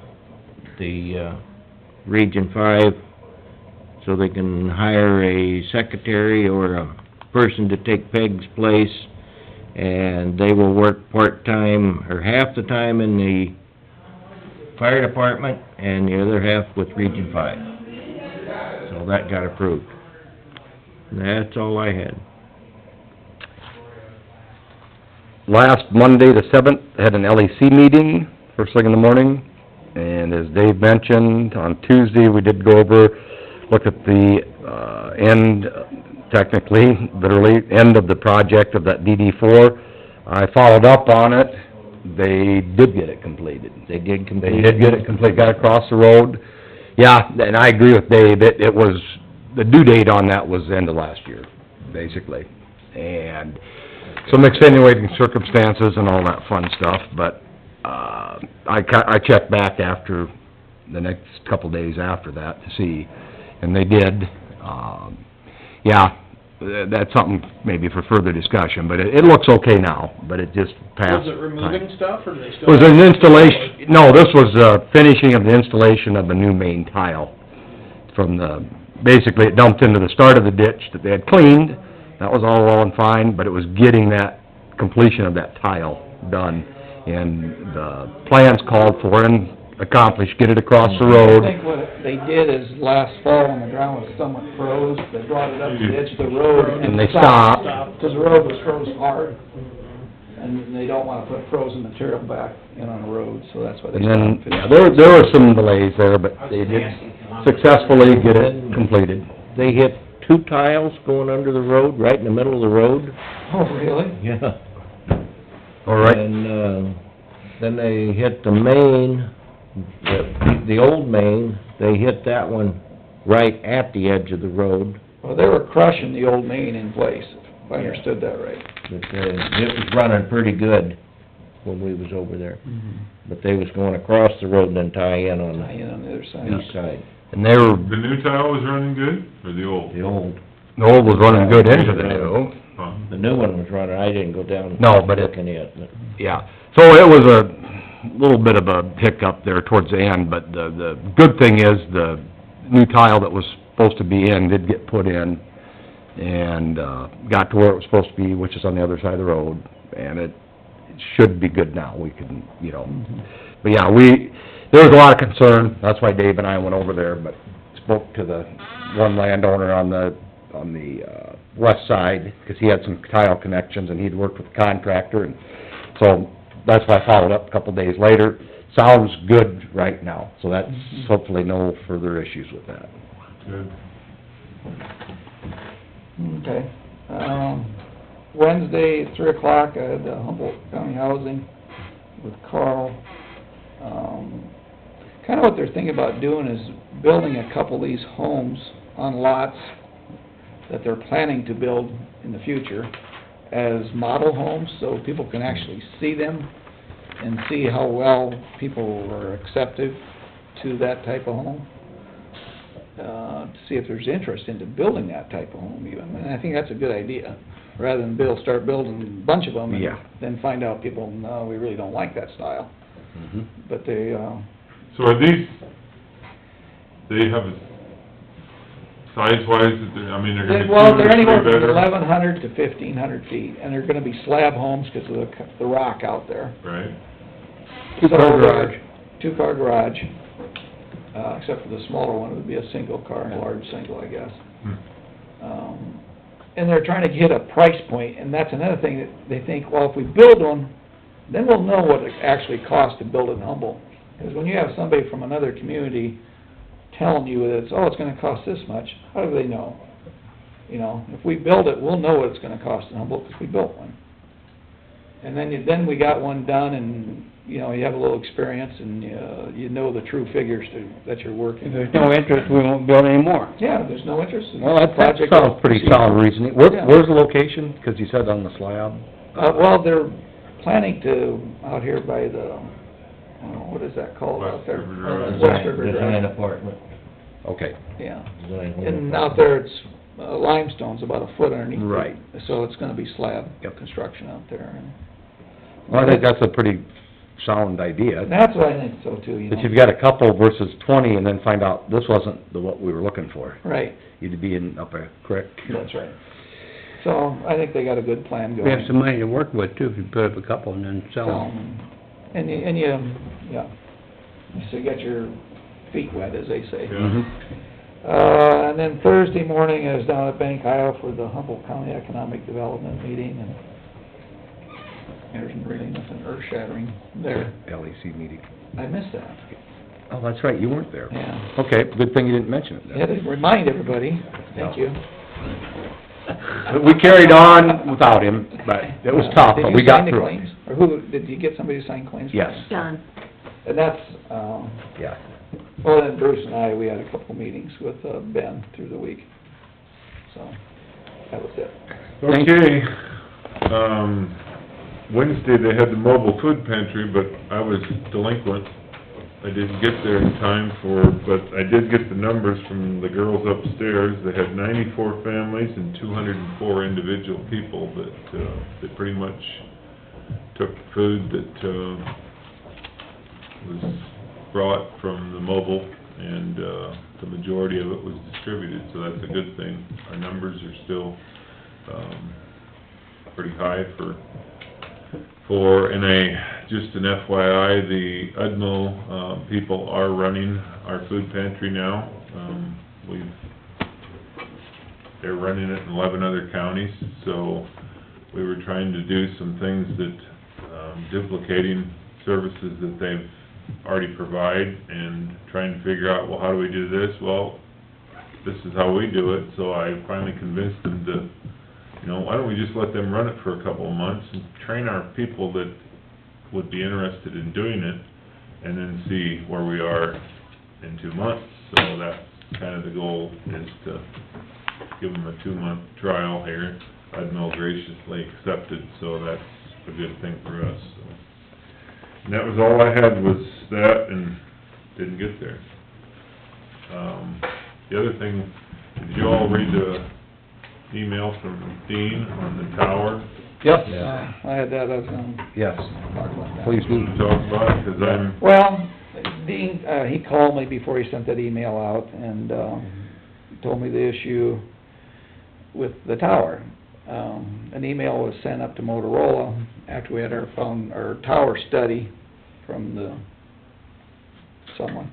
the Region 5, so they can hire a secretary or a person to take Peg's place, and they will work part-time, or half the time in the fire department, and the other half with Region 5. So that got approved. That's all I had. Last Monday, the 7th, had an LEC meeting, first thing in the morning, and as Dave mentioned, on Tuesday, we did go over, look at the, end, technically, literally, end of the project of that DD4. I followed up on it, they did get it completed. They did complete They did get it complete, got across the road. Yeah, and I agree with Dave, it was, the due date on that was the end of last year, basically. And some extenuating circumstances and all that fun stuff, but, I checked back after, the next couple days after that to see, and they did. Yeah, that's something maybe for further discussion, but it looks okay now, but it just passed. Was it removing stuff, or do they It still? was an installation, no, this was finishing of the installation of the new main tile from the basically it dumped into the start of the ditch that they had cleaned. That was all well and fine, but it was getting that completion of that tile done. And the plans called for and accomplished, get it across the I road. think what they did is last fall when the ground was somewhat froze, they brought it up to the edge of the road And they stopped. Because the road was froze hard, and they don't wanna put frozen material back in on the road, so that's why they And stopped. then, yeah, there were some delays there, but they did successfully get it completed. They hit 2 tiles going under the road, right in the middle of the road. Oh, really? Yeah. All right. And, then they hit the main, the old main, they hit that one right at the edge of the road. Well, they were crushing the old main in place, if I understood that right. But, it was running pretty good when we was over there. But they was going across the road and then tie in on Tie in on the other the side. east side. And they were, The new tile was running good, or the old? The old. the old was running good into the new. Huh. The new one was running, I didn't go down No, but it- looking yet, but... Yeah, so it was a little bit of a hiccup there towards the end, but the good thing is the new tile that was supposed to be in did get put in and, got to where it was supposed to be, which is on the other side of the road, and it should be good now, we can, you know. But yeah, there was a lot of concern, that's why Dave and I went over there, but spoke to the one landowner on the west side, because he had some tile connections and he'd worked with the contractor, and so that's why I followed up a couple days later. Sounds good right now, so that's hopefully no further issues with that. Good. Okay. Wednesday, 3:00, I had Humboldt County Housing with Carl. Kinda what they're thinking about doing is building a couple of these homes on lots that they're planning to build in the future as model homes, so people can actually see them and see how well people are accepted to that type of home. To see if there's interest into building that type of home even, and I think that's a good idea, rather than start building a bunch of them and Yeah. then find out people, no, we really don't like that style. But they, So are these, they have a size-wise, that they're, I mean, they're gonna be well, 2 they're or 3 anywhere from bedroom? 1,100 to 1,500 feet, and they're gonna be slab homes because of the rock out there. Right. Two-car garage. Two-car garage, except for the smaller one, it would be a single car, and a large single, I guess. And they're trying to hit a price point, and that's another thing that they think, well, if we build one, then we'll know what it actually costs to build in Humboldt. Because when you have somebody from another community telling you that it's, it's gonna cost this much, how do they know? You know, if we build it, we'll know what it's gonna cost in Humboldt, because we built one. And then we got one done, and, you know, you have a little experience, and, you know the true figures that you're working. If there's no interest, we won't build any more. Yeah, there's no interest in Well, that project. sounds pretty solid reasoning. Yeah. Where's the location? Because you said on the slab. Well, they're planning to, out here by the, what is that called out there? West River Drive. West River Design Drive. apartment. Okay. Yeah. Design home And apartment. out there, it's limestone's about a foot underneath it. Right. So it's gonna be slab Yep. construction out there. And Well, I think that's a pretty sound idea. that's what I think so too, you That know. you've got a couple versus 20, and then find out this wasn't what we were looking for. Right, You'd be in up a creek. that's right. So I think they got a good plan going. We have some money to work with too, if you put up a couple and then sell them. And so you got your feet wet, as they say. Mhm. And then Thursday morning, I was down at Bank Isle for the Humboldt County Economic Development meeting, and there's really nothing earth-shattering there. LEC meeting. I missed that. Oh, that's right, you weren't there. Yeah. Okay, good thing you didn't mention it I had then. to remind everybody, thank you. We carried on without him, but it was tough, but we got through Did you sign the it. claims? Or who, did you get somebody to sign claims? Yes. John. And that's, Yeah. well, then Bruce and I, we had a couple meetings with, Ben through the week. So, that was it. Okay, Wednesday they had the mobile food pantry, but I was delinquent. I didn't get there in time but I did get the numbers from the girls upstairs. They had 94 families and 204 individual people that pretty much took food that, was brought from the mobile, and, the majority of it was distributed, so that's a good thing. Our numbers are still, pretty high just an FYI, the UDMO, people are running our food pantry now. They're running it in 11 other counties, so we were trying to do some things that, duplicating services that they've already provide, and trying to figure out, well, how do we do this? Well, this is how we do it, so I finally convinced them to, why don't we just let them run it for a couple of months and train our people that would be interested in doing it, and then see where we are in 2 months. So that's kind of the goal, is to give them a 2-month trial here. UDMO graciously accepted, so that's a good thing for us, so. And that was all I had, was that, and didn't get there. The other thing, did you all read the email from Dean on the tower? Yes. I had that, Yes. talk about that. Please do. Talk about it, 'cause I'm... Well, Dean, he called me before he sent that email out, and, told me the issue with the tower. An email was sent up to Motorola after we had our tower study from someone,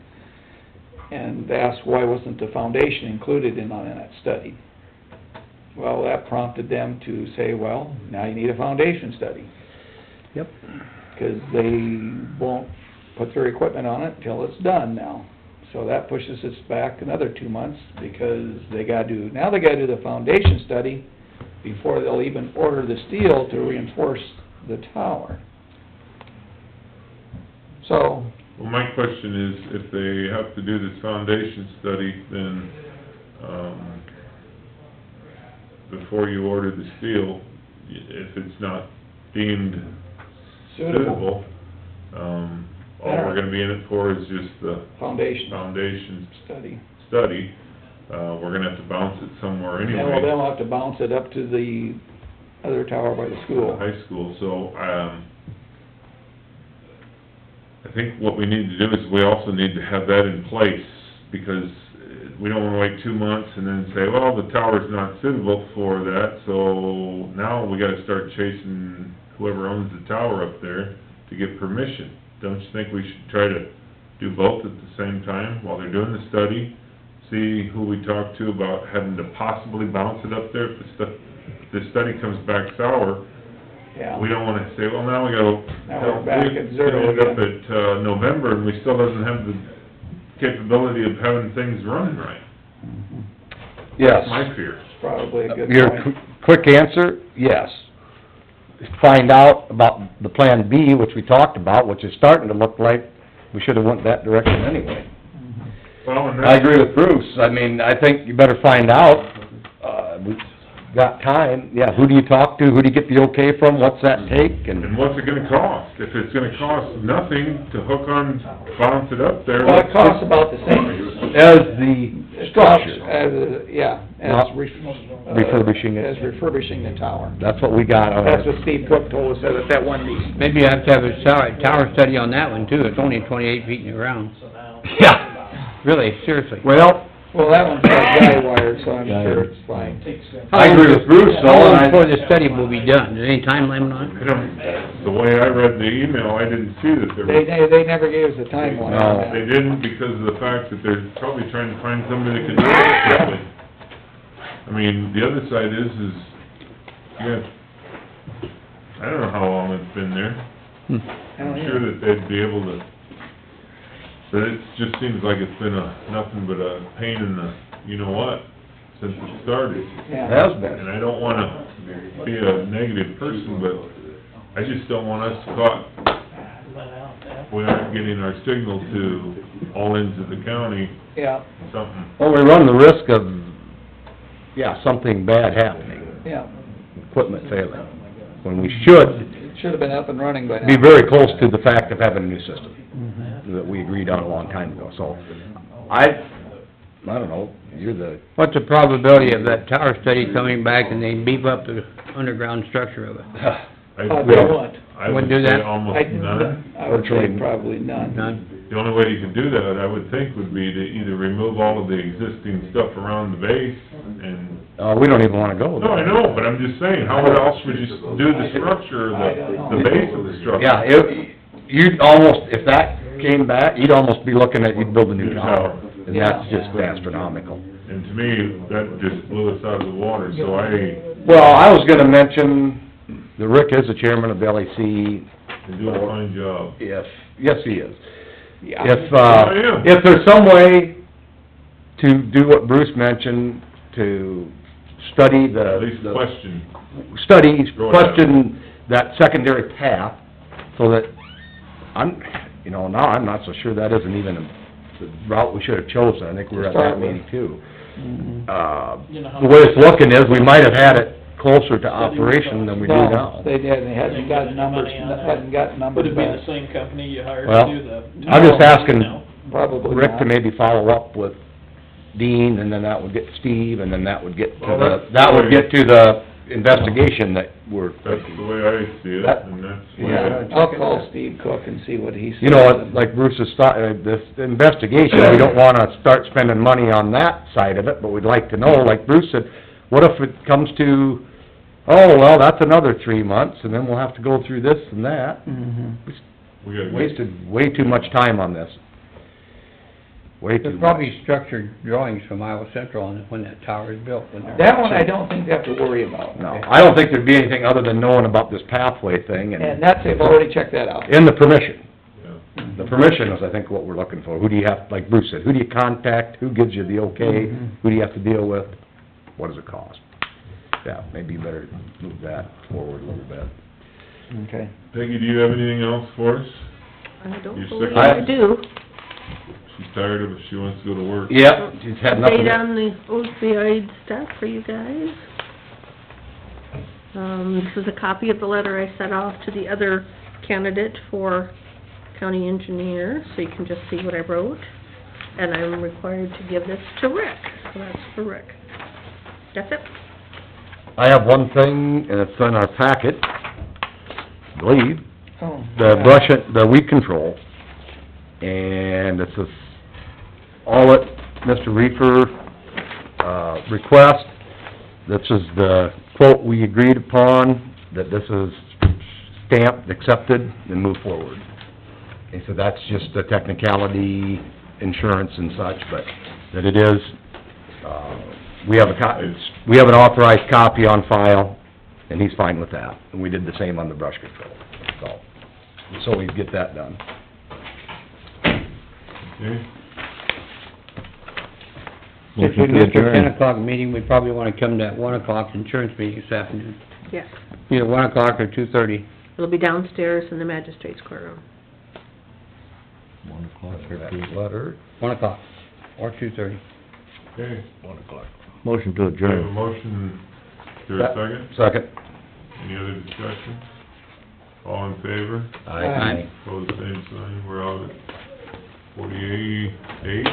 and asked why wasn't the foundation included in on that study. Well, that prompted them to say, well, now you need a foundation study. Yep. 'Cause they won't put their equipment on it until it's done now. So that pushes us back another 2 months, because they gotta do the foundation study before they'll even order the steel to reinforce the tower. So... Well, my question is, if they have to do this foundation study, then, before you order the steel, if it's not deemed suitable, all we're gonna be in it for is just the foundation study. We're gonna have to bounce it somewhere anyway. Yeah, well, they'll have to bounce it up to the other tower by the school. High school, so, I think what we need to do is we also need to have that in place, because we don't wanna wait 2 months and then say, well, the tower's not suitable for that, so now we gotta start chasing whoever owns the tower up there to get permission. Don't you think we should try to do both at the same time while they're doing the study? See who we talk to about having to possibly bounce it up there. If the study comes back sour, Yeah. we don't wanna say, well, now we gotta... Now we're back at zero we end up again. at, November, and we still doesn't have the capability of having things running right. Yes. That's my fear. Probably a good Your point. quick answer, yes. Find out about the Plan B, which we talked about, which is starting to look like we should've went that direction anyway. Well, and I agree with Bruce. I mean, I think you better find out. We've got time. Yeah, who do you talk to? Who do you get the okay from? What's that take? And what's it gonna cost? If it's gonna cost nothing to hook on, bounce it up there... Well, it costs about the same. As the structure. As refurbishing it. As refurbishing the tower. That's what we got on That's it. what Steve Cook told us at that one meeting. Maybe you have to have a tower study on that one too, it's only 28 feet in the ground. Yeah. Really, seriously. Well, that one's got guy wire, so I'm sure it's fine. I agree with Bruce, How though, long and I... before this study will be done? Is there any time limit on it? I don't, the way I read the email, I didn't see that there was... They never gave us a timeline on that. They didn't, because of the fact that they're probably trying to find somebody that can do it quickly. I mean, the other side is, I don't know how long it's been there. I'm sure that they'd be able to, but it just seems like it's been nothing but a pain in the, you-know-what, since it started. Yeah. It has been. And I don't wanna be a negative person, but I just don't want us caught, we aren't getting our signal to all ends of the county, Yeah, something. Well, we run the risk of, something bad happening, yeah. equipment failing, when we should It should've been up and running by now. be very close to the fact of having a new system that we agreed on a long time ago. So, I don't know, you're the... What's the probability of that tower study coming back and they beef up the underground structure of it? I They won't. I would Wouldn't do say that? almost none. I would say probably none. None? the only way you can do that, I would think, would be to either remove all of the existing stuff around the base and... We don't even wanna go there. No, I know, but I'm just saying, how else would you do the structure, the base of the structure? Yeah, you'd almost, if that came back, you'd almost be looking at, you'd build a new tower, and that's just astronomical. And to me, that just blew us out of the water, so Well, I was gonna mention, that Rick is the chairman of the LEC. They do a fine job. Yes, he is. Yeah. If there's some way to do what Bruce mentioned, to study At least question. question that secondary path, so that, now I'm not so sure that isn't even the route we should have chosen. I think we were at that meeting too. The way it's looking is, we might have had it closer to operation than we do now. They hadn't got numbers, Would it be back. the same company you hired Well, to do the... I'm just asking Probably Rick not. to maybe follow up with Dean, and then that would get Steve, and then that would get to Well, the, that's that the would way- get to the investigation that we're... That's the way I see it, and that's the way Yeah, I'll call Steve Cook and see what he says. You know, like Bruce's this investigation, we don't wanna start spending money on that side of it, but we'd like to know, like Bruce said, what if it comes to, oh, well, that's another 3 months, and then we'll have to go through this and that. We gotta Wasted way too much time on this. Way too There's much. probably structured drawings from Iowa Central on when that tower is built. when they're- That one I don't think they have to worry about. No, I don't think there'd be anything other than knowing about this pathway thing, And that's, they've already checked that out. in the permission. Yeah. The permission is, I think, what we're looking for. Who do you have, like Bruce said, who do you contact, who gives you the okay, who do you have to deal with, what does it cost? Yeah, maybe you better move that forward a little bit. Okay. Peggy, do you have anything else for us? I don't You're believe sick? I do. She's tired of it, she wants to go to work. Yep, she's had nothing. Date on the opioid stuff for you guys. This is a copy of the letter I sent off to the other candidate for county engineer, so you can just see what I wrote. And I'm required to give this to Rick, so that's for Rick. That's it. I have one thing, and it's in our packet, I believe, Oh. the weed control. And this is all at Mr. Reefer, request. This is the quote we agreed upon, that this is stamped, accepted, and move forward. And so that's just a technicality, insurance and such, but that it is, we have we have an authorized copy on file, and he's fine with that. And we did the same on the brush control, so we get that done. Okay, If we missed our 10 o'clock meeting, we probably wanna come to that 1 o'clock insurance meeting this afternoon. Yes. Either 1 o'clock or 2:30. It'll be downstairs in the magistrate's courtroom. 1 o'clock or 2 letter. 1 o'clock or 2:30. okay. 1 o'clock. Motion to We have a adjourn. motion, is there a second? Second. Any other discussion? All in favor? Aye. Pose same sign, we're out at 48.